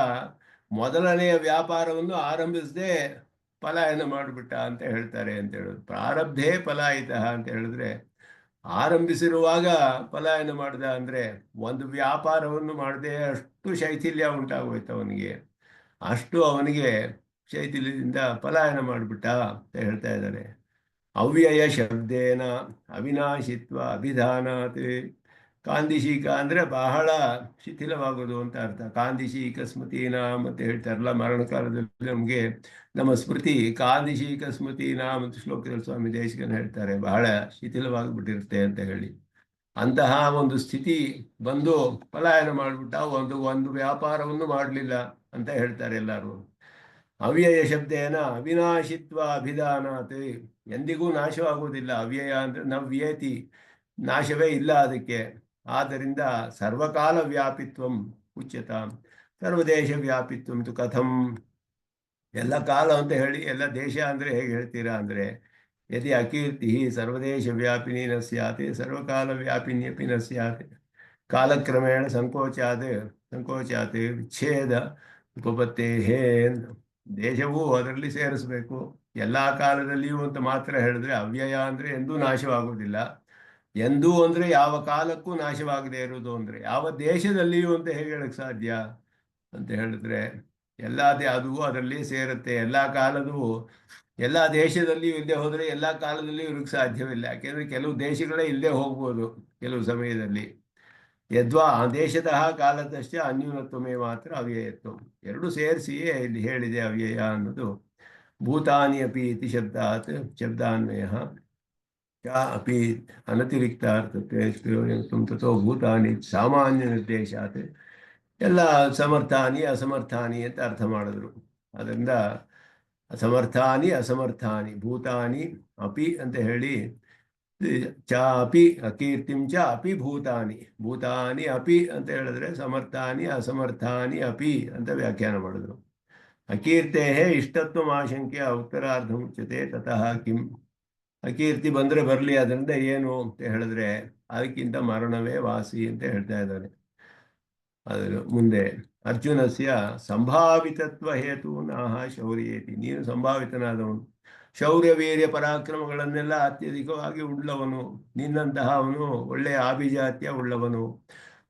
ಮೊದಲನೆಯ ವ್ಯಾಪಾರವನ್ನು ಆರಂಭಿಸದೆ ಪಲಾಯನ ಮಾಡಿಬಿಟ್ಟ ಅಂತ ಹೇಳ್ತಾರೆ ಅಂತ ಹೇಳೋದು. ಪ್ರಾರಬ್ಧೆ ಫಲಾಯಿತಃ ಅಂತ ಹೇಳಿದ್ರೆ ಆರಂಭಿಸಿರುವಾಗ ಪಲಾಯನ ಮಾಡ್ದ ಅಂದರೆ ಒಂದು ವ್ಯಾಪಾರವನ್ನು ಮಾಡದೆ ಅಷ್ಟು ಶೈಥಿಲ್ಯ ಉಂಟಾಗೋಯ್ತು ಅವನಿಗೆ. ಅಷ್ಟು ಅವನಿಗೆ ಶೈಥಿಲ್ಯದಿಂದ ಪಲಾಯನ ಮಾಡಿಬಿಟ್ಟ ಅಂತ ಹೇಳ್ತಾ ಇದ್ದಾರೆ. ಅವ್ಯಯ ಶಬ್ದೇನ ಅವಿನಾಶಿತ್ವ ಅಭಿಧಾನಾತ್. ಕಾಂದಿಶೀಕ ಅಂದರೆ ಬಹಳ ಶಿಥಿಲವಾಗೋದು ಅಂತ ಅರ್ಥ. ಕಾಂದಿಶೀಕ ಸ್ಮೃತಿನಾಮ್ ಅಂತ ಹೇಳ್ತಾರಲ್ಲ, ಮರಣ ಕಾಲದಲ್ಲಿ ನಮಗೆ ನಮ್ಮ ಸ್ಮೃತಿ ಕಾಂದಿಶೀಕ ಸ್ಮೃತಿನಾಮ್ ಅಂತ ಶ್ಲೋಕದಲ್ಲಿ ಸ್ವಾಮಿ ದೇಶಿಕನ್ ಹೇಳ್ತಾರೆ. ಬಹಳ ಶಿಥಿಲವಾಗಿಬಿಟ್ಟಿರುತ್ತೆ ಅಂತ ಹೇಳಿ. ಅಂತಹ ಒಂದು ಸ್ಥಿತಿ ಬಂದು ಪಲಾಯನ ಮಾಡಿಬಿಟ್ಟ, ಒಂದು ವ್ಯಾಪಾರವನ್ನು ಮಾಡಲಿಲ್ಲ ಅಂತ ಹೇಳ್ತಾರೆ ಎಲ್ಲರೂ. ಅವ್ಯಯ ಶಬ್ದೇನ ಅವಿನಾಶಿತ್ವ ಅಭಿಧಾನಾತ್. ಎಂದಿಗೂ ನಾಶವಾಗುವುದಿಲ್ಲ. ಅವ್ಯಯ ಅಂದರೆ ನವ್ಯೇತಿ, ನಾಶವೇ ಇಲ್ಲ ಅದಕ್ಕೆ. ಆದ್ದರಿಂದ ಸರ್ವಕಾಲ ವ್ಯಾಪಿತ್ವಂ, ಉಚ್ಯತಾಂ ಸರ್ವದೇಶ ವ್ಯಾಪಿತ್ವಂ ತು ಕಥಂ. ಎಲ್ಲ ಕಾಲ ಅಂತ ಹೇಳಿ ಎಲ್ಲ ದೇಶ ಅಂದರೆ ಹೇಗೆ ಹೇಳ್ತೀರಾ ಅಂದರೆ, ಯದಿ ಅಕೀರ್ತಿ ಸರ್ವದೇಶ ವ್ಯಾಪಿನಿ ನ ಸ್ಯಾತ್ ಸರ್ವಕಾಲ ವ್ಯಾಪಿನ್ಯಪಿ ನ ಸ್ಯಾತ್ ಕಾಲಕ್ರಮೇಣ ಸಂಕೋಚಾತ್ ವಿಚ್ಛೇದ ಉಪಪತ್ತೇ ದೇಶವೂ ಅದರಲ್ಲಿ ಸೇರಿಸಬೇಕು. ಎಲ್ಲ ಕಾಲದಲ್ಲಿಯೂ ಅಂತ ಮಾತ್ರ ಹೇಳಿದ್ರೆ ಅವ್ಯಯ ಅಂದರೆ ಎಂದೂ ನಾಶವಾಗುವುದಿಲ್ಲ. ಎಂದೂ ಅಂದರೆ ಯಾವ ಕಾಲಕ್ಕೂ ನಾಶವಾಗದೇ ಇರುವುದು ಅಂದರೆ ಯಾವ ದೇಶದಲ್ಲಿಯೂ ಅಂತ ಹೇಗೆ ಹೇಳಕ್ಕೆ ಸಾಧ್ಯ ಅಂತ ಹೇಳಿದ್ರೆ, ಅದು ಅದರಲ್ಲಿ ಸೇರುತ್ತೆ. ಎಲ್ಲ ಕಾಲದೂ ಎಲ್ಲ ದೇಶದಲ್ಲಿಯೂ ಇಲ್ಲದೆ ಹೋದರೆ ಎಲ್ಲ ಕಾಲದಲ್ಲಿಯೂ ಇರೋಕ್ಕೆ ಸಾಧ್ಯವಿಲ್ಲ. ಯಾಕೆಂದರೆ ಕೆಲವು ದೇಶಗಳೇ ಇಲ್ಲದೆ ಹೋಗ್ಬೋದು ಕೆಲವು ಸಮಯದಲ್ಲಿ. ಯದ್ವಾ ದೇಶತಃ ಕಾಲದಶ್ಚ ಅನ್ಯೂನತ್ವಮೇ ಮಾತ್ರ ಅವ್ಯಯತ್ವ. ಎರಡು ಸೇರಿಸಿಯೇ ಇಲ್ಲಿ ಹೇಳಿದೆ ಅವ್ಯಯ ಅನ್ನೋದು. ಭೂತಾನಿ ಅಪಿ ಇತಿ ಶಬ್ದಾನ್ವಯ ಚ ಅಪಿ ಅನತಿರಿಕ್ತಾರ್ಥತ್ವೇ ತಥೋ ಭೂತಾನಿ ಸಾಮಾನ್ಯ ನಿರ್ದೇಶಾತ್ ಎಲ್ಲ ಸಮರ್ಥಾನಿ ಅಸಮರ್ಥಾನಿ ಅಂತ ಅರ್ಥ ಮಾಡಿದ್ರು. ಅದರಿಂದ ಅಸಮರ್ಥಾನಿ ಭೂತಾನಿ ಅಪಿ ಅಂತ ಹೇಳಿ ಚ ಅಪಿ ಅಕೀರ್ತಿಂ ಚ ಅಪಿ ಭೂತಾನಿ ಅಪಿ ಅಂತ ಹೇಳಿದ್ರೆ ಸಮರ್ಥಾನಿ ಅಸಮರ್ಥಾನಿ ಅಪಿ ಅಂತ ವ್ಯಾಖ್ಯಾನ ಮಾಡಿದ್ರು. ಅಕೀರ್ತೆ ಇಷ್ಟತ್ವ ಆಶಂಕ್ಯ ಉತ್ತರಾರ್ಧ ಮುಚ್ಯತೆ ತತಃ ಕಿಂ. ಅಕೀರ್ತಿ ಬಂದರೆ ಬರಲಿ, ಅದರಿಂದ ಏನು ಅಂತ ಹೇಳಿದ್ರೆ ಅದಕ್ಕಿಂತ ಮರಣವೇ ವಾಸಿ ಅಂತ ಹೇಳ್ತಾ ಇದ್ದಾರೆ. ಅದರ ಮುಂದೆ ಅರ್ಜುನಸ್ಯ ಸಂಭಾವಿತತ್ವ ಹೇತು ನಾಹ ಶೌರ್ಯೇತಿ. ನೀನು ಸಂಭಾವಿತನಾದವನು, ಶೌರ್ಯ ವೀರ್ಯ ಪರಾಕ್ರಮಗಳನ್ನೆಲ್ಲ ಅತ್ಯಧಿಕವಾಗಿ ಉಳ್ಳವನು, ನಿನ್ನಂತಹ ಅವನು ಒಳ್ಳೆಯ ಆಭಿಜಾತ್ಯ ಉಳ್ಳವನು,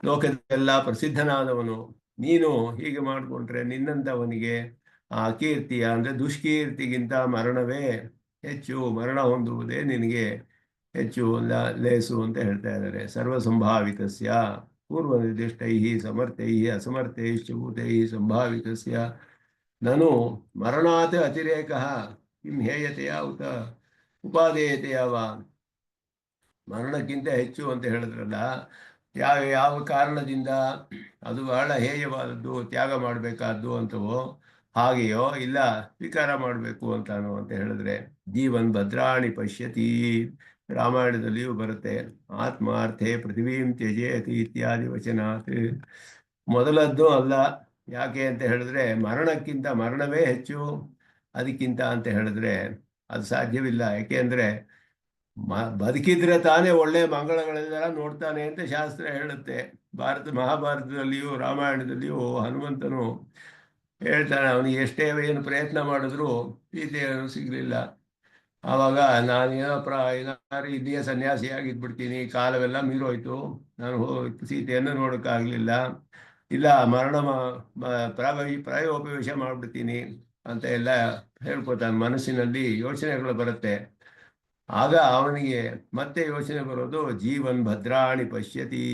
ಲೋಕದೆಲ್ಲ ಪ್ರಸಿದ್ಧನಾದವನು. ನೀನು ಹೀಗೆ ಮಾಡಿಕೊಂಡ್ರೆ ನಿನ್ನಂಥವನಿಗೆ ಆ ಕೀರ್ತಿಯ ಅಂದರೆ ದುಷ್ಕೀರ್ತಿಗಿಂತ ಮರಣವೇ ಹೆಚ್ಚು, ಮರಣ ಹೊಂದುವುದೇ ನಿನಗೆ ಹೆಚ್ಚು ಲೇಸು ಅಂತ ಹೇಳ್ತಾ ಇದ್ದಾರೆ. ಸರ್ವಸಂಭಾವಿತಸ್ಯ ಪೂರ್ವ ನಿರ್ದಿಷ್ಟೈ ಸಮರ್ಥೈ ಅಸಮರ್ಥೈಶ್ಚ ಭೂತೈ ಸಂಭಾವಿತಸ್ಯ ನನು ಮರಣಾತ್ ಅತಿರೇಕಃ ಕಿಂ ಹೇಯತೆಯ ಉತ ಉಪಾದೇಯತೆಯ ವಾ. ಮರಣಕ್ಕಿಂತ ಹೆಚ್ಚು ಅಂತ ಹೇಳಿದ್ರಲ್ಲ, ಯಾವ ಕಾರಣದಿಂದ ಅದು ಬಹಳ ಹೇಯವಾದದ್ದು, ತ್ಯಾಗ ಮಾಡಬೇಕಾದ್ದು ಅಂತವೋ ಹಾಗೆಯೋ ಇಲ್ಲ ಸ್ವೀಕಾರ ಮಾಡಬೇಕು ಅಂತಾನೋ ಅಂತ ಹೇಳಿದ್ರೆ, ಜೀವನ್ ಭದ್ರಾಣಿ ಪಶ್ಯತಿ ರಾಮಾಯಣದಲ್ಲಿಯೂ ಬರುತ್ತೆ. ಆತ್ಮಾರ್ಥೆ ಪೃಥ್ವೀಂ ತ್ಯಜೇತಿ ಇತ್ಯಾದಿ ವಚನಾತ್. ಮೊದಲದ್ದು ಅಲ್ಲ. ಯಾಕೆ ಅಂತ ಹೇಳಿದ್ರೆ ಮರಣಕ್ಕಿಂತ ಮರಣವೇ ಹೆಚ್ಚು, ಅದಕ್ಕಿಂತ ಅಂತ ಹೇಳಿದ್ರೆ ಅದು ಸಾಧ್ಯವಿಲ್ಲ. ಯಾಕೆ ಅಂದರೆ ಬದುಕಿದ್ರೆ ತಾನೇ ಒಳ್ಳೆಯ ಮಂಗಳಗಳೆಲ್ಲ ನೋಡ್ತಾನೆ ಅಂತ ಶಾಸ್ತ್ರ ಹೇಳುತ್ತೆ. ಮಹಾಭಾರತದಲ್ಲಿಯೂ ರಾಮಾಯಣದಲ್ಲಿಯೂ ಹನುಮಂತನು ಹೇಳ್ತಾನೆ, ಅವನಿಗೆ ಎಷ್ಟೇ ಏನು ಪ್ರಯತ್ನ ಮಾಡಿದ್ರು ಸೀತೆಯನ್ನು ಸಿಗಲಿಲ್ಲ. ಆವಾಗ ಏನಾರು ಇಲ್ಲಿಯೇ ಸನ್ಯಾಸಿಯಾಗಿದ್ಬಿಡ್ತೀನಿ, ಕಾಲವೆಲ್ಲ ಮೀರೋಯ್ತು, ನಾನು ಸೀತೆಯನ್ನು ನೋಡೋಕ್ಕಾಗಲಿಲ್ಲ, ಇಲ್ಲ ಮರಣ ಪ್ರಾಯೋಪವೇಶ ಮಾಡಿಬಿಡ್ತೀನಿ ಅಂತ ಎಲ್ಲ ಹೇಳ್ಕೊತಾನೆ. ಮನಸ್ಸಿನಲ್ಲಿ ಯೋಚನೆಗಳು ಬರುತ್ತೆ. ಆಗ ಅವನಿಗೆ ಮತ್ತೆ ಯೋಚನೆ ಬರೋದು, ಜೀವನ್ ಭದ್ರಾಣಿ ಪಶ್ಯತಿ.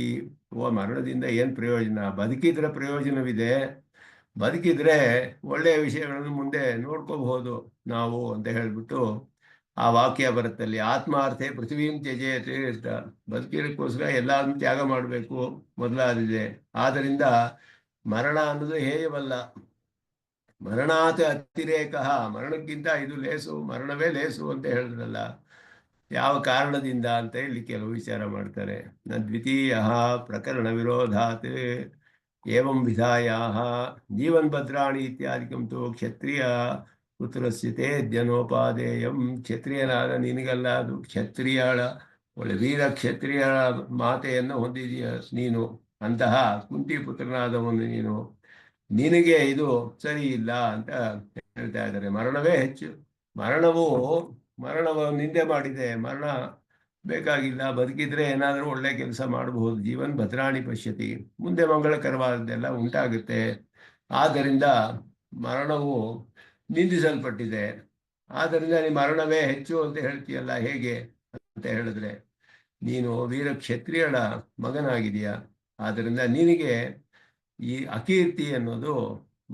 ಮರಣದಿಂದ ಏನು ಪ್ರಯೋಜನ? ಬದುಕಿದ್ರೆ ಪ್ರಯೋಜನವಿದೆ, ಬದುಕಿದ್ರೆ ಒಳ್ಳೆಯ ವಿಷಯಗಳನ್ನು ಮುಂದೆ ನೋಡ್ಕೋಬಹುದು ನಾವು ಅಂತ ಹೇಳ್ಬಿಟ್ಟು ಆ ವಾಕ್ಯ ಬರುತ್ತಲ್ಲಿ. ಆತ್ಮಾರ್ಥೆ ಪೃಥ್ವೀಂ ತ್ಯಜೇತಿ ಅಂತ ಬದುಕಿರೋಕ್ಕೋಸ್ಕರ ಎಲ್ಲಾದ್ರೂ ತ್ಯಾಗ ಮಾಡಬೇಕು ಮೊದಲಾದಿದೆ. ಆದ್ದರಿಂದ ಮರಣ ಅನ್ನೋದು ಹೇಯವಲ್ಲ. ಮರಣಾತ್ ಅತಿರೇಕ, ಮರಣಕ್ಕಿಂತ ಇದು ಲೇಸು, ಮರಣವೇ ಲೇಸು ಅಂತ ಹೇಳಿದ್ರಲ್ಲ, ಯಾವ ಕಾರಣದಿಂದ ಅಂತ ಇಲ್ಲಿ ಕೆಲವು ವಿಚಾರ ಮಾಡ್ತಾರೆ. ನ ದ್ವಿತೀಯ ಪ್ರಕರಣ ವಿರೋಧಾತ್ ಏವಂ ವಿಧಾಯಾಹ ಜೀವನ್ ಭದ್ರಾಣಿ ಇತ್ಯಾದಿಕಂ ತು ಕ್ಷತ್ರಿಯ ಪುತ್ರಸ್ಯತೆ ದ್ಯನೋಪಾದೇಯಂ. ಕ್ಷತ್ರಿಯನಾದ ನಿನಗಲ್ಲ, ಅದು ಕ್ಷತ್ರಿಯಳ ಒಳ್ಳೆ ವೀರ ಕ್ಷತ್ರಿಯಳ ಮಾತೆಯನ್ನು ಹೊಂದಿದೀಯ ನೀನು. ಅಂತಹ ಕುಂತಿ ಪುತ್ರನಾದವನು ನೀನು, ನಿನಗೆ ಇದು ಸರಿ ಇಲ್ಲ ಅಂತ ಹೇಳ್ತಾ ಇದ್ದಾರೆ. ಮರಣವೇ ಹೆಚ್ಚು. ಮರಣವು ನಿಂದೆ ಮಾಡಿದೆ, ಮರಣ ಬೇಕಾಗಿಲ್ಲ. ಬದುಕಿದ್ರೆ ಏನಾದರೂ ಒಳ್ಳೆ ಕೆಲಸ ಮಾಡಬಹುದು. ಜೀವನ್ ಭದ್ರಾಣಿ ಪಶ್ಯತಿ, ಮುಂದೆ ಮಂಗಳಕರವಾದದ್ದೆಲ್ಲ ಉಂಟಾಗುತ್ತೆ. ಆದ್ದರಿಂದ ಮರಣವು ನಿಂದಿಸಲ್ಪಟ್ಟಿದೆ. ಆದ್ದರಿಂದ ನೀ ಮರಣವೇ ಹೆಚ್ಚು ಅಂತ ಹೇಳ್ತೀಯಲ್ಲ, ಹೇಗೆ ಅಂತ ಹೇಳಿದ್ರೆ ನೀನು ವೀರ ಕ್ಷತ್ರಿಯಳ ಮಗನಾಗಿದೆಯಾ. ಆದ್ದರಿಂದ ನಿನಗೆ ಈ ಅಕೀರ್ತಿ ಅನ್ನೋದು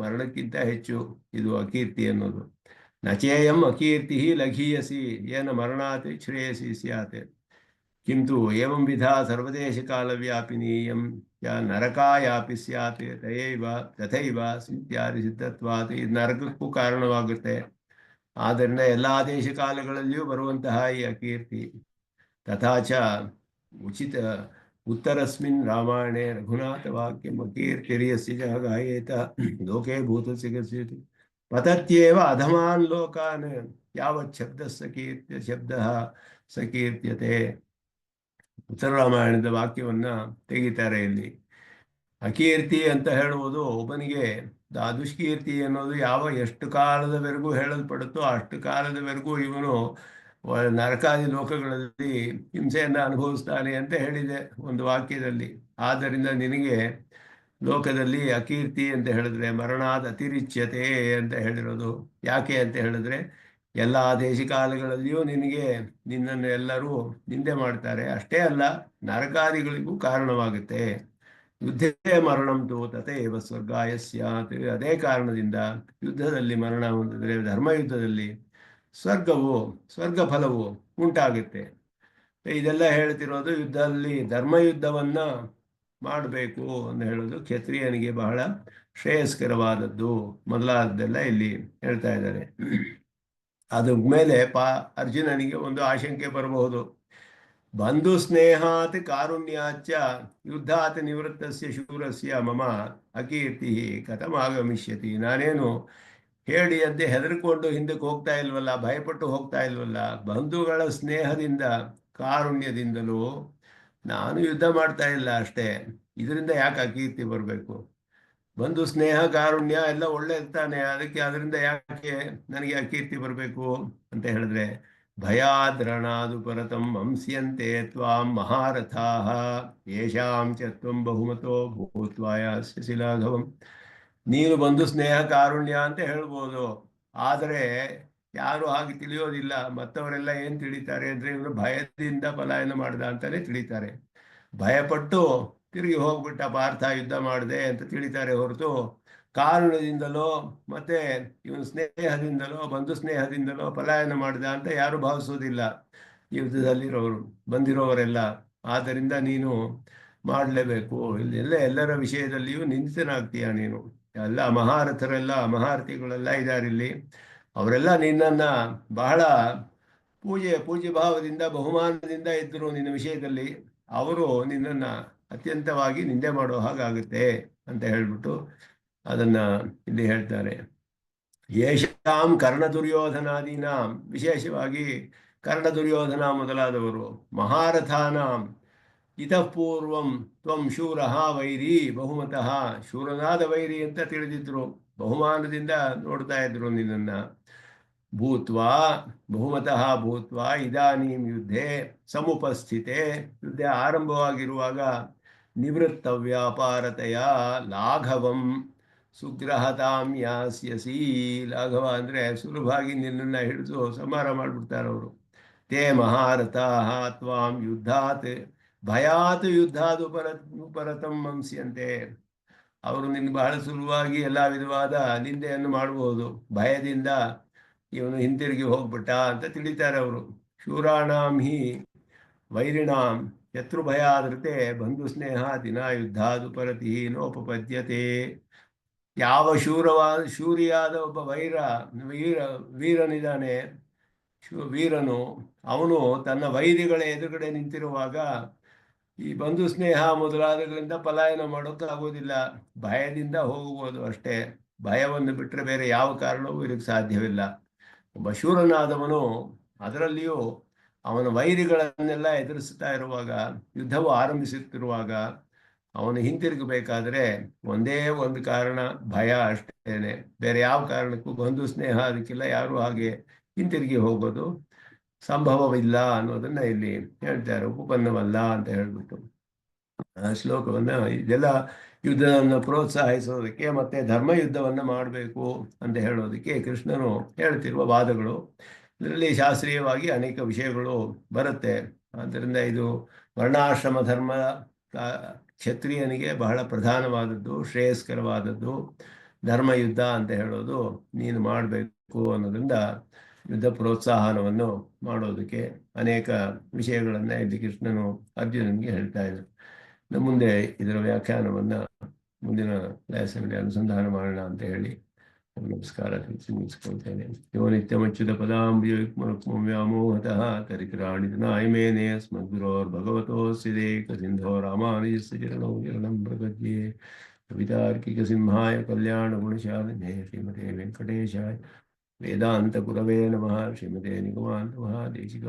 ಮರಣಕ್ಕಿಂತ ಹೆಚ್ಚು. ಇದು ಅಕೀರ್ತಿ ಅನ್ನೋದು. ನಚೇಯಂ ಅಕೀರ್ತಿ ಲಘೀಯಸಿ ಏನ ಮರಣಾತ್ ಶ್ರೇಯಸಿ ಸ್ಯಾತ್. ಕಿಂತು ಏವಂ ವಿಧ ಸರ್ವದೇಶ ಕಾಲ ವ್ಯಾಪಿನೀಯಂ ಯಾ ನರಕಾಯಾಪಿ ಸ್ಯಾತ್ ತಥೈವ ಇತ್ಯಾದಿ ಸಿದ್ಧತ್ವಾತ್. ಇದು ನರಕಕ್ಕೂ ಕಾರಣವಾಗುತ್ತೆ. ಆದ್ದರಿಂದ ಎಲ್ಲ ದೇಶ ಕಾಲಗಳಲ್ಲಿಯೂ ಬರುವಂತಹ ಈ ಅಕೀರ್ತಿ. ತಥಾಚ उत्तरस्मिन् रामायणे रघुनाथवाक्यम् अकीर्तिर्यस्य च गायेत लोके भूतस्य कस्यचित् पतत्येव अधमान् लोकान् यावत् शब्दः शब्दः ಸಕೀರ್ತ್ಯತೆ. ಉತ್ತರ ರಾಮಾಯಣದ ವಾಕ್ಯವನ್ನ ತೆಗಿತಾರೆ ಇಲ್ಲಿ. ಅಕೀರ್ತಿ ಅಂತ ಹೇಳುವುದು ಒಬ್ಬನಿಗೆ, ದುಷ್ಕೀರ್ತಿ ಅನ್ನೋದು ಎಷ್ಟು ಕಾಲದವರೆಗೂ ಹೇಳಲ್ಪಡುತ್ತೋ ಅಷ್ಟು ಕಾಲದವರೆಗೂ ಇವನು ನರಕಾದಿ ಲೋಕಗಳಲ್ಲಿ ಹಿಂಸೆಯನ್ನು ಅನುಭವಿಸ್ತಾನೆ ಅಂತ ಹೇಳಿದೆ ಒಂದು ವಾಕ್ಯದಲ್ಲಿ. ಆದ್ದರಿಂದ ನಿನಗೆ ಲೋಕದಲ್ಲಿ ಅಕೀರ್ತಿ ಅಂತ ಹೇಳಿದ್ರೆ ಮರಣಾದ ಅತಿರಿಚ್ಯತೆ ಅಂತ ಹೇಳಿರೋದು. ಯಾಕೆ ಅಂತ ಹೇಳಿದ್ರೆ ಎಲ್ಲ ದೇಶಕಾಲಗಳಲ್ಲಿಯೂ ನಿನ್ನನ್ನು ಎಲ್ಲರೂ ನಿಂದೆ ಮಾಡ್ತಾರೆ. ಅಷ್ಟೇ ಅಲ್ಲ, ನರಕಾದಿಗಳಿಗೂ ಕಾರಣವಾಗುತ್ತೆ. ಯುದ್ಧೇ ಮರಣಂ ತು ತಥೈವ ಸ್ವರ್ಗಾಯ ಸ್ಯಾತ್. ಅದೇ ಕಾರಣದಿಂದ ಯುದ್ಧದಲ್ಲಿ ಮರಣ ಹೊಂದಿದ್ರೆ, ಧರ್ಮಯುದ್ಧದಲ್ಲಿ ಸ್ವರ್ಗ ಫಲವು ಉಂಟಾಗುತ್ತೆ. ಇದೆಲ್ಲ ಹೇಳ್ತಿರೋದು ಯುದ್ಧದಲ್ಲಿ ಧರ್ಮಯುದ್ಧವನ್ನ ಮಾಡಬೇಕು ಅಂತ ಹೇಳೋದು ಕ್ಷತ್ರಿಯನಿಗೆ ಬಹಳ ಶ್ರೇಯಸ್ಕರವಾದದ್ದು ಮೊದಲಾದದ್ದೆಲ್ಲ ಇಲ್ಲಿ ಹೇಳ್ತಾ ಇದ್ದಾರೆ. ಅದ್ರ ಮೇಲೆ ಅರ್ಜುನನಿಗೆ ಒಂದು ಆಶಂಕೆ ಬರಬಹುದು. ಬಂಧು ಸ್ನೇಹಾತ್ ಕಾರುಣ್ಯಾಚ ಯುದ್ಧಾತ್ ನಿವೃತ್ತಸ್ಯ ಶೂರಸ್ಯ ಮಮ ಅಕೀರ್ತಿ ಕಥಮಾಗಮಿಷ್ಯತಿ. ನಾನೇನು ಹೇಳಿ ಅಂತೆ ಹೆದರ್ಕೊಂಡು ಹಿಂದಕ್ಕೆ ಹೋಗ್ತಾ ಇಲ್ವಲ್ಲ, ಭಯಪಟ್ಟು ಹೋಗ್ತಾ ಇಲ್ವಲ್ಲ. ಬಂಧುಗಳ ಸ್ನೇಹದಿಂದ ಕಾರುಣ್ಯದಿಂದಲೂ ನಾನು ಯುದ್ಧ ಮಾಡ್ತಾ ಇಲ್ಲ ಅಷ್ಟೇ. ಇದರಿಂದ ಯಾಕೆ ಅಕೀರ್ತಿ ಬರಬೇಕು? ಬಂಧು ಸ್ನೇಹ ಕಾರುಣ್ಯ ಎಲ್ಲ ಒಳ್ಳೆ ಇರ್ತಾನೆ, ಅದರಿಂದ ಯಾಕೆ ನನಗೆ ಅಕೀರ್ತಿ ಬರಬೇಕು ಅಂತ ಹೇಳಿದ್ರೆ, ಭಯಾದ್ರಣಾದು ಪರತಂ ಹಂಸ್ಯಂತೆ ತ್ವಾಂ ಮಹಾರಥಾಃ ಯೇಷಾಂ ಚ ತ್ವಂ ಬಹುಮತೋ ಭೂತ್ವಾ ಯಾಸ್ಯಸಿ ಲಾಘವಂ. ನೀನು ಬಂಧು ಸ್ನೇಹ ಕಾರುಣ್ಯ ಅಂತ ಹೇಳ್ಬೋದು, ಆದರೆ ಯಾರು ಹಾಗೆ ತಿಳಿಯೋದಿಲ್ಲ. ಮತ್ತವರೆಲ್ಲ ಏನು ತಿಳಿತಾರೆ ಅಂದರೆ, ಇವನು ಭಯದಿಂದ ಪಲಾಯನ ಮಾಡ್ದ ಅಂತಾನೆ ತಿಳಿತಾರೆ. ಭಯಪಟ್ಟು ತಿರುಗಿ ಹೋಗ್ಬಿಟ್ಟ ಪಾರ್ಥ, ಯುದ್ಧ ಮಾಡಿದೆ ಅಂತ ತಿಳಿತಾರೆ ಹೊರತು ಕಾರಣದಿಂದಲೋ ಮತ್ತೆ ಇವನು ಸ್ನೇಹದಿಂದಲೋ ಬಂಧು ಸ್ನೇಹದಿಂದಲೋ ಪಲಾಯನ ಮಾಡಿದ ಅಂತ ಯಾರು ಭಾವಿಸೋದಿಲ್ಲ ಯುದ್ಧದಲ್ಲಿರೋರು ಬಂದಿರೋವರೆಲ್ಲ. ಆದ್ದರಿಂದ ನೀನು ಮಾಡಲೇಬೇಕು. ಎಲ್ಲರ ವಿಷಯದಲ್ಲಿಯೂ ನಿಂದಿತನಾಗ್ತೀಯ ನೀನು. ಎಲ್ಲ ಮಹಾರಥರೆಲ್ಲ ಮಹಾರಥಿಗಳೆಲ್ಲ ಇದ್ದಾರೆ ಇಲ್ಲಿ, ಅವರೆಲ್ಲ ನಿನ್ನನ್ನು ಬಹಳ ಪೂಜ್ಯ ಭಾವದಿಂದ ಬಹುಮಾನದಿಂದ ಇದ್ದರು ನಿನ್ನ ವಿಷಯದಲ್ಲಿ. ಅವರು ನಿನ್ನನ್ನು ಅತ್ಯಂತವಾಗಿ ನಿಂದೆ ಮಾಡೋ ಹಾಗಾಗುತ್ತೆ ಅಂತ ಹೇಳ್ಬಿಟ್ಟು ಅದನ್ನ ಇಲ್ಲಿ ಹೇಳ್ತಾರೆ. ಯೇಷಾಂ ಕರ್ಣ ದುರ್ಯೋಧನಾದೀನಾಂ, ವಿಶೇಷವಾಗಿ ಕರ್ಣ ದುರ್ಯೋಧನ ಮೊದಲಾದವರು, ಮಹಾರಥಾನಾಂ ಇತಃ ಪೂರ್ವಂ ತ್ವಂ ಶೂರಃ ವೈರಿ ಬಹುಮತಃ, ಶೂರನಾದ ವೈರಿ ಅಂತ ತಿಳಿದಿದ್ರು, ಬಹುಮಾನದಿಂದ ನೋಡ್ತಾ ಇದ್ರು ನಿನ್ನನ್ನು. ಭೂತ್ವಾ ಬಹುಮತಃ ಭೂತ್ವಾ ಇದಾನೀಂ ಯುದ್ಧೇ ಸಮುಪಸ್ಥಿತೆ, ಯುದ್ಧ ಆರಂಭವಾಗಿರುವಾಗ ನಿವೃತ್ತ ವ್ಯಾಪಾರತೆಯ ಲಾಘವಂ ಸುಗ್ರಹತಾಂ ಯಾಸ್ಯಸಿ. ಲಾಘವ ಅಂದರೆ ಸುಲಭವಾಗಿ ನಿನ್ನನ್ನು ಹಿಡಿದು ಸಂಹಾರ ಮಾಡಿಬಿಡ್ತಾರೆ ಅವರು. ತೇ ಮಹಾರಥಾಃ ತ್ವಾಂ ಯುದ್ಧಾತ್ ಭಯಾತ್ ಯುದ್ಧಾದು ಪರತಂ ಹಂಸ್ಯಂತೆ. ಅವರು ನಿನ್ನ ಬಹಳ ಸುಲಭವಾಗಿ ಎಲ್ಲ ವಿಧವಾದ ನಿಂದೆಯನ್ನು ಮಾಡಬಹುದು. ಭಯದಿಂದ ಇವನು ಹಿಂತಿರುಗಿ ಹೋಗ್ಬಿಟ್ಟ ಅಂತ ತಿಳಿತಾರೆ ಅವರು. ಶೂರಾಣಾಂ ಹಿ ವೈರಿಣಾಂ ಶತ್ರು ಭಯಾದೃತೆ ಬಂಧು ಸ್ನೇಹ ದಿನ ಯುದ್ಧಾದು ಪರತಿ ನೋಪಪದ್ಯತೆ. ಯಾವ ಶೂರಿಯಾದ ಒಬ್ಬ ವೀರನಿದ್ದಾನೆ, ವೀರನು, ಅವನು ತನ್ನ ವೈರಿಗಳ ಎದುರುಗಡೆ ನಿಂತಿರುವಾಗ ಈ ಬಂಧು ಸ್ನೇಹ ಮೊದಲಾದಗಳಿಂದ ಪಲಾಯನ ಮಾಡೋಕ್ಕಾಗೋದಿಲ್ಲ. ಭಯದಿಂದ ಹೋಗ್ಬೋದು ಅಷ್ಟೇ. ಭಯವನ್ನು ಬಿಟ್ಟರೆ ಬೇರೆ ಯಾವ ಕಾರಣವೂ ಇದಕ್ಕೆ ಸಾಧ್ಯವಿಲ್ಲ. ಒಬ್ಬ ಶೂರನಾದವನು, ಅದರಲ್ಲಿಯೂ ಅವನ ವೈರಿಗಳನ್ನೆಲ್ಲ ಎದುರಿಸ್ತಾ ಇರುವಾಗ, ಯುದ್ಧವು ಆರಂಭಿಸುತ್ತಿರುವಾಗ ಅವನು ಹಿಂತಿರುಗಬೇಕಾದ್ರೆ ಒಂದೇ ಒಂದು ಕಾರಣ, ಭಯ ಅಷ್ಟೇನೆ. ಬೇರೆ ಯಾವ ಕಾರಣಕ್ಕೂ ಬಂಧು ಸ್ನೇಹ ಅದಕ್ಕೆಲ್ಲ ಯಾರು ಹಾಗೆ ಹಿಂತಿರುಗಿ ಹೋಗೋದು ಸಂಭವವಿಲ್ಲ ಅನ್ನೋದನ್ನ ಇಲ್ಲಿ ಹೇಳ್ತಾರೆ. ಉಪಪನ್ನವಲ್ಲ ಅಂತ ಹೇಳ್ಬಿಟ್ಟು ಆ ಶ್ಲೋಕವನ್ನ, ಇದೆಲ್ಲ ಯುದ್ಧವನ್ನು ಪ್ರೋತ್ಸಾಹಿಸೋದಕ್ಕೆ ಮತ್ತೆ ಧರ್ಮಯುದ್ಧವನ್ನು ಮಾಡಬೇಕು ಅಂತ ಹೇಳೋದಕ್ಕೆ ಕೃಷ್ಣನು ಹೇಳ್ತಿರುವ ವಾದಗಳು. ಇದರಲ್ಲಿ ಶಾಸ್ತ್ರೀಯವಾಗಿ ಅನೇಕ ವಿಷಯಗಳು ಬರುತ್ತೆ. ಆದ್ದರಿಂದ ಇದು ವರ್ಣಾಶ್ರಮ ಧರ್ಮ ಕ್ಷತ್ರಿಯನಿಗೆ ಬಹಳ ಪ್ರಧಾನವಾದದ್ದು, ಶ್ರೇಯಸ್ಕರವಾದದ್ದು ಧರ್ಮಯುದ್ಧ ಅಂತ ಹೇಳೋದು ನೀನು ಮಾಡಬೇಕು ಅನ್ನೋದ್ರಿಂದ ಯುದ್ಧ ಪ್ರೋತ್ಸಾಹನವನ್ನು ಮಾಡೋದಕ್ಕೆ ಅನೇಕ ವಿಷಯಗಳನ್ನು ಇಲ್ಲಿ ಕೃಷ್ಣನು ಅರ್ಜುನನಿಗೆ ಹೇಳ್ತಾ ಇದ್ದಾರೆ. ಮುಂದೆ ಇದರ ವ್ಯಾಖ್ಯಾನವನ್ನು ಮುಂದಿನ ಕ್ಲಾಸ್ನಲ್ಲಿ ಅನುಸಂಧಾನ ಮಾಡೋಣ ಅಂತ ಹೇಳಿ ನಮಸ್ಕಾರ ತಿಳಿಸ್ಕೊಳ್ತೇನೆ. ಯೋ ನಿತ್ಯಮಚ್ಯುತ ಪದಾಂಬುಜಯುಗ್ಮರುಕ್ಮಂ ವ್ಯಾಮೋಹತಃ ತರಿತರಾಣಿತನಾಯ ಮೇನೆ ಅಸ್ಮದ್ಗುರೋರ್ಭಗವತೋऽಸ್ಯ ದೇಕಸಿಂಧೋ ರಾಮಾನುಜಸ್ಯ ಚರಣೌ ಶರಣಂ ಪ್ರಪದ್ಯೆ. ಕವಿತಾರ್ಕಿಕಸಿಂಹಾಯ ಕಲ್ಯಾಣಗುಣಶಾಲಿನೇ ಶ್ರೀಮತೆ ವೆಂಕಟೇಶಾಯ ವೇದಾಂತಗುರವೇ ನಮಃ. ಶ್ರೀಮತೆ ನಿಗಮಾಂತ ಮಹಾದೇಶಿಕ